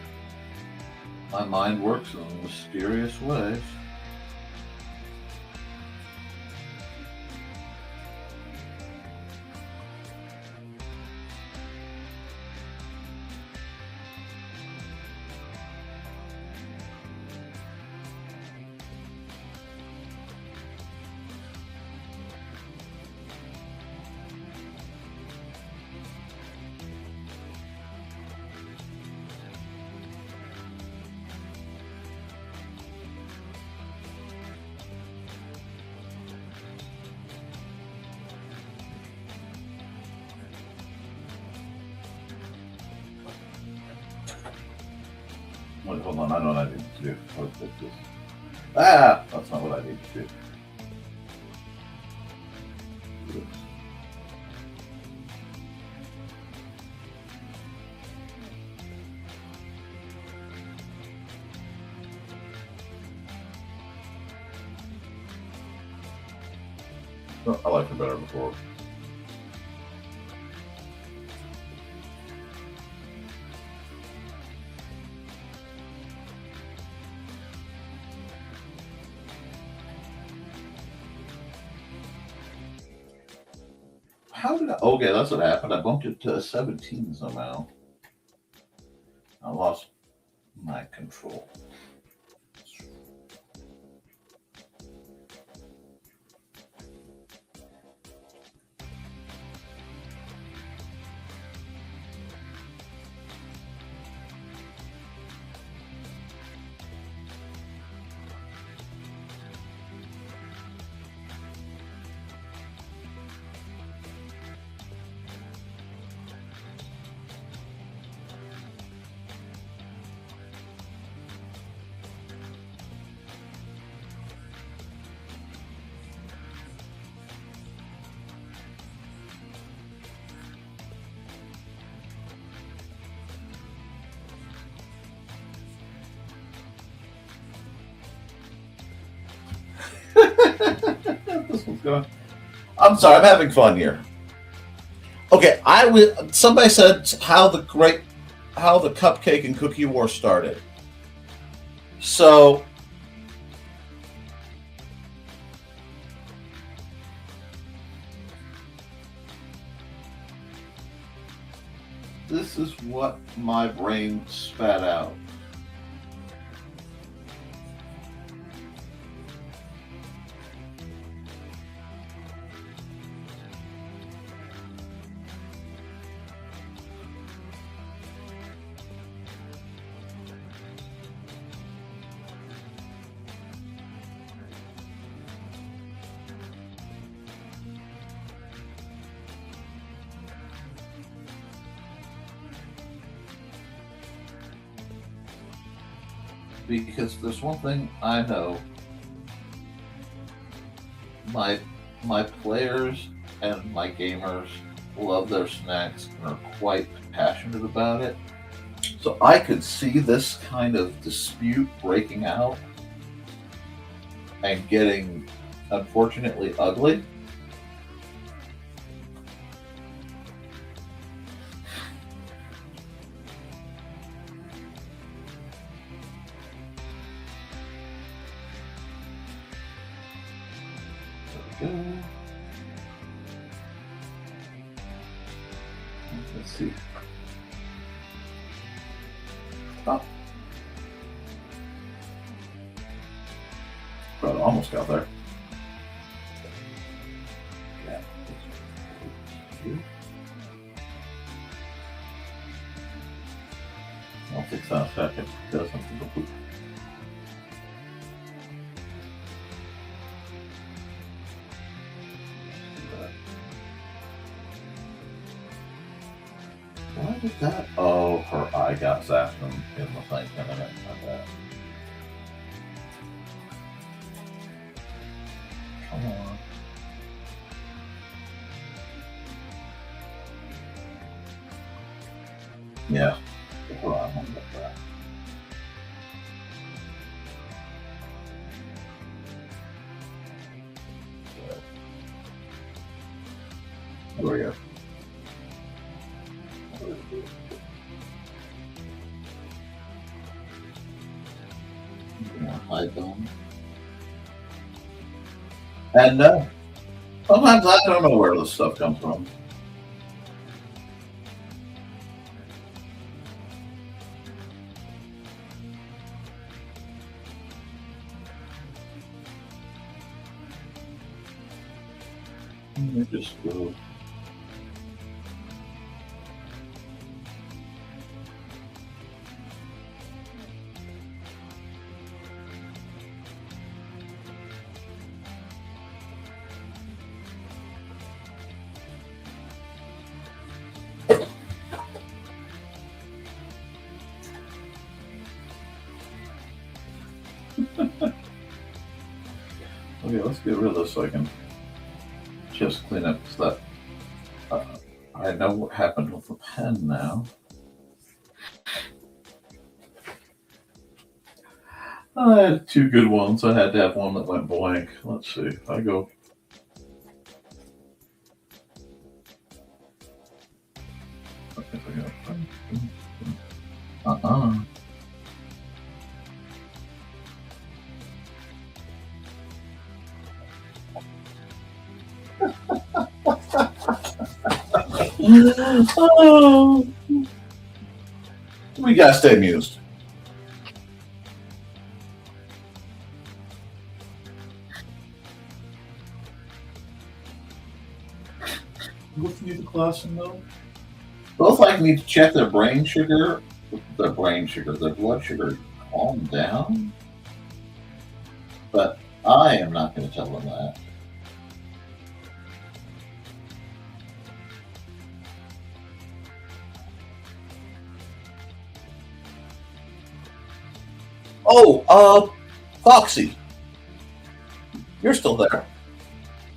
my mind works in mysterious ways. Wait, hold on, I know what I need to do. Let's fix this. Ah! That's not what I need to do. Oops. Oh, I liked it better before. How did I? Okay, that's what happened. I bumped it to 17 somehow. I lost my control. This one's going. I'm sorry, I'm having fun here. Okay, somebody said how the cupcake and cookie war started. So this is what my brain spat out. Because there's one thing I know. My players and my gamers love their snacks and are quite passionate about it. So I could see this kind of dispute breaking out and getting, unfortunately, ugly. Let's see. Oh. Well, almost got there. Yeah. I'll fix that in a second. Does something to poop. Why did that? Oh, her eye got zapped in the thing. I mean, like that. Come on. Yeah. Hold on, I'm get that. There we go. Yeah, hide them. And sometimes I don't know where this stuff comes from. Let me just go. Okay, let's get rid of this so I can just clean up that. I know what happened with the pen now. I had two good ones. I had to have one that went blank. Let's see. If I go. Uh-uh. Oh. We gotta stay amused. Both need the class and though. Both like need to check their brain sugar, their blood sugar, calm down. But I am not going to tell them that. Oh, Foxy, you're still there.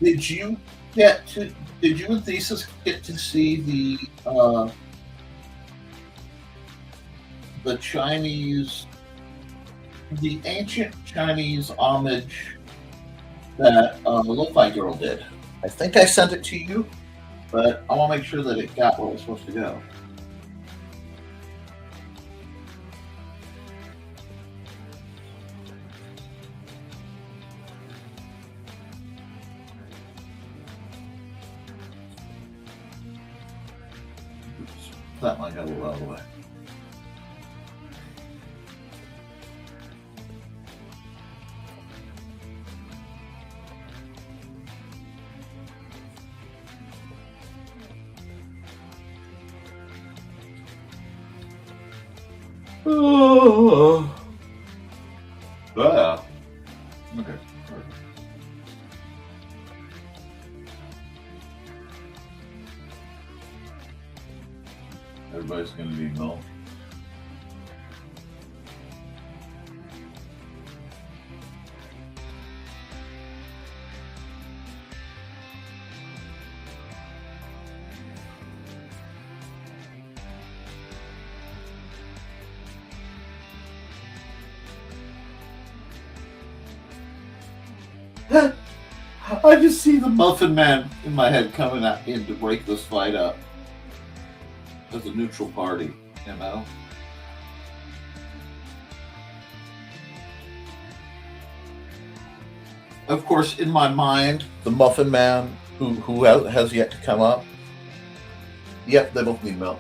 Did you and Thesis get to see the Chinese, the ancient Chinese homage that Lo-Fi Girl did? I think I sent it to you, but I want to make sure that it got where it was supposed to go. That might got a little out of the way. Oh. Ah. Okay. Everybody's going to need milk. I just see the Muffin Man in my head coming in to break this fight up as a neutral party, you know? Of course, in my mind, the Muffin Man, who has yet to come up. Yep, they both need milk.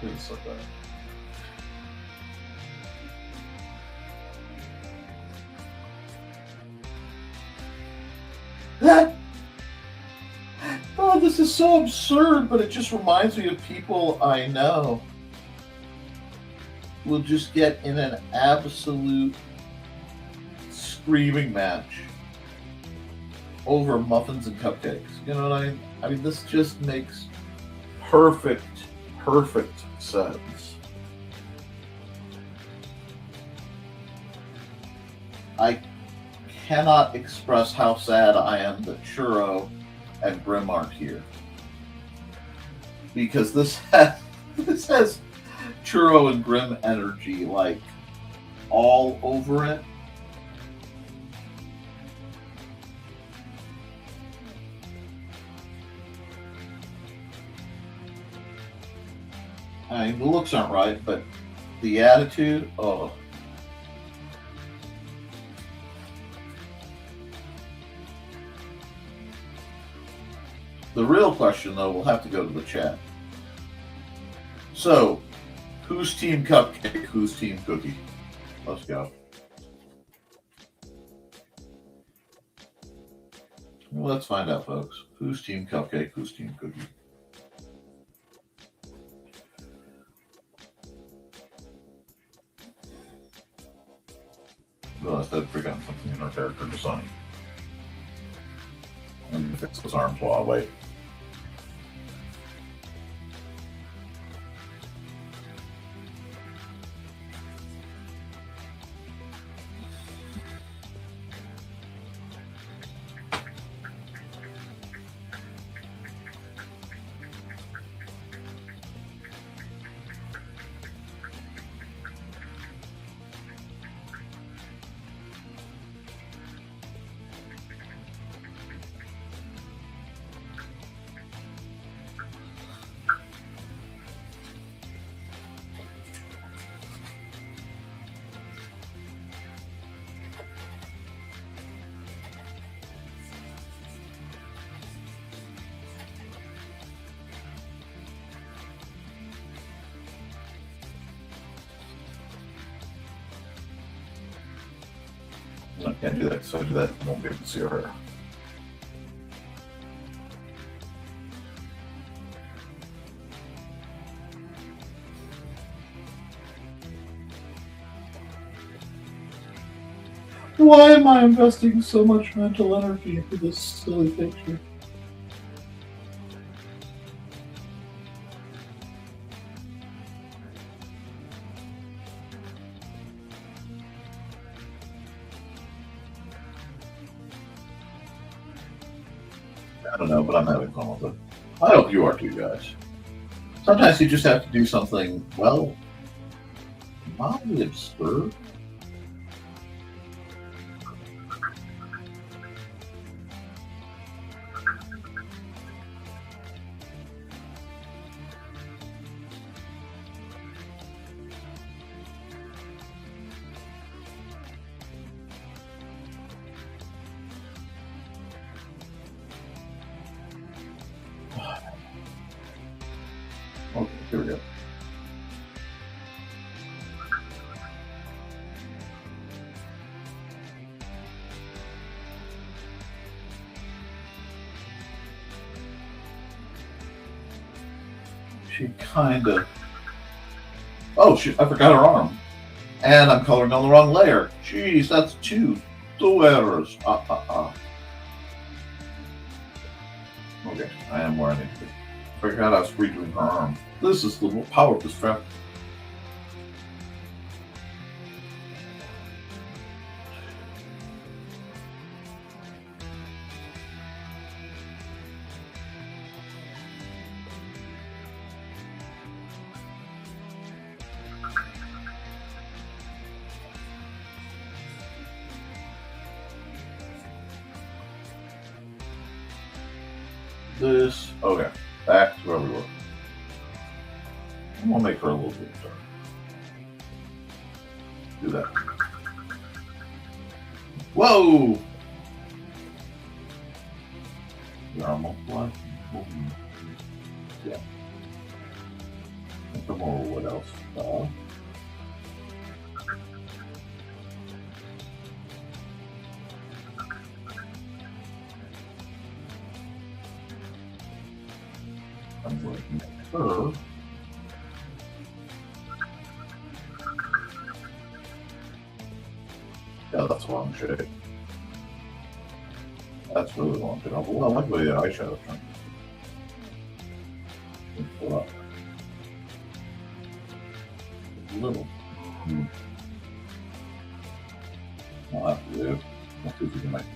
It's like that. Oh, this is so absurd, but it just reminds me of people I know will just get in an absolute screaming match over muffins and cupcakes. You know what I mean? I mean, this just makes perfect sense. I cannot express how sad I am that Churro and Grim aren't here, because this has Churro and Grim energy like all over it. I mean, the looks aren't right, but the attitude, oh. The real question, though, will have to go to the chat. So, who's Team Cupcake? Who's Team Cookie? Let's go. Well, let's find out, folks. Who's Team Cupcake? Who's Team Cookie? Realized I'd forgotten something in our character design. Let me fix those arms while I wait. I can't do that because if I do that, I won't be able to see her hair. Why am I investing so much mental energy into this silly picture? I don't know, but I'm having fun with it. I hope you are too, guys. Sometimes you just have to do something, well, mildly absurd. Okay, here we go. She kind of... Oh, I forgot her arm. And I'm coloring on the wrong layer. Jeez, that's two errors. Okay, I am where I need to be. Forgot I was redoing her arm. This is the power of this trap. This, okay, back to where we were. I'm gonna make her a little bit dark. Do that. Whoa! The arm multiply. Yeah. Some more, what else? I'm looking at her. Yeah, that's wrong shade. That's really wrong shade. Well, I like the way the eyeshadow's trying. Pull up. A little. I'll have to do. Let's see if we can make it.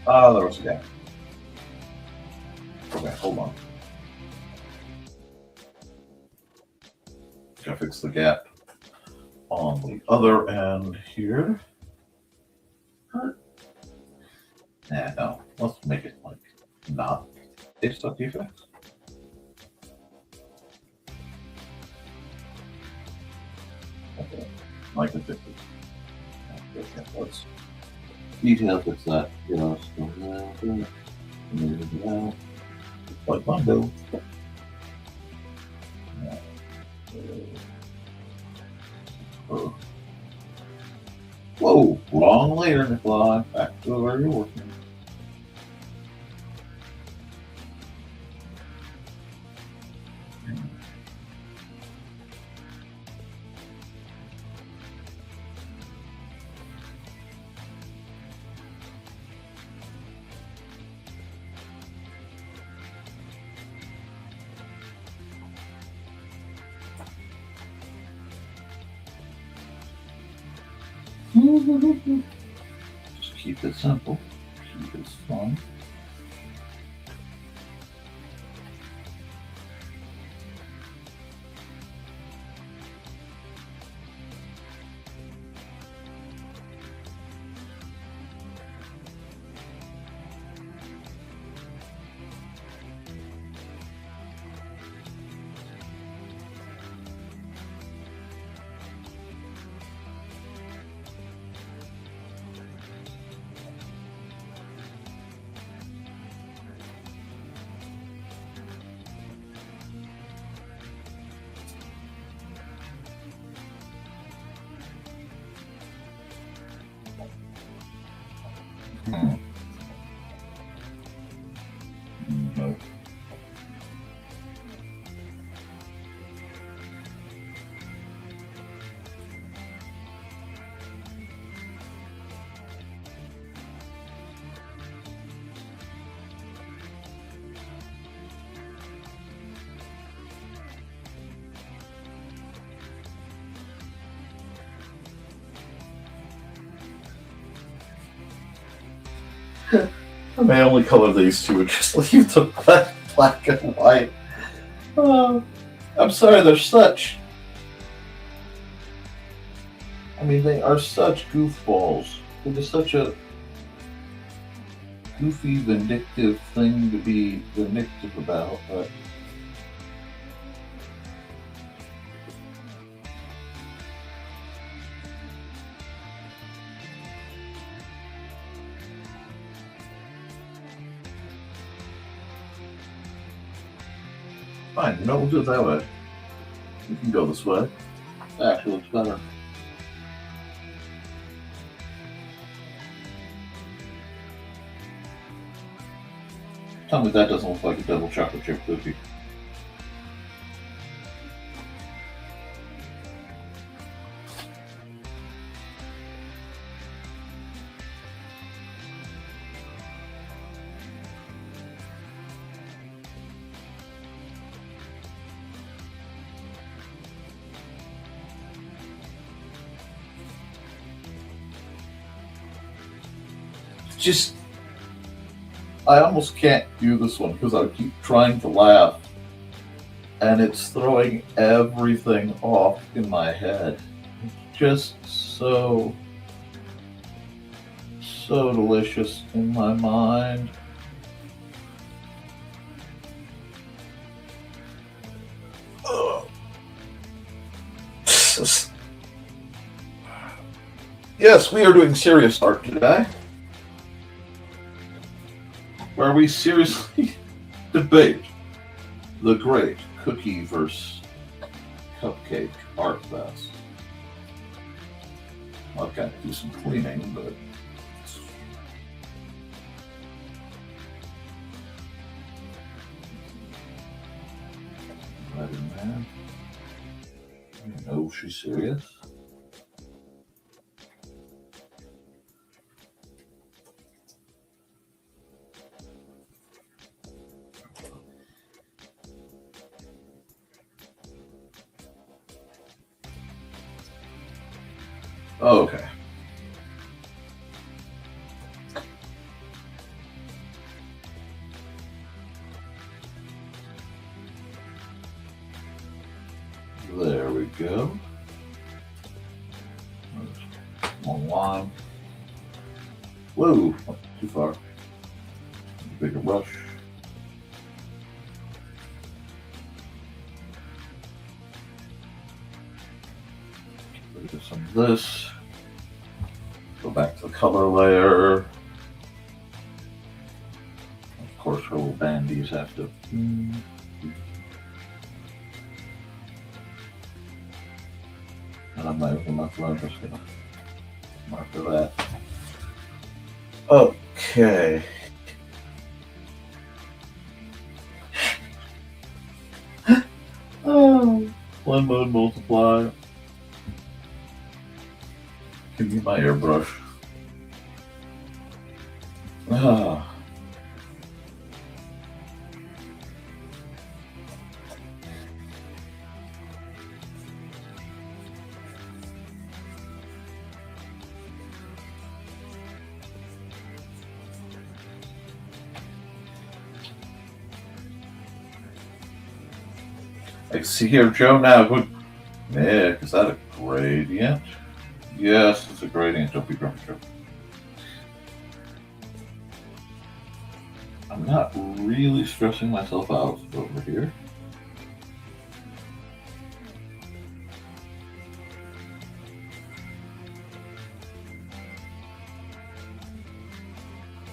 There was a gap. Okay, hold on. Gotta fix the gap on the other end here. Nah, no. Let's make it like not a stuck defect. Okay, I can fix it. Okay, let's detail fix that. You know, like Mondo. Whoa, wrong layer, Nikolai. Back to where you're working. Just keep it simple. Keep it fun. No. I may only color these two and just leave the black and white. Oh, I'm sorry, they're such. I mean, they are such goofballs. It is such a goofy, vindictive thing to be vindictive about, but. Fine, you know, we'll do it that way. We can go this way. Actually, looks better. Tell me that doesn't look like a double chocolate chip cookie. Just, I almost can't do this one because I keep trying to laugh and it's throwing everything off in my head. Just so delicious in my mind. Ugh. Yes, we are doing serious art today, where we seriously debate the great cookie versus cupcake art fest. I've got to do some cleaning, but right in there. You know she's serious. Okay. we go. Long line. Whoa, not too far. Bigger brush. Get rid of some of this. Go back to the color layer. Of course, her little bandies have to. And I'm not even I'm just gonna mark that. Okay. Oh, blend mode multiply. Give me my airbrush. Ah. I can see here, Joe, now. Nick, is that a gradient? Yes, it's a gradient. Don't be grumpy, Joe. I'm not really stressing myself out over here.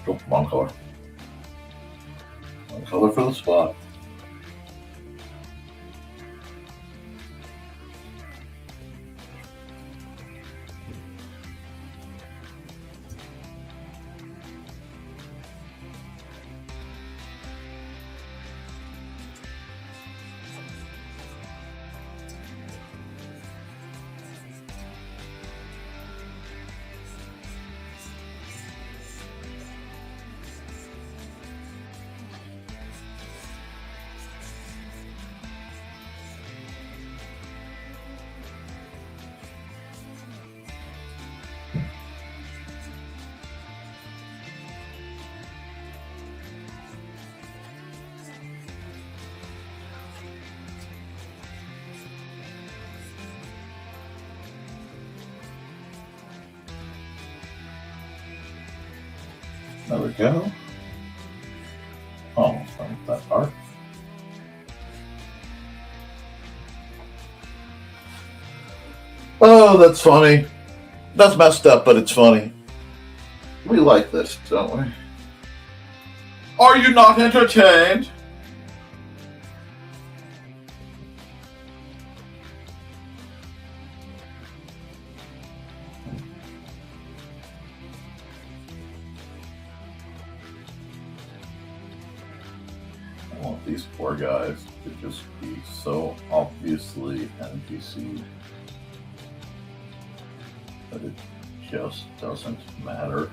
Oh, wrong color. Wrong color for the spot. There we go. Almost done with that part. Oh, that's funny. That's messed up, but it's funny. We like this, don't we? Are you not entertained? I want these poor guys to just be so obviously NPC that it just doesn't matter.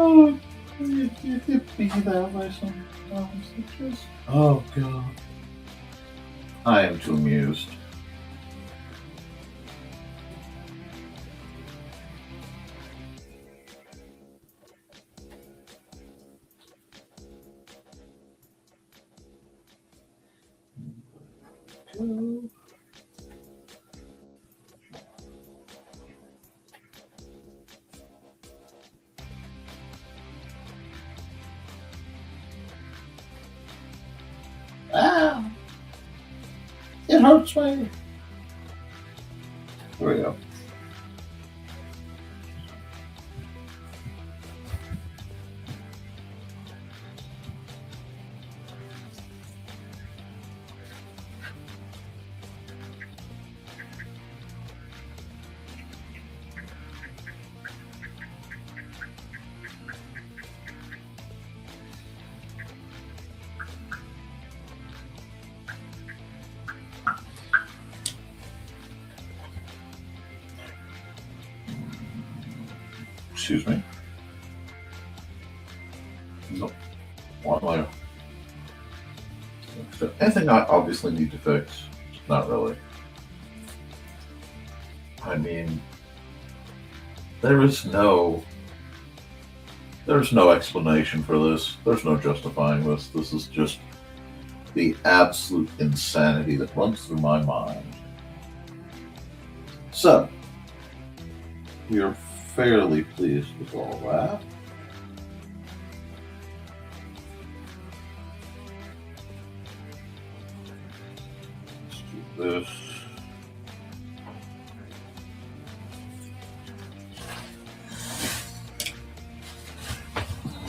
Oh, you could be that way sometimes. Just, oh, God. I am too amused. Ah, it hurts me. There we go. Excuse me. No. Why am I? Anything I obviously need to fix? Not really. I mean, there's no explanation for this. There's no justifying this. This is just the absolute insanity that runs through my mind. So, we are fairly pleased with all that. Let's do this.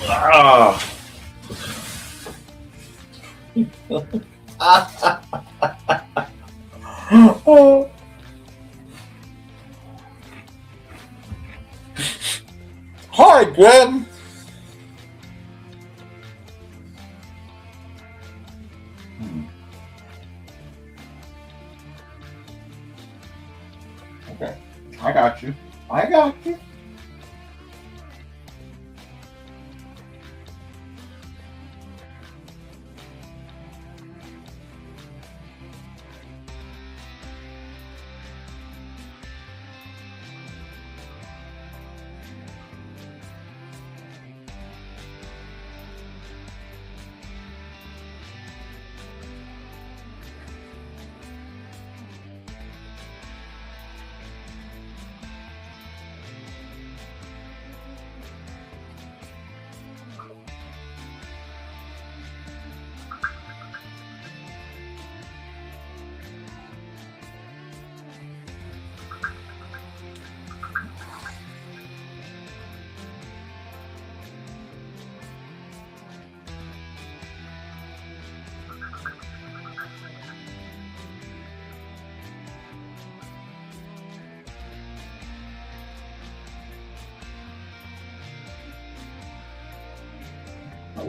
Ah! Oh. Hi, Gwen. Okay, I got you. I got you.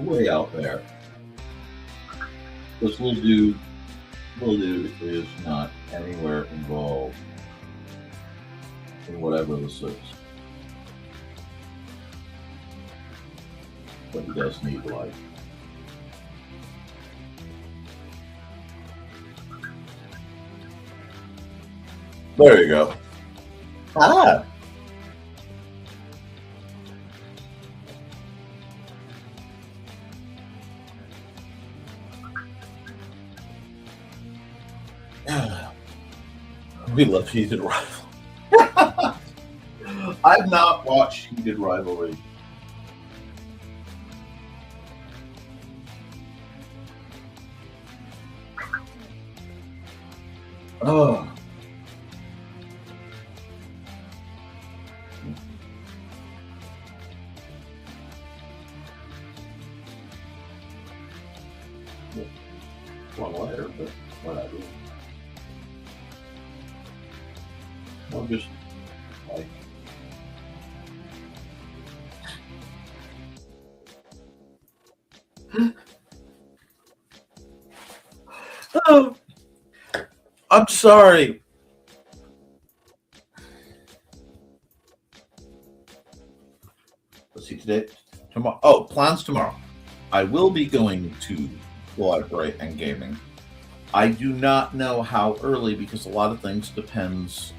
Way out there. This little dude is not anywhere involved in whatever this is. But he does need life. There you go. Ah! We love Heated Rivalry. I've not watched Heated Rivalry. Oh. One later, but whatever. I'll just like oh, I'm sorry. Let's see today. Tomorrow. Oh, plans tomorrow. I will be going to the library and gaming. I do not know how early because a lot of things depends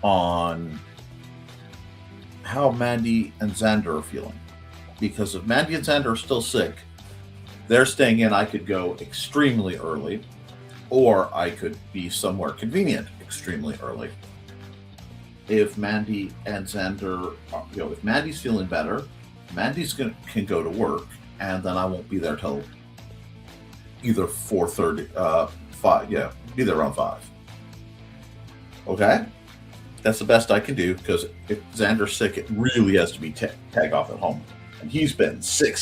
on how Mandy and Xander are feeling. Because if Mandy and Xander are still sick, they're staying in, I could go extremely early, or I could be somewhere convenient extremely early. If Mandy and Xander, if Mandy's feeling better, Mandy's can go to work, and then I won't be there till either 4:30, 5. Yeah, be there around 5. Okay. That's the best I can do because if Xander's sick, it really has to be tag off at home. And he's been sick.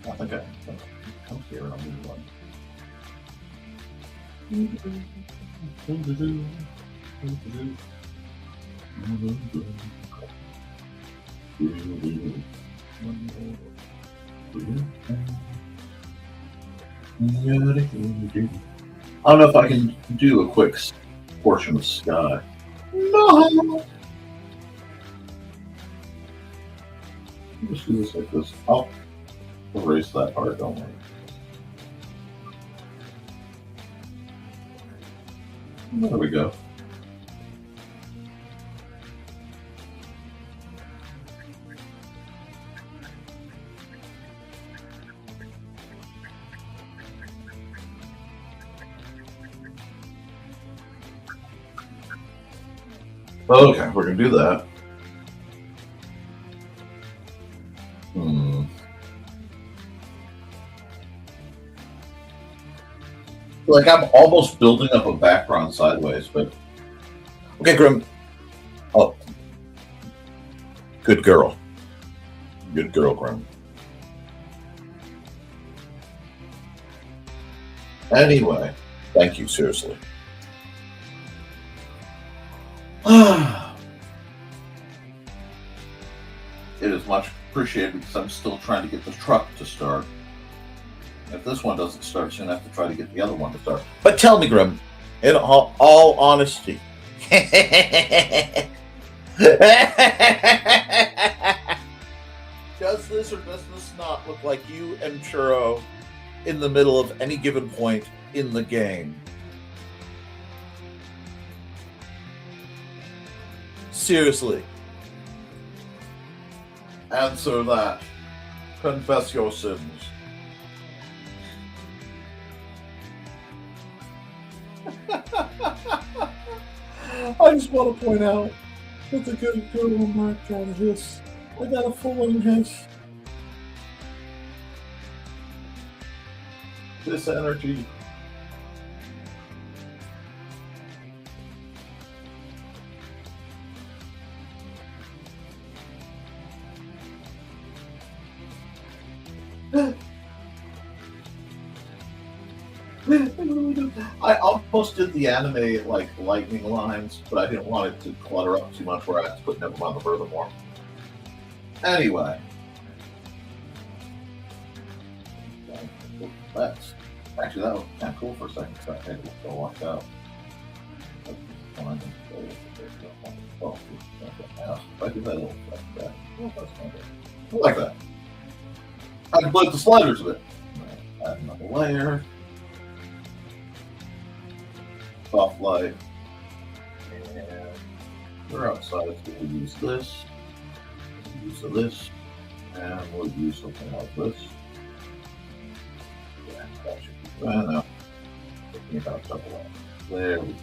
I think I come here and I'll move on. I don't know if I can do a quick portion of sky. No! Just do this like this. I'll erase that part, don't worry. There we go. Okay, we're gonna do that. Like I'm almost building up a background sideways, but okay, Grim. Oh, good girl, Grim. Anyway, thank you, seriously. It is much appreciated because I'm still trying to get the truck to start. If this one doesn't start soon, I have to try to get the other one to start. But tell me, Grim, in all honesty, does this or does this not look like you and Churro in the middle of any given point in the game? Seriously. Answer that. Confess your sins. I just want to point out that the good girl Mark got a hiss. I got a full-on hiss. This energy. I almost did the anime like lightning lines, but I didn't want it to clutter up too much where I had to put Nevermind the Furthermore. Anyway. That's actually that was kind of cool for a second, so I had to go walk out. I do that a little like that. Oh, that's kind of good. I like that. I can play with the sliders a bit. Add another layer. Soft light. And we're outside, so we'll use this. We'll use this. And we'll use something like this. Yeah, that should be good. Now, thinking about double light. There we go.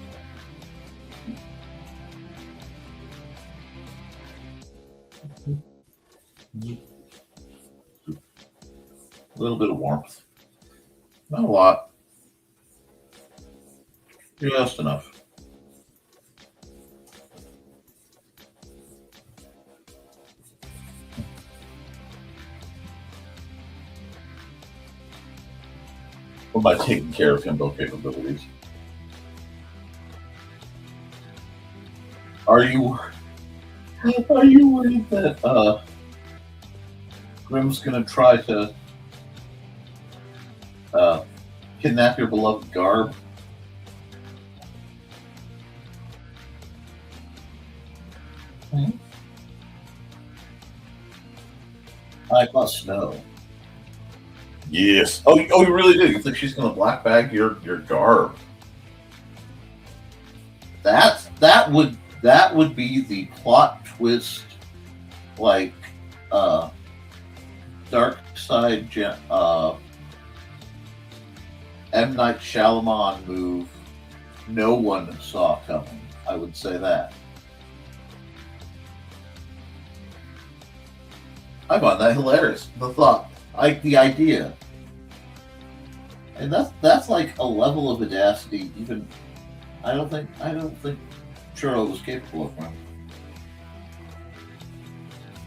A little bit of warmth. Not a lot. Just enough. What about taking care of himbo capabilities? Are you worried that Grim's gonna try to kidnap your beloved Garb? Hmm? I must know. Yes. Oh, you really do? You think she's gonna black bag your Garb? That would be the plot twist, like Dark Side M. Night Shyamalan move no one saw coming. I would say that. I find that hilarious. The thought, the idea, and that's like a level of audacity. Even I don't think Churro was capable of one.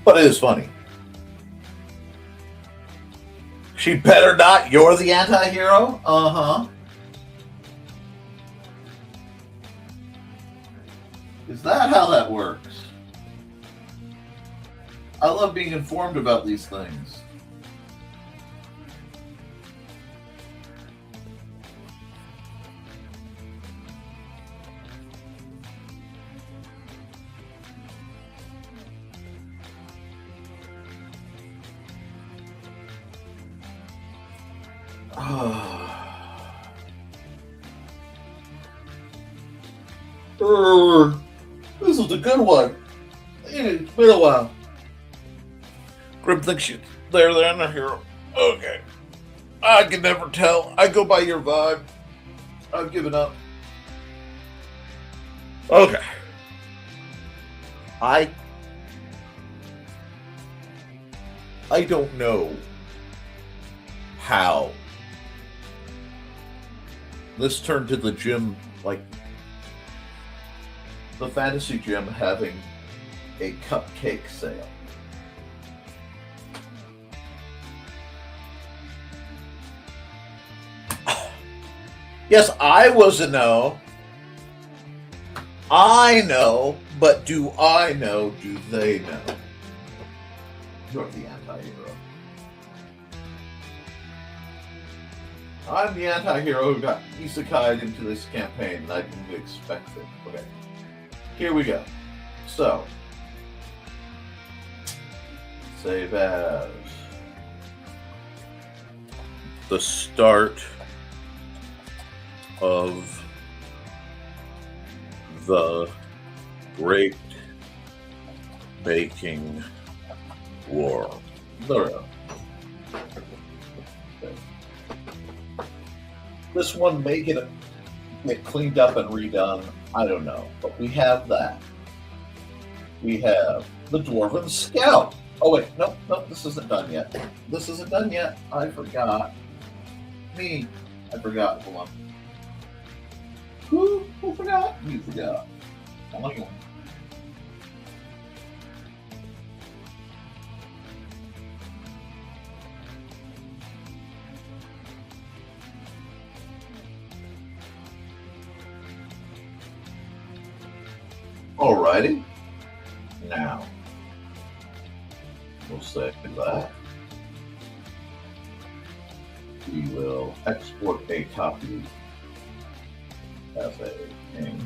But it is funny. She better not. You're the anti-hero? Uh-huh. Is that how that works? I love being informed about these things.
This is a good one. It's been a while. Grim thinks they're a hero. Okay. I can never tell. I go by your vibe. I've given up. Okay. I don't know how this turned to the gym, like the fantasy gym having a cupcake sale. Yes, I was a no. I know, but do I know? Do they know? You're the anti-hero. I'm the anti-hero who got isekai'd into this campaign, and I didn't expect it. Okay, here we go. So, save as the start of the Great Baking War. There we go. Okay. This one may get cleaned up and redone. I don't know. But we have that. We have the Dwarven Scout. Oh, wait. No, this isn't done yet. This isn't done yet. I forgot. I forgot. Hold on. Who forgot? You forgot. Alrighty. Now, we'll save that. We will export a copy as a thing.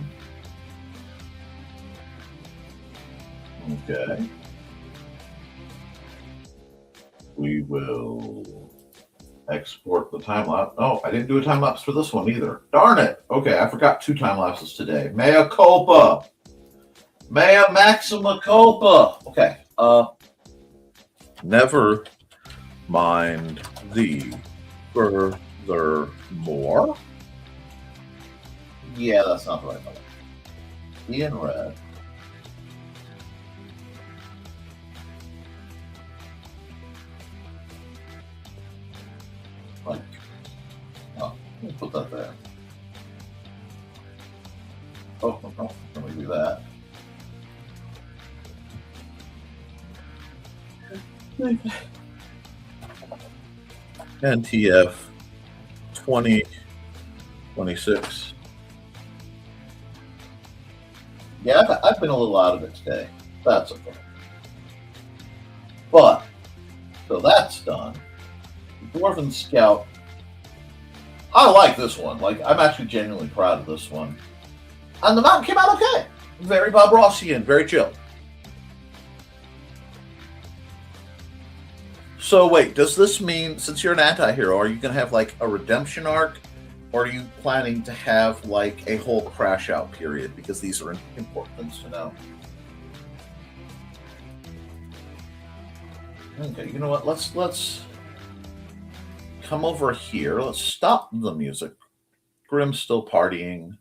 Okay. We will export the time lapse. Oh, I didn't do a time lapse for this one either. Darn it. Okay, I forgot 2 time lapses today. Mea culpa. Mea maxima culpa. Okay. Never mind the furthermore. Yeah, that's not the right one. Ian red. Like, oh, let me put that there. Oh, no, let me do that. NTF 2026. Yeah, I've been a little out of it today. That's okay. But, so that's done. Dwarven Scout. I like this one. Like, I'm actually genuinely proud of this one. And the mountain came out okay. Very Bob Rossian, very chill. So wait, does this mean, since you're an anti-hero, are you going to have like a redemption arc? Or are you planning to have like a whole crash out period? Because these are important things to know. Okay, you know what? Let's come over here. Let's stop the music. Grim's still partying.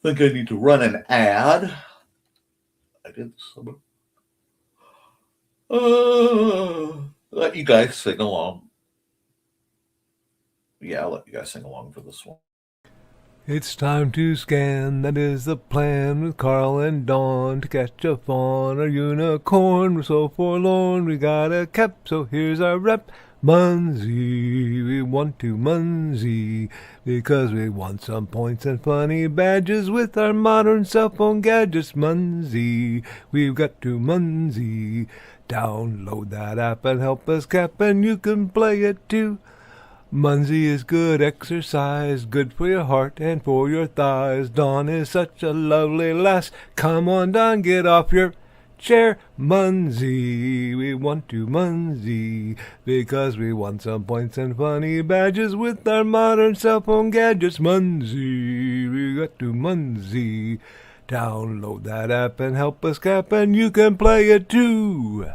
I think I need to run an ad. I did some. Let you guys sing along. Yeah, I'll let you guys sing along for this one.
It's time to scan, that is the plan, with Carl and Dawn to catch a fawn or unicorn. We're so forlorn, we got a cap, so here's our rep. Munsey, we want to Munsey, because we want some points and funny badges with our modern cell phone gadgets. Munsey, we've got to Munsey. Download that app and help us cap, and you can play it too. Munsey is good exercise, good for your heart and for your thighs. Dawn is such a lovely lass. Come on, Dawn, get off your Share Munsey, we want to Munsey, because we want some points and funny badges with our modern cell phone gadgets. Munsey, we got to Munsey. Download that app and help us cap, and you can play it too.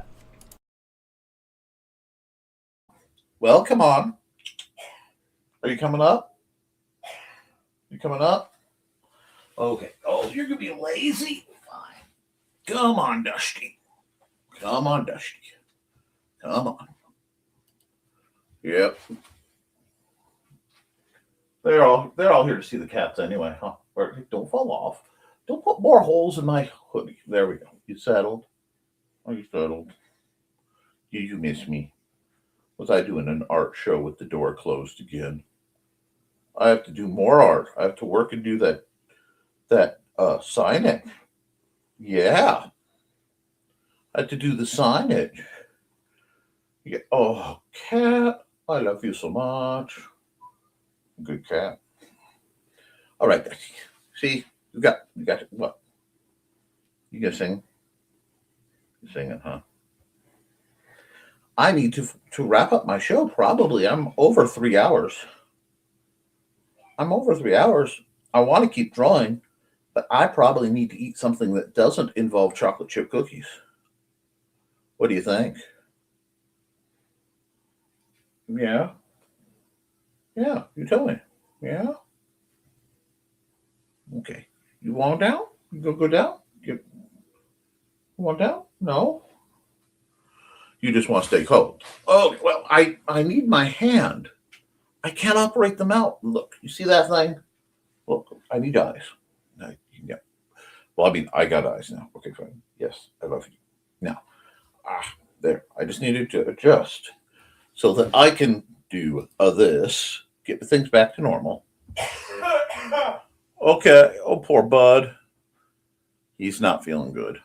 Well, come on. Are you coming up? You coming up? Okay. Oh, you're going to be lazy? Fine. Come on, Dusty. Come on, Dusty. Come on. Yep. They're all here to see the cats anyway, huh? Don't fall off. Don't put more holes in my hoodie. There we go. You settled? Are you settled? You miss me? Was I doing an art show with the door closed again? I have to do more art. I have to work and do that signage. Yeah. I had to do the signage. Yeah. Oh, cat. I love you so much. Good cat. All right, Becky. See, you got what? You gonna sing? You're singing, huh? I need to wrap up my show. Probably. I'm over 3 hours. I want to keep drawing, but I probably need to eat something that doesn't involve chocolate chip cookies. What do you think? Yeah. Yeah, you tell me. Yeah. Okay. You want down? You go down? You want down? No. You just want to stay cold. Oh, well, I need my hand. I can't operate the mouth. Look, you see that thing? Look, I need eyes. Yeah. Well, I mean, I got eyes now. Okay, fine. Yes, I love you. Now, there. I just needed to adjust so that I can do this. Get things back to normal. Okay. Oh, poor bud. He's not feeling good.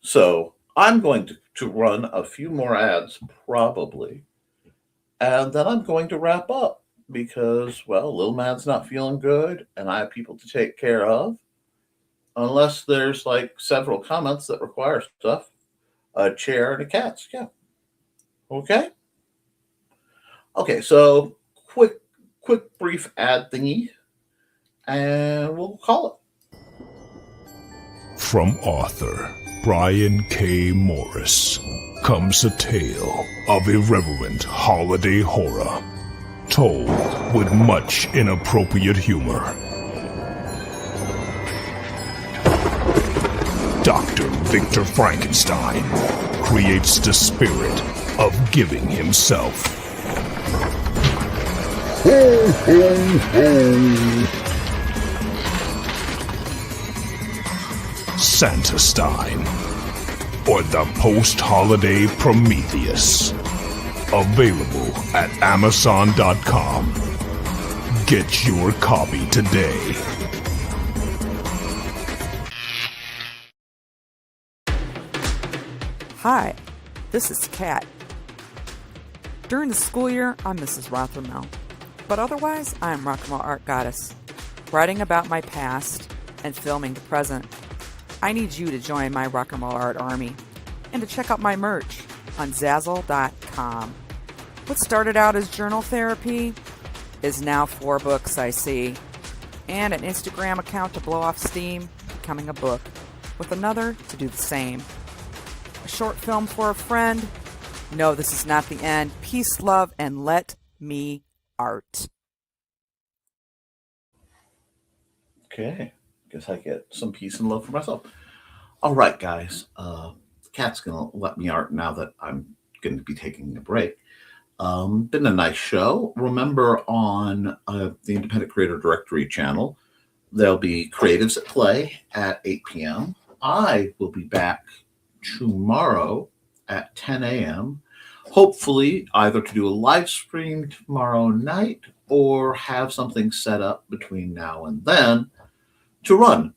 So I'm going to run a few more ads, probably. And then I'm going to wrap up because, well, Lil Man's not feeling good and I have people to take care of. Unless there's like several comments that require stuff. A chair and a cat. Yeah. Okay. Okay, so quick brief ad thingy. And we'll call it.
From author Brian K. Morris comes a tale of irreverent holiday horror, told with much inappropriate humor. Dr. Victor Frankenstein creates the spirit of giving himself. Ho, ho, ho! Santastein, or the post-holiday Prometheus. Available at Amazon.com. Get your copy today.
Hi, this is Kat. During the school year, I'm Mrs. Rothermel, but otherwise, I'm Rock and Roll Art Goddess, writing about my past and filming the present. I need you to join my Rock and Roll Art army and to check out my merch on Zazzle.com. What started out as journal therapy is now 4 books, I see, and an Instagram account to blow off steam, becoming a book, with another to do the same. A short film for a friend. No, this is not the end. Peace, love, and let me art.
Okay. Guess I get some peace and love for myself. All right, guys. Kat's going to let me art now that I'm going to be taking a break. Been a nice show. Remember, on the Independent Creator Directory channel, there'll be Creatives at Play at 8 p.m. I will be back tomorrow at 10 a.m. Hopefully, either to do a live stream tomorrow night or have something set up between now and then to run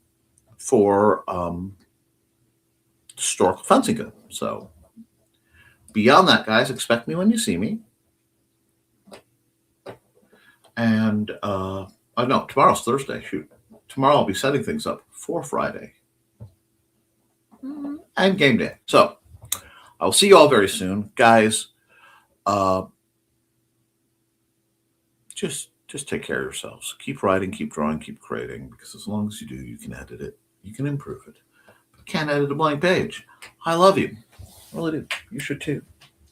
for historical fencing good. So beyond that, guys, expect me when you see me. And I know tomorrow's Thursday. Shoot, tomorrow I'll be setting things up for Friday. and game day. So I'll see you all very soon, guys. Just take care of yourselves. Keep writing, keep drawing, keep creating, because as long as you do, you can edit it, you can improve it. But can't edit a blank page. I love you. I really do. You should too.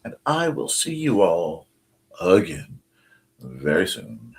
And I will see you all again very soon.